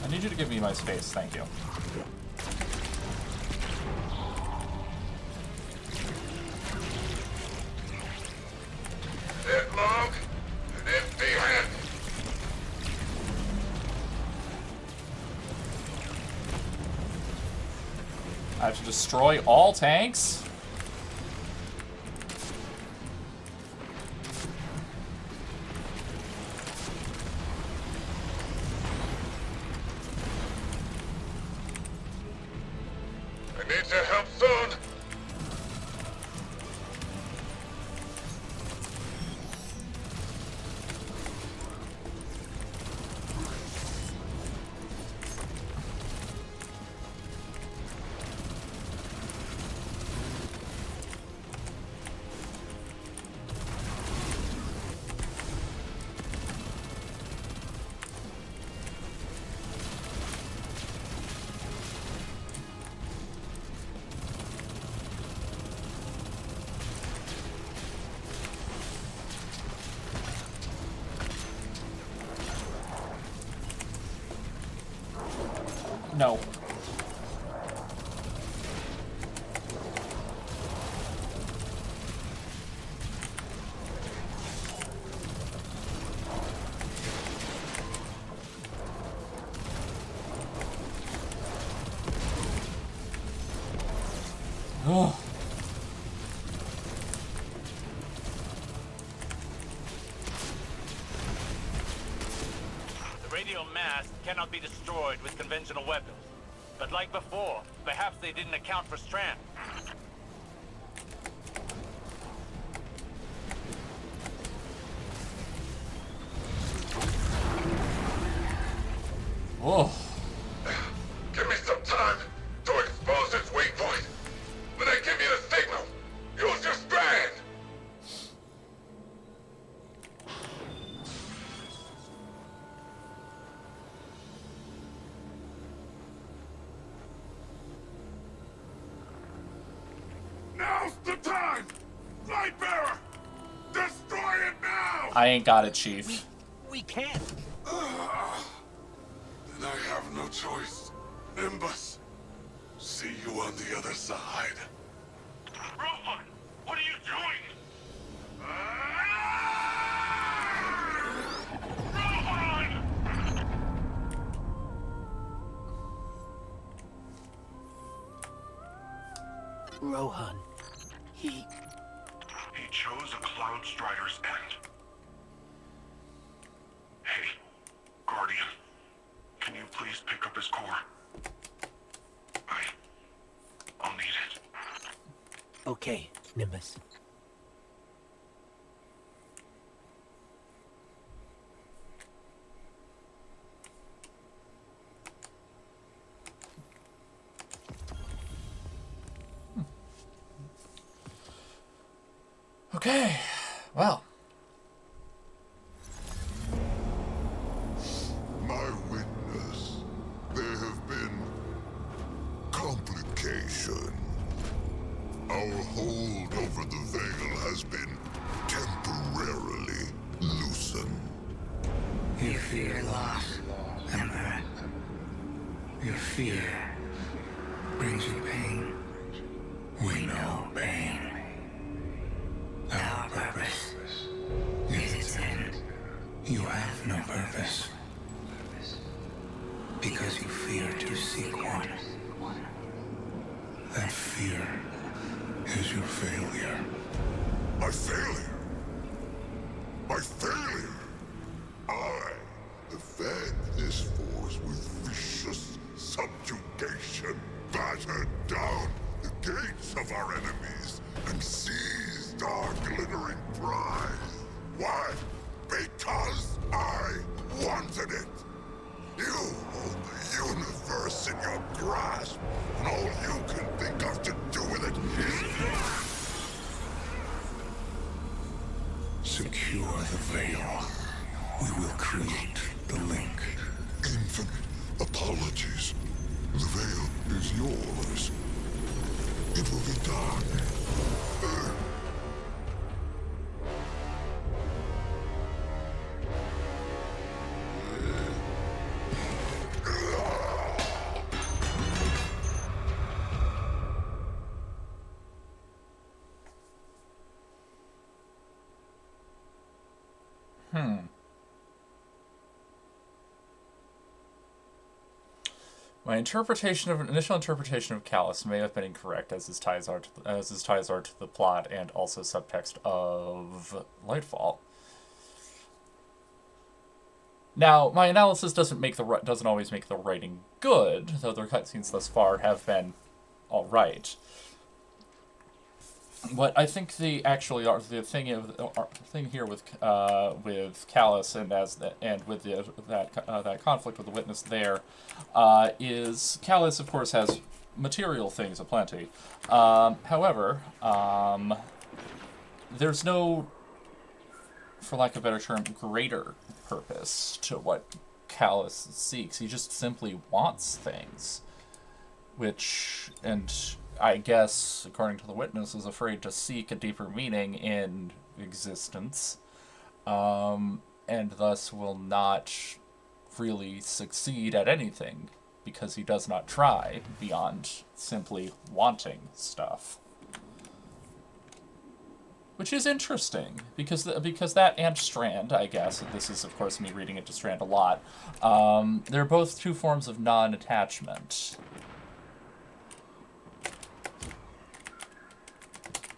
A: I need you to give me my space, thank you.
B: It log, an empty hand.
A: I have to destroy all tanks?
B: I need your help soon.
A: No. Oh.
J: The radio mast cannot be destroyed with conventional weapons. But like before, perhaps they didn't account for Strand.
A: Oh.
B: Give me some time to expose its weak point. When I give you the signal, use your strand. Now's the time! Lightbearer! Destroy it now!
A: I ain't got it, Chief.
C: We can't.
B: Then I have no choice. Nimbus, see you on the other side.
M: Rohan, what are you doing? Rohan!
C: Rohan. He
M: chose a Cloud Strider's end. Hey, Guardian, can you please pick up his core? I'll need it.
C: Okay, Nimbus.
A: Okay, well.
B: My witness, there have been complication. Our hold over the Veil has been temporarily loosened.
E: You fear loss, Emperor. Your fear brings you pain. We know pain. Our purpose is its end. You have no purpose. Because you fear to seek one. That fear is your failure.
B: My failure? My failure? I, the Fed, Pillage and battered down the gates of our enemies and seized our glittering prize. Why? Because I wanted it. You hold the universe in your grasp, and all you can think of to do with it is...
E: Secure the veil. We will create the link.
B: Infinite apologies. The veil is yours. It will be done.
A: My initial interpretation of Callus may have been incorrect, as his ties are to the plot and also subtext of Lightfall. Now, my analysis doesn't always make the writing good, though the cutscenes thus far have been all right. What I think the thing here with Callus and with that conflict with the witness there is Callus, of course, has material things aplenty. However, there's no, for lack of a better term, greater purpose to what Callus seeks. He just simply wants things, and I guess, according to the witness, is afraid to seek a deeper meaning in existence, and thus will not really succeed at anything, because he does not try beyond simply wanting stuff. Which is interesting, because that and Strand, I guess, and this is, of course, me reading into Strand a lot, they're both two forms of non-attachment.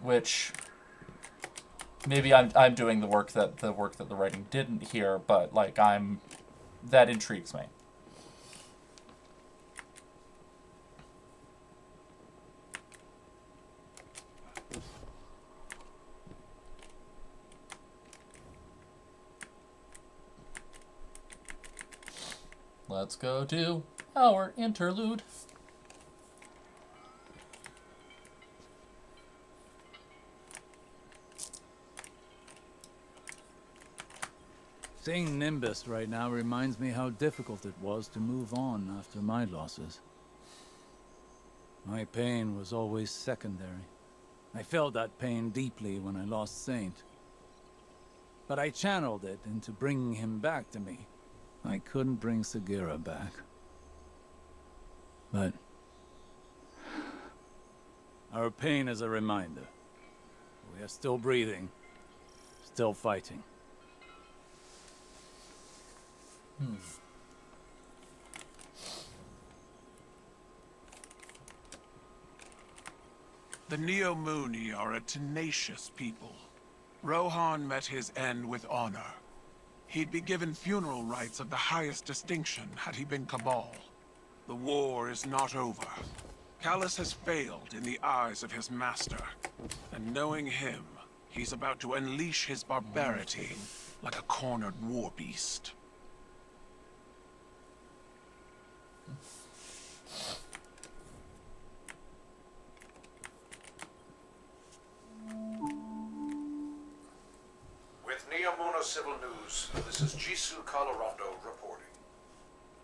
A: Which maybe I'm doing the work that the writing didn't here, but like that intrigues me. Let's go do our interlude.
D: Seeing Nimbus right now reminds me how difficult it was to move on after my losses. My pain was always secondary. I felt that pain deeply when I lost Saint. But I channeled it into bringing him back to me. I couldn't bring Sagira back. But our pain is a reminder. We are still breathing, still fighting.
K: The Neomuni are a tenacious people. Rohan met his end with honor. He'd be given funeral rites of the highest distinction had he been Cabal. The war is not over. Callus has failed in the eyes of his master. And knowing him, he's about to unleash his barbarity like a cornered war beast.
H: With Neomuna Civil News, this is Jisoo Colorado reporting.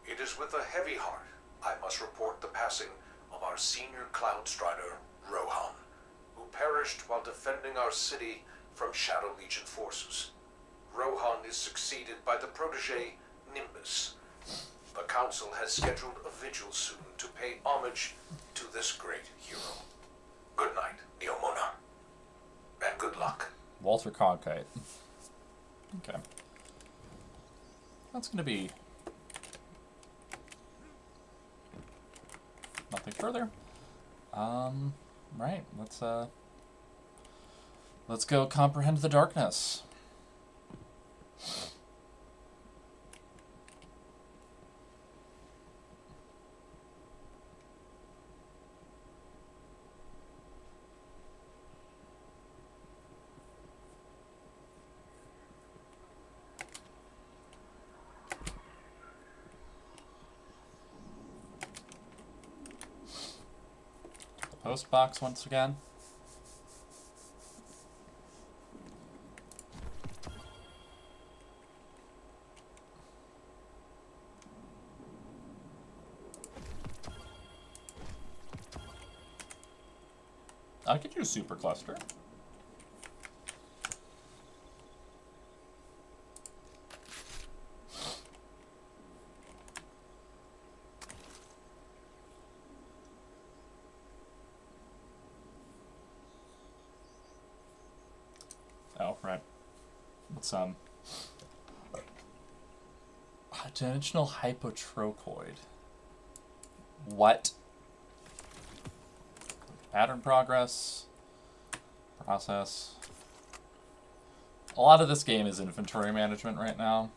H: It is with a heavy heart I must report the passing of our senior Cloud Strider, Rohan, who perished while defending our city from Shadow Legion forces. Rohan is succeeded by the protege, Nimbus. The Council has scheduled a vigil soon to pay homage to this great hero. Good night, Neomuna. And good luck.
A: Walter Cronkite. Okay. That's gonna be nothing further. Right, let's go comprehend the darkness. post box once again. I could use super cluster. Oh, right. It's dimensional hypotrochoid. What? Pattern progress. Process. A lot of this game is inventory management right now.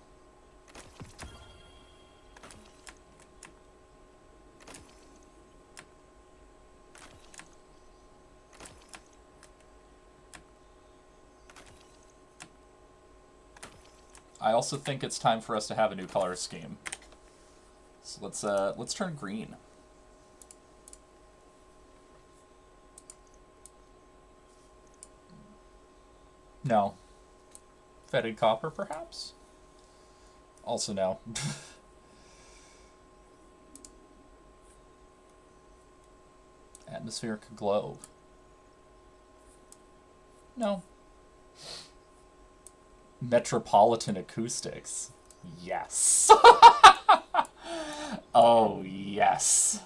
A: I also think it's time for us to have a new color scheme. So let's turn green. No. Fetid copper, perhaps? Also no. Atmospheric globe. No. Metropolitan acoustics. Yes. Oh, yes.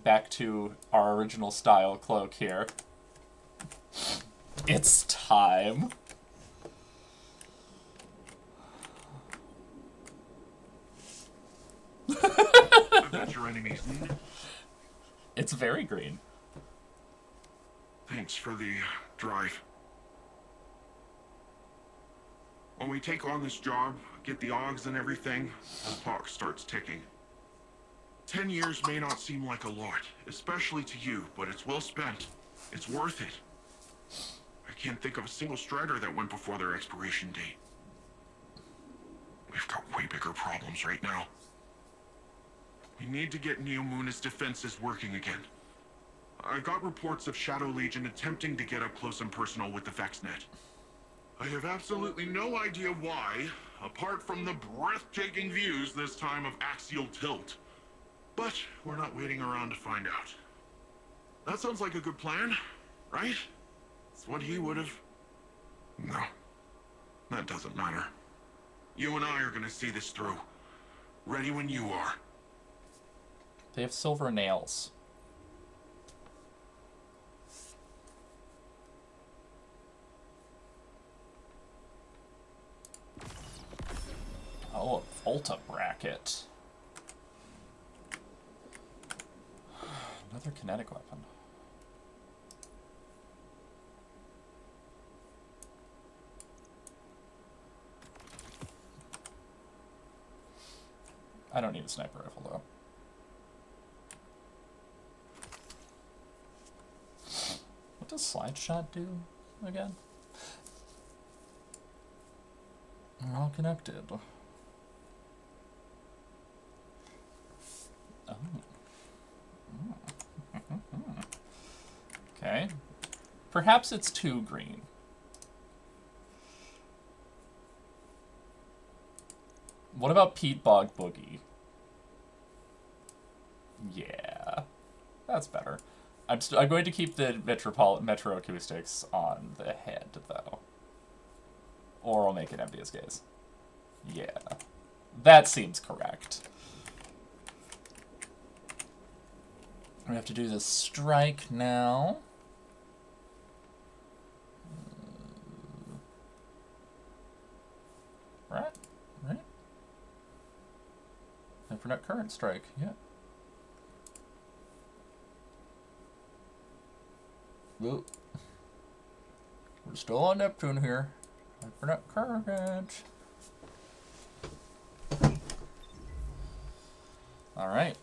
A: Back to our original style cloak here. It's time.
I: That's your enemies.
A: It's very green.
I: Thanks for the drive. When we take on this job, get the Augs and everything, the clock starts ticking. 10 years may not seem like a lot, especially to you, but it's well spent. It's worth it. I can't think of a single strider that went before their expiration date. We've got way bigger problems right now. We need to get Neomuna's defenses working again. I got reports of Shadow Legion attempting to get up close and personal with the VexNet. I have absolutely no idea why, apart from the breathtaking views this time of axial tilt. But we're not waiting around to find out. That sounds like a good plan, right? It's what he would have... No. That doesn't matter. You and I are gonna see this through. Ready when you are.
A: They have silver nails. Oh, a Volta bracket. Another kinetic weapon. I don't need a sniper rifle, though. What does slide shot do again? They're all connected. Oh. Okay. Perhaps it's too green. What about Peat Bog Boogie? Yeah. That's better. I'm going to keep the Metro Acoustics on the head, though. Or I'll make it MDS gaze. Yeah. That seems correct. We have to do this strike now. Right? Right? Infinite current strike, yeah. Whoa. We're still on Neptune here. Infinite current. Alright.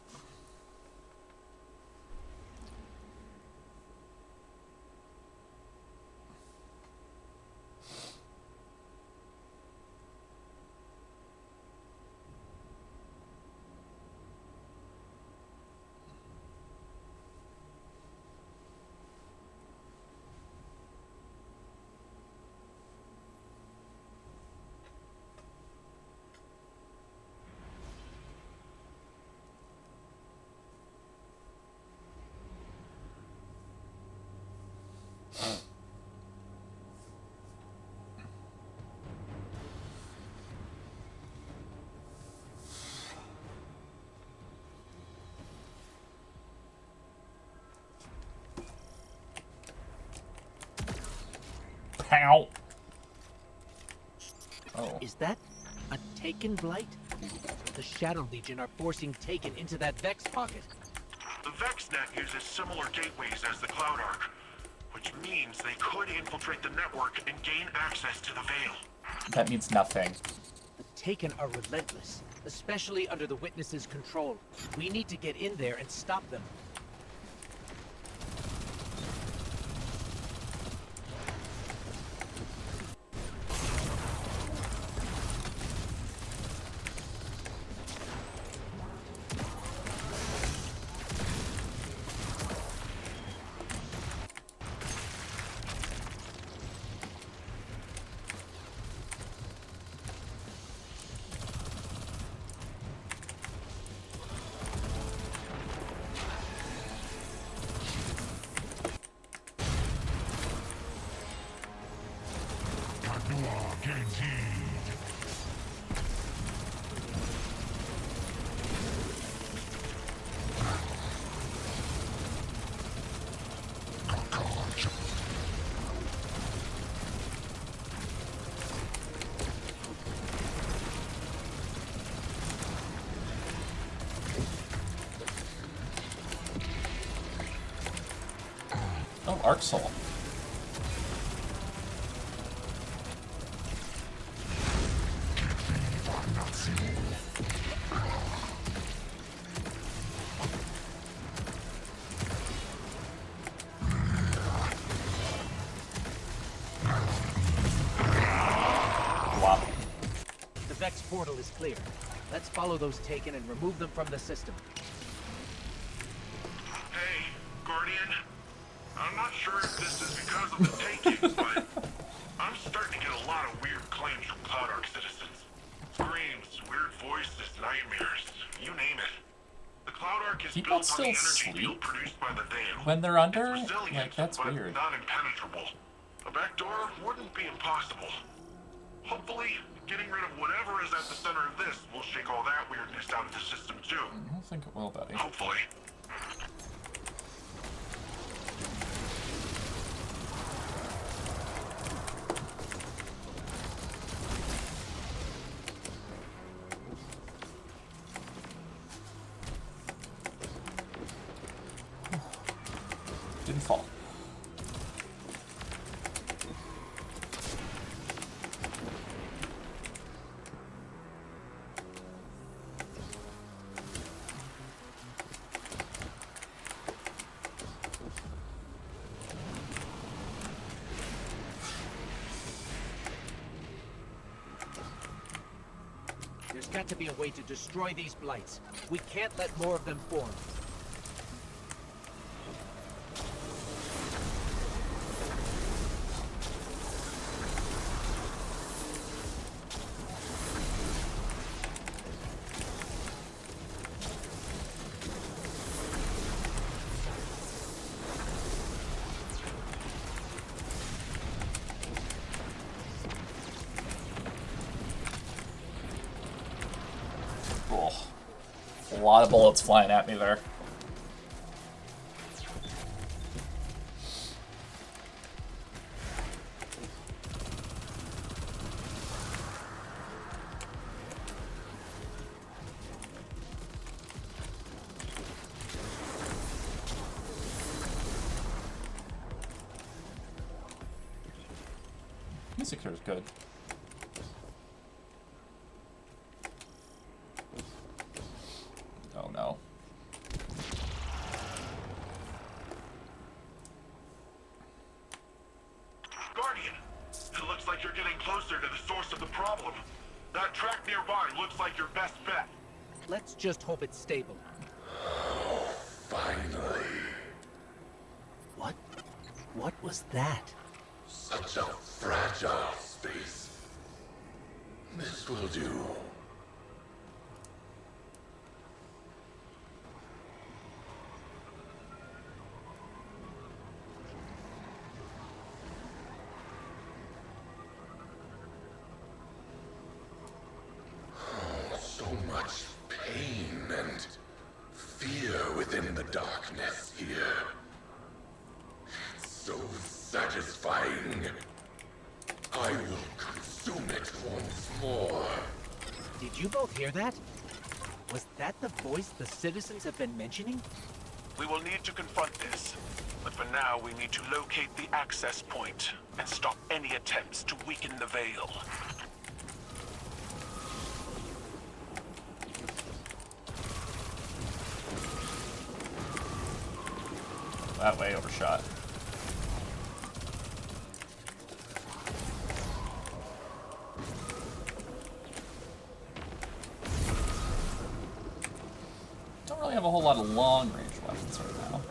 A: Pow. Oh.
C: Is that a Taken blight? The Shadow Legion are forcing Taken into that Vex pocket.
M: The VexNet uses similar gateways as the Cloud Arc, which means they could infiltrate the network and gain access to the Veil.
A: That means nothing.
C: The Taken are relentless, especially under the Witness's control. We need to get in there and stop them.
A: Oh, Arc Soul. Wow.
C: The Vex portal is clear. Let's follow those Taken and remove them from the system.
M: Hey, Guardian. I'm not sure if this is because of the Taken, but I'm starting to get a lot of weird claims from Cloud Arc citizens. Screams, weird voices, nightmares, you name it. The Cloud Arc is
A: People
M: built on the
A: still
M: energy field
A: sleep
M: produced by the Veil.
A: when they're under?
M: It's resilient,
A: Like, that's
M: but
A: weird.
M: not impenetrable. A backdoor wouldn't be impossible. Hopefully, getting rid of whatever is at the center of this will shake all that weirdness out of the system too.
A: I don't think it will, buddy.
M: Hopefully.
A: Didn't fall.
C: There's got to be a way to destroy these blights. We can't let more of them form.
A: Oh, a lot of bullets flying at me there. Music here is good. Oh no.
M: Guardian, it looks like you're getting closer to the source of the problem. That track nearby looks like your best bet.
C: Let's just hope it's stable.
L: Finally.
C: What? What was that?
L: Such a fragile space. This will do.
B: within the darkness here. So satisfying. I will consume it once more.
C: Did you both hear that? Was that the voice the citizens have been mentioning?
M: We will need to confront this. But for now, we need to locate the access point and stop any attempts to weaken the Veil.
A: That way overshot. Don't really have a whole lot of long-range weapons right now.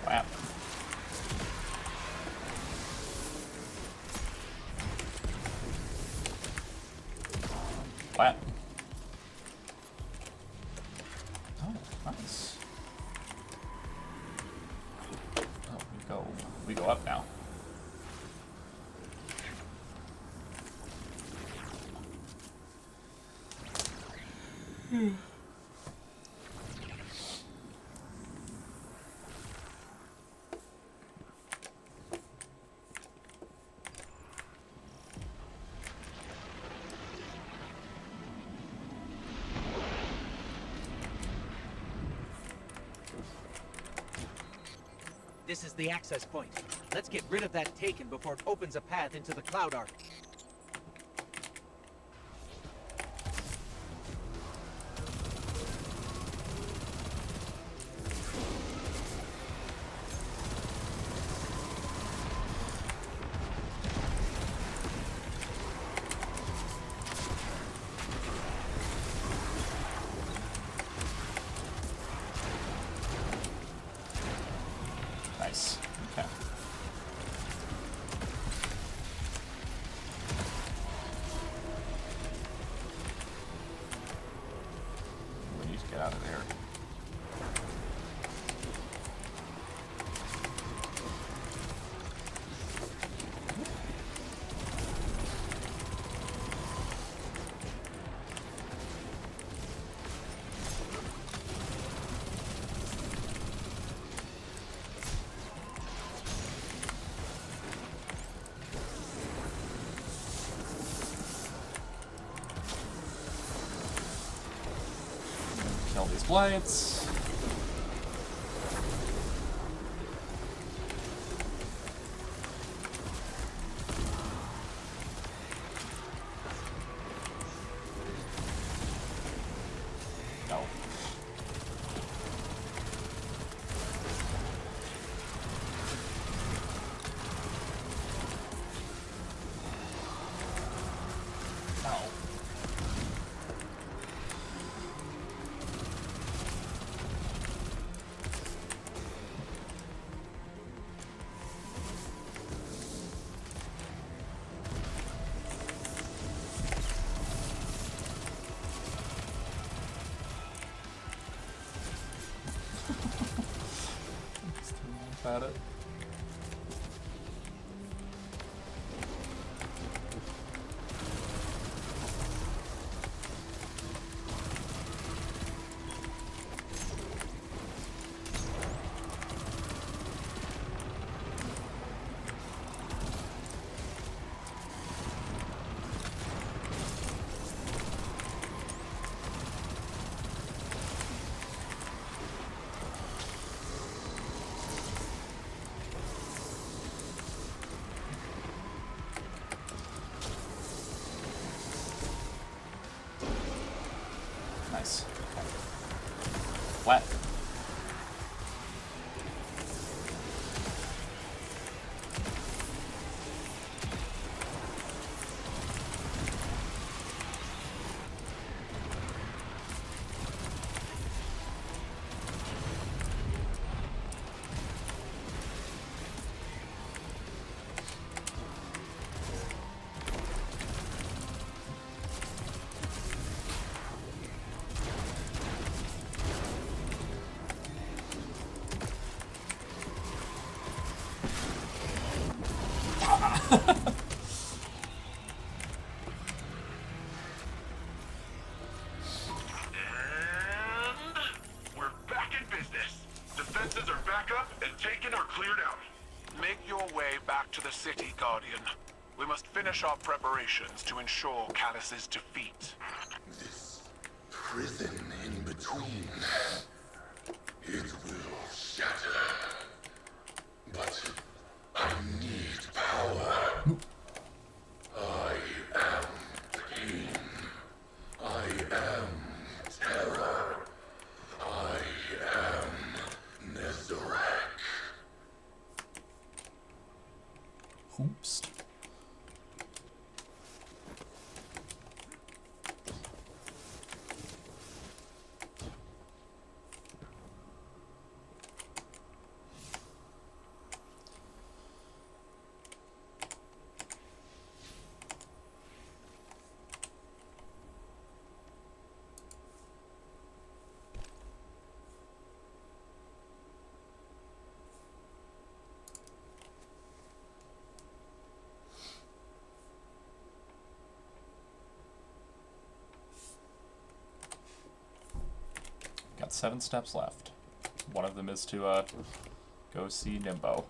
A: Wow. Wow. Oh, nice. Oh, we go up now.
C: This is the access point. Let's get rid of that Taken before it opens a path into the Cloud Arc.
A: Nice. Okay. We need to get out of there. Kill these blights. No. No. At it. What?
M: We're back in business. Defenses are back up and taken or cleared out. Make your way back to the city, Guardian. We must finish our preparations to ensure Callus's defeat.
B: This prison in between, it will shatter. But I need power. I am pain. I am terror. I am Nezarek.
A: Oops. Got 7 steps left. One of them is to go see Nimbo.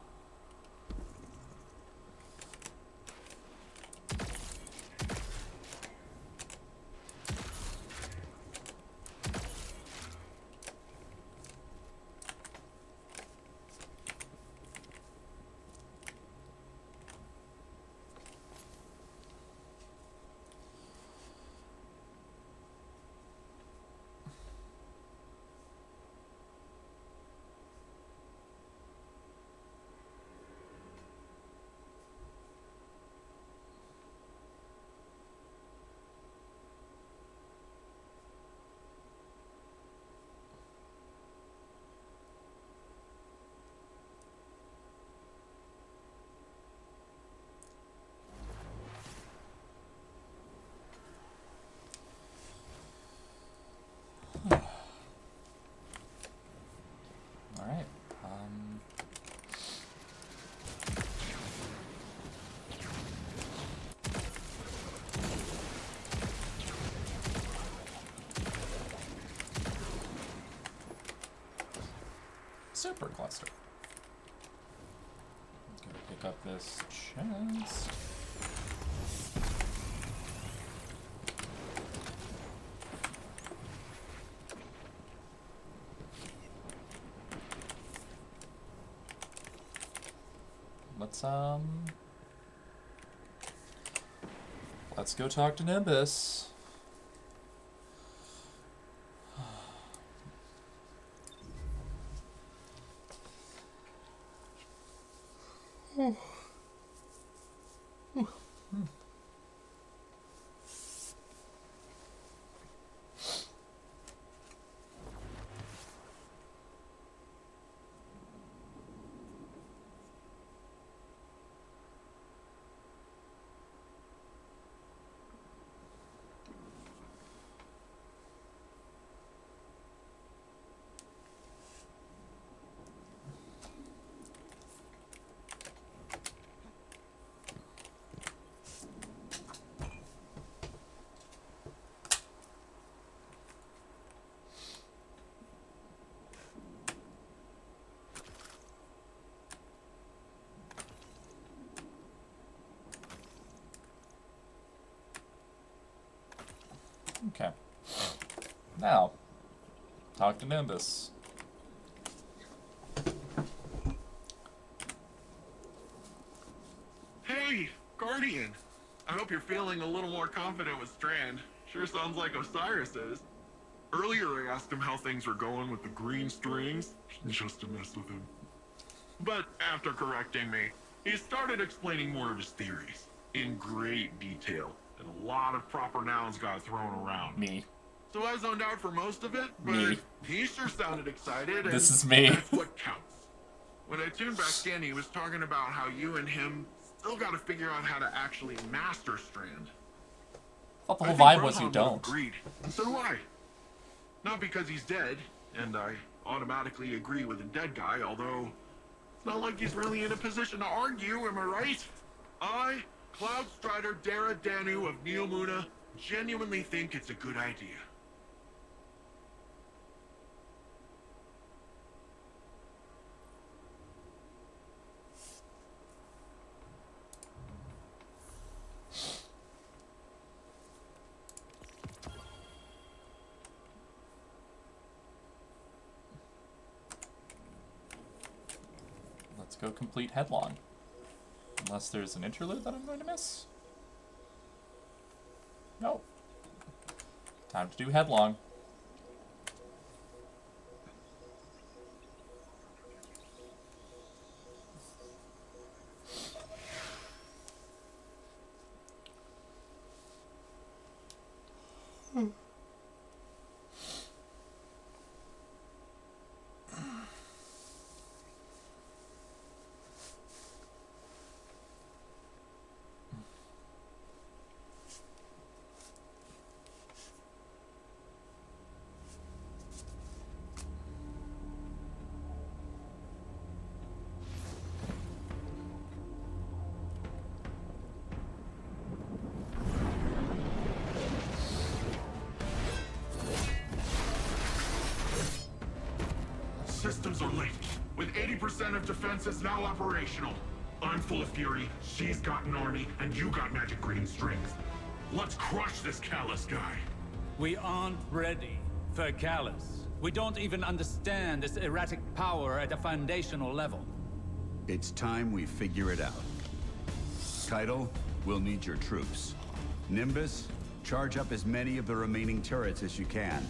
A: Alright. Super cluster. Gonna pick up this chest. Let's go talk to Nimbus. Okay. Now, talk to Nimbus.
I: Hey, Guardian. I hope you're feeling a little more confident with Strand. Sure sounds like Osiris is. Earlier, I asked him how things were going with the green strings, just to mess with him. But after correcting me, he started explaining more of his theories in great detail, and a lot of proper nouns got thrown around.
A: Me.
I: So I zoned out for most of it, but
A: Me.
I: he sure sounded excited.
A: This
I: and
A: is me.
I: That's what counts. When I tuned back in, he was talking about how you and him still got to figure out how to actually master Strand.
A: I thought the whole
I: I think
A: vibe was you
I: Rohan
A: don't.
I: Agreed. And so do I. Not because he's dead, and I automatically agree with a dead guy, although it's not like he's really in a position to argue, am I right? I, Cloud Strider Dara Danu of Neomuna, genuinely think it's a good idea.
A: Let's go complete Headlong. Unless there's an interlude that I'm going to miss. No. Time to do Headlong.
I: Systems are linked, with 80% of defenses now operational. I'm full of fury, she's got an army, and you got magic green strings. Let's crush this Callus guy.
D: We aren't ready for Callus. We don't even understand this erratic power at a foundational level.
F: It's time we figure it out. Keitel, we'll need your troops. Nimbus, charge up as many of the remaining turrets as you can,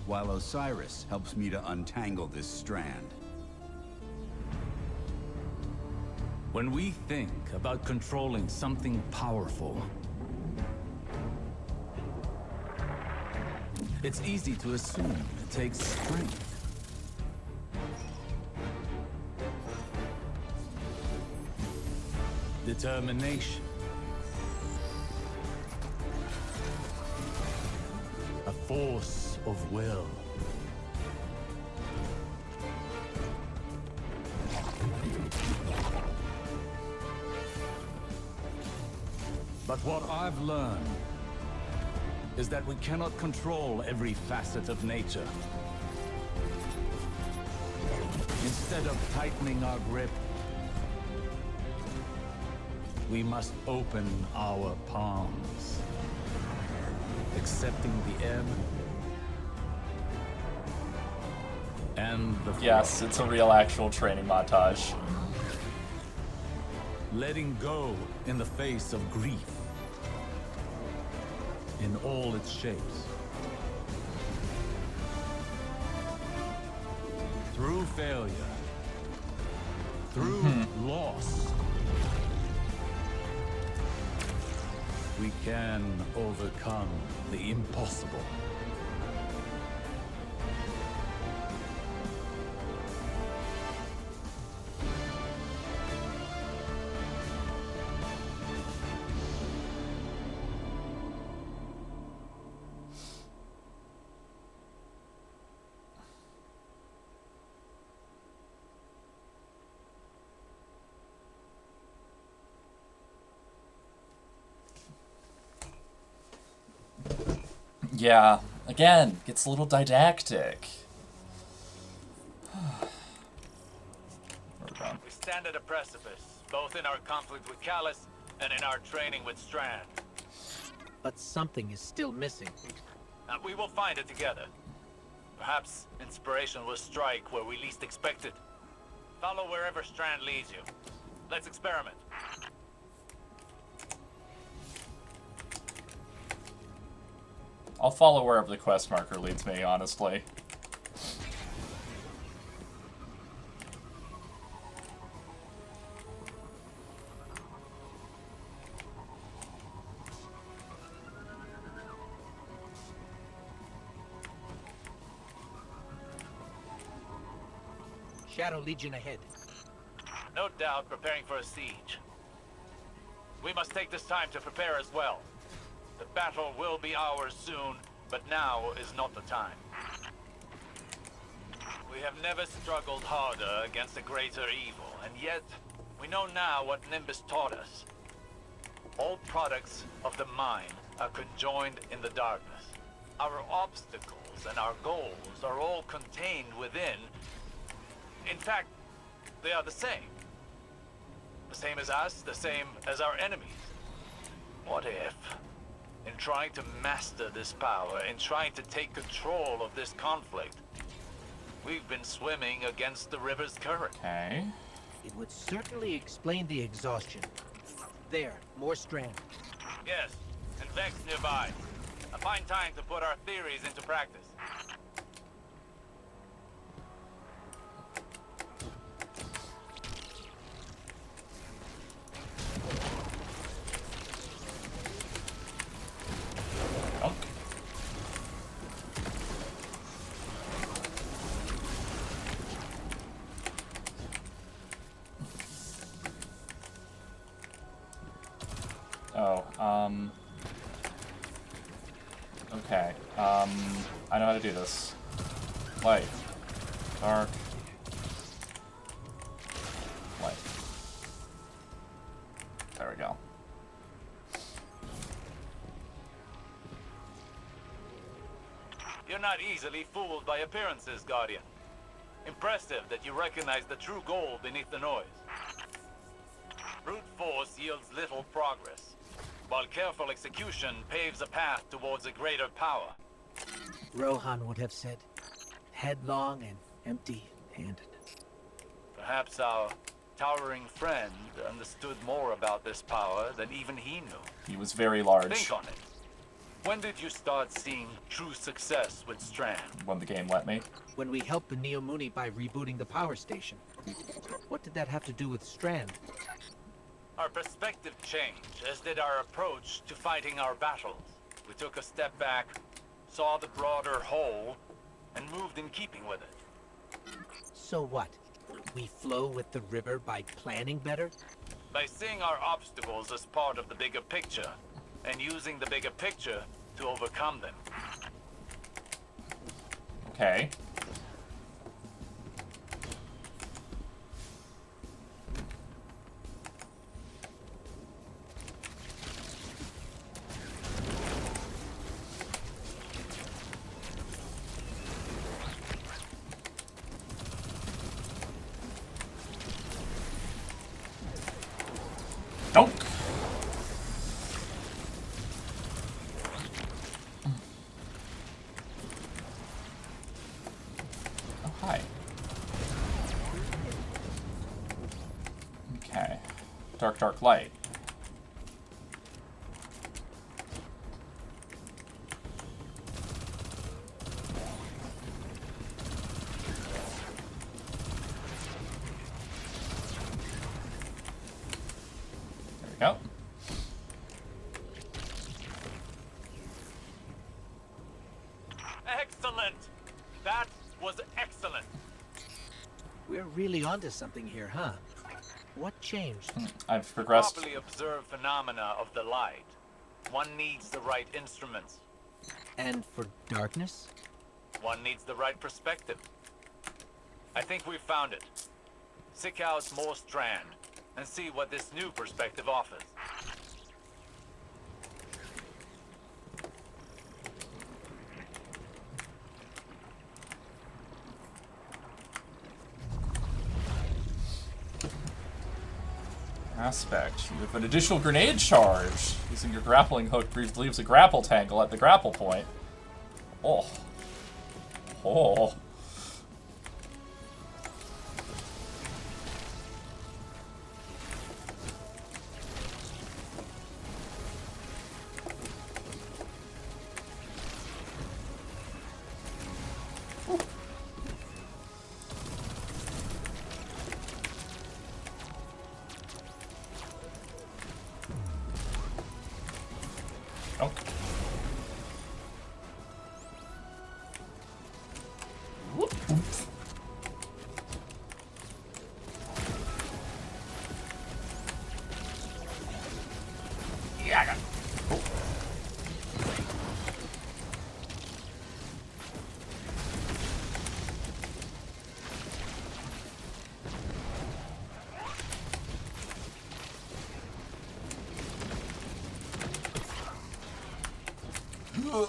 F: while Osiris helps me to untangle this strand.
D: When we think about controlling something powerful, it's easy to assume it takes strength. Determination. A force of will. But what I've learned is that we cannot control every facet of nature. Instead of tightening our grip, we must open our palms, accepting the ebb and the flow.
A: Yes, it's a real actual training montage.
D: Letting go in the face of grief, in all its shapes. Through failure, through loss, we can overcome the impossible.
A: Yeah, again, gets a little didactic.
J: We stand at a precipice, both in our conflict with Callus and in our training with Strand.
C: But something is still missing.
J: We will find it together. Perhaps inspiration will strike where we least expect it. Follow wherever Strand leads you. Let's experiment.
A: I'll follow wherever the quest marker leads me, honestly.
C: Shadow Legion ahead.
J: No doubt preparing for a siege. We must take this time to prepare as well. The battle will be ours soon, but now is not the time. We have never struggled harder against a greater evil, and yet we know now what Nimbus taught us. All products of the mind are conjoined in the darkness. Our obstacles and our goals are all contained within. In fact, they are the same. The same as us, the same as our enemies. What if, in trying to master this power, in trying to take control of this conflict, we've been swimming against the river's current?
A: Okay.
C: It would certainly explain the exhaustion. There, more strand.
J: Yes, and Vex nearby. A fine time to put our theories into practice.
A: Okay, I know how to do this. Light. Dark. Light. There we go.
J: You're not easily fooled by appearances, Guardian. Impressive that you recognize the true goal beneath the noise. Brute force yields little progress, while careful execution paves a path towards a greater power.
C: Rohan would have said, headlong and empty-handed.
J: Perhaps our towering friend understood more about this power than even he knew.
A: He was very large.
J: Think on it. When did you start seeing true success with Strand?
A: When the game let me.
C: When we helped the Neomuni by rebooting the power station. What did that have to do with Strand?
J: Our perspective changed, as did our approach to fighting our battles. We took a step back, saw the broader whole, and moved in keeping with it.
C: So what? We flow with the river by planning better?
J: By seeing our obstacles as part of the bigger picture, and using the bigger picture to overcome them.
A: Okay. Donk. Oh, hi. Okay. Dark, dark light. There we go.
J: Excellent! That was excellent!
C: We're really onto something here, huh? What changed?
A: I've progressed.
J: To properly observe phenomena of the light, one needs the right instruments.
C: And for darkness?
J: One needs the right perspective. I think we've found it. Seek out more Strand, and see what this new perspective offers.
A: Aspect. You have an additional grenade charge. Using your grappling hook leaves a grapple tangle at the grapple point. Oh. Oh. Oh. Whoop. Oops. Yeah, I got it. Oh.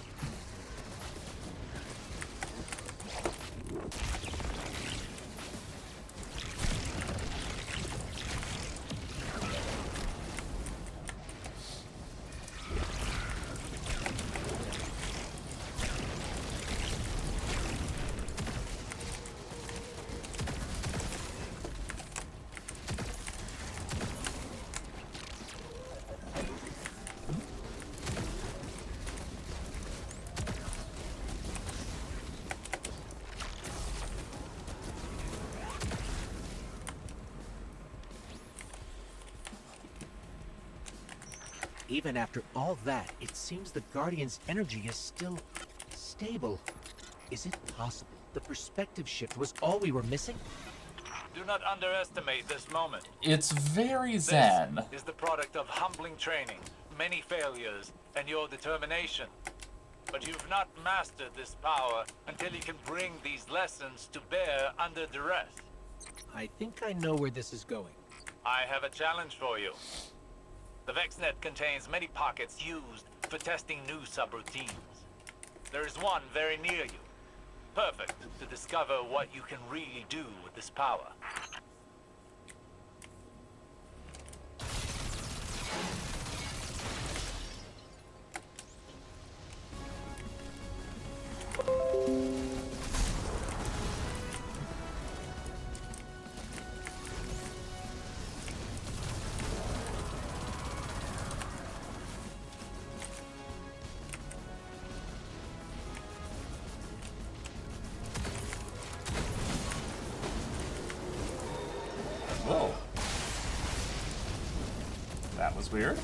C: Even after all that, it seems the Guardian's energy is still stable. Is it possible the perspective shift was all we were missing?
J: Do not underestimate this moment.
A: It's very zen.
J: This is the product of humbling training, many failures, and your determination. But you've not mastered this power until you can bring these lessons to bear under duress.
C: I think I know where this is going.
J: I have a challenge for you. The VexNet contains many pockets used for testing new subroutines. There is one very near you. Perfect to discover what you can really do with this power.
A: Whoa. That was weird.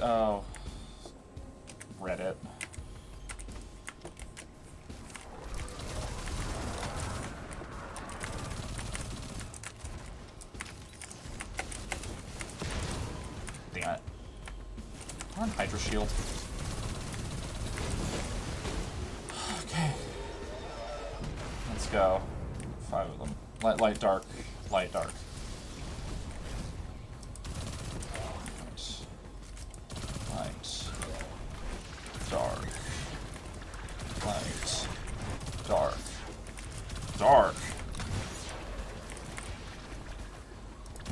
A: Oh. Reddit. Damn it. Darn Hydra Shield. Okay. Let's go. 5 of them. Light, light, dark. Light, dark. Light. Dark. Light. Dark. Dark.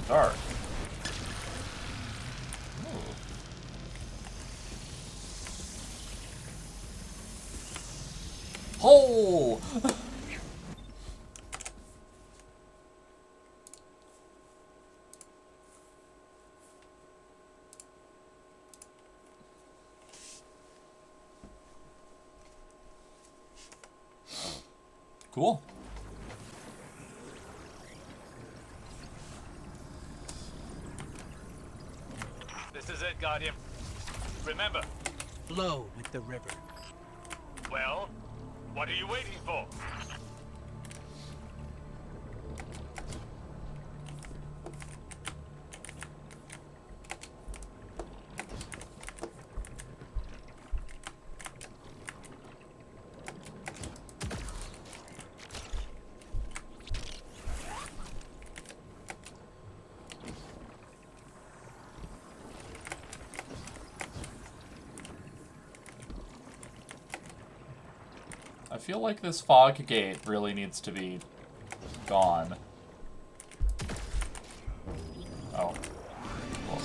A: Dark. Ooh. Hole! Cool.
J: This is it, Guardian. Remember.
C: Flow with the river.
J: Well, what are you waiting for?
A: I feel like this fog gate really needs to be gone. Oh. Ugh.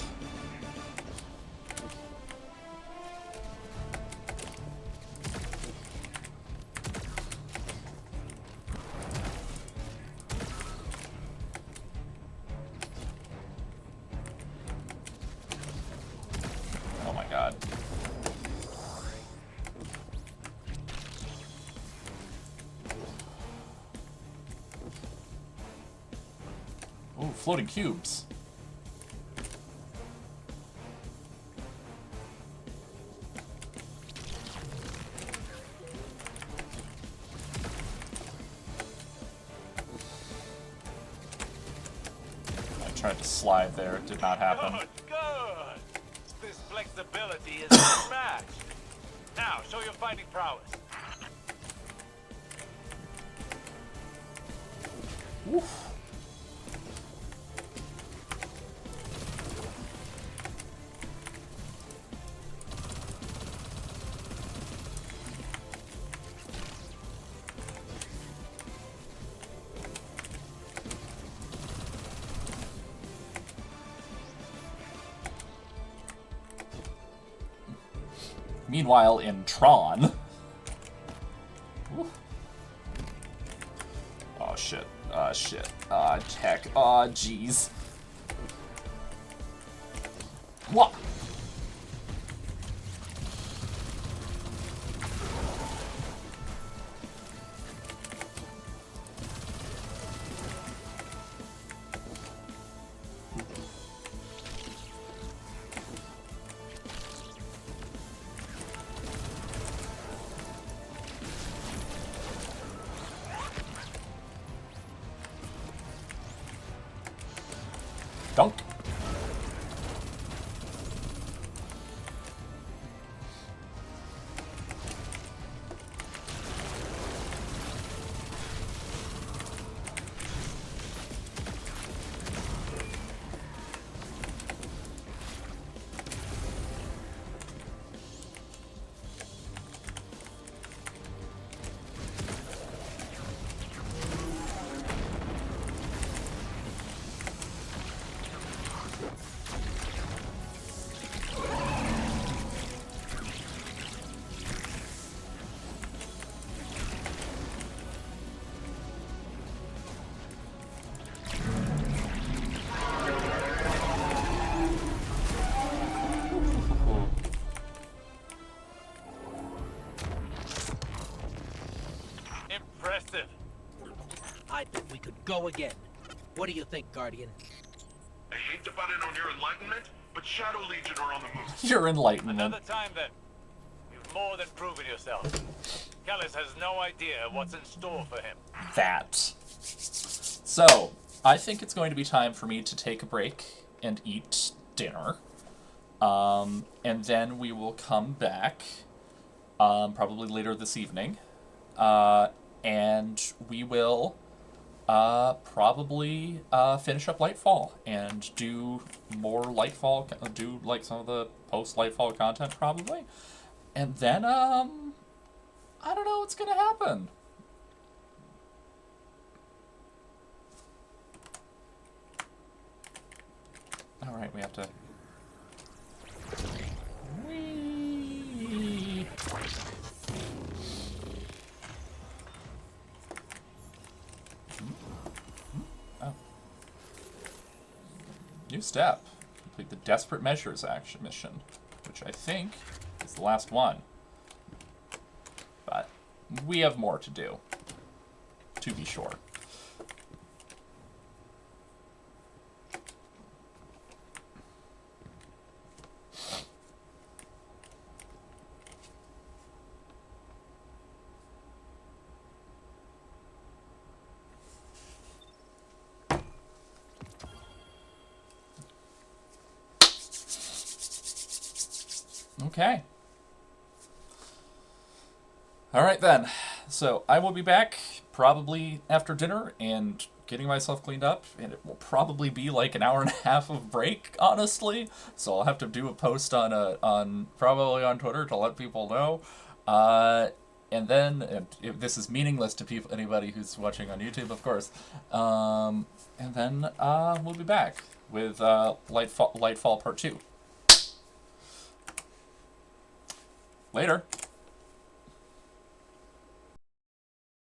A: Oh my god. Ooh, floating cubes. Tried to slide there. It did not happen.
J: Good, good. This flexibility is unmatched. Now, show your fighting prowess.
A: Oof. Meanwhile, in Tron... Ooh. Oh, shit. Shit. Tech. Jeez. What? Dunk.
J: Impressive.
C: I think we could go again. What do you think, Guardian?
M: I hate to butt in on your enlightenment, but Shadow Legion are on the move.
A: Your enlightenment.
J: Another time then. You've more than proven yourself. Callus has no idea what's in store for him.
A: That. So, I think it's going to be time for me to take a break and eat dinner. And then we will come back, probably later this evening. And we will probably finish up Lightfall and do more Lightfall, do like some of the post-Lightfall content probably. And then, I don't know what's gonna happen. Alright, we have to... Whee! Oh. New step. Complete the Desperate Measures action mission, which I think is the last one. But we have more to do, to be sure. Okay. Alright then. So I will be back probably after dinner and getting myself cleaned up, and it will probably be like an hour and a half of break, honestly. So I'll have to do a post on probably on Twitter to let people know. And then if this is meaningless to people, anybody who's watching on YouTube, of course. And then we'll be back with Lightfall Part 2. Later.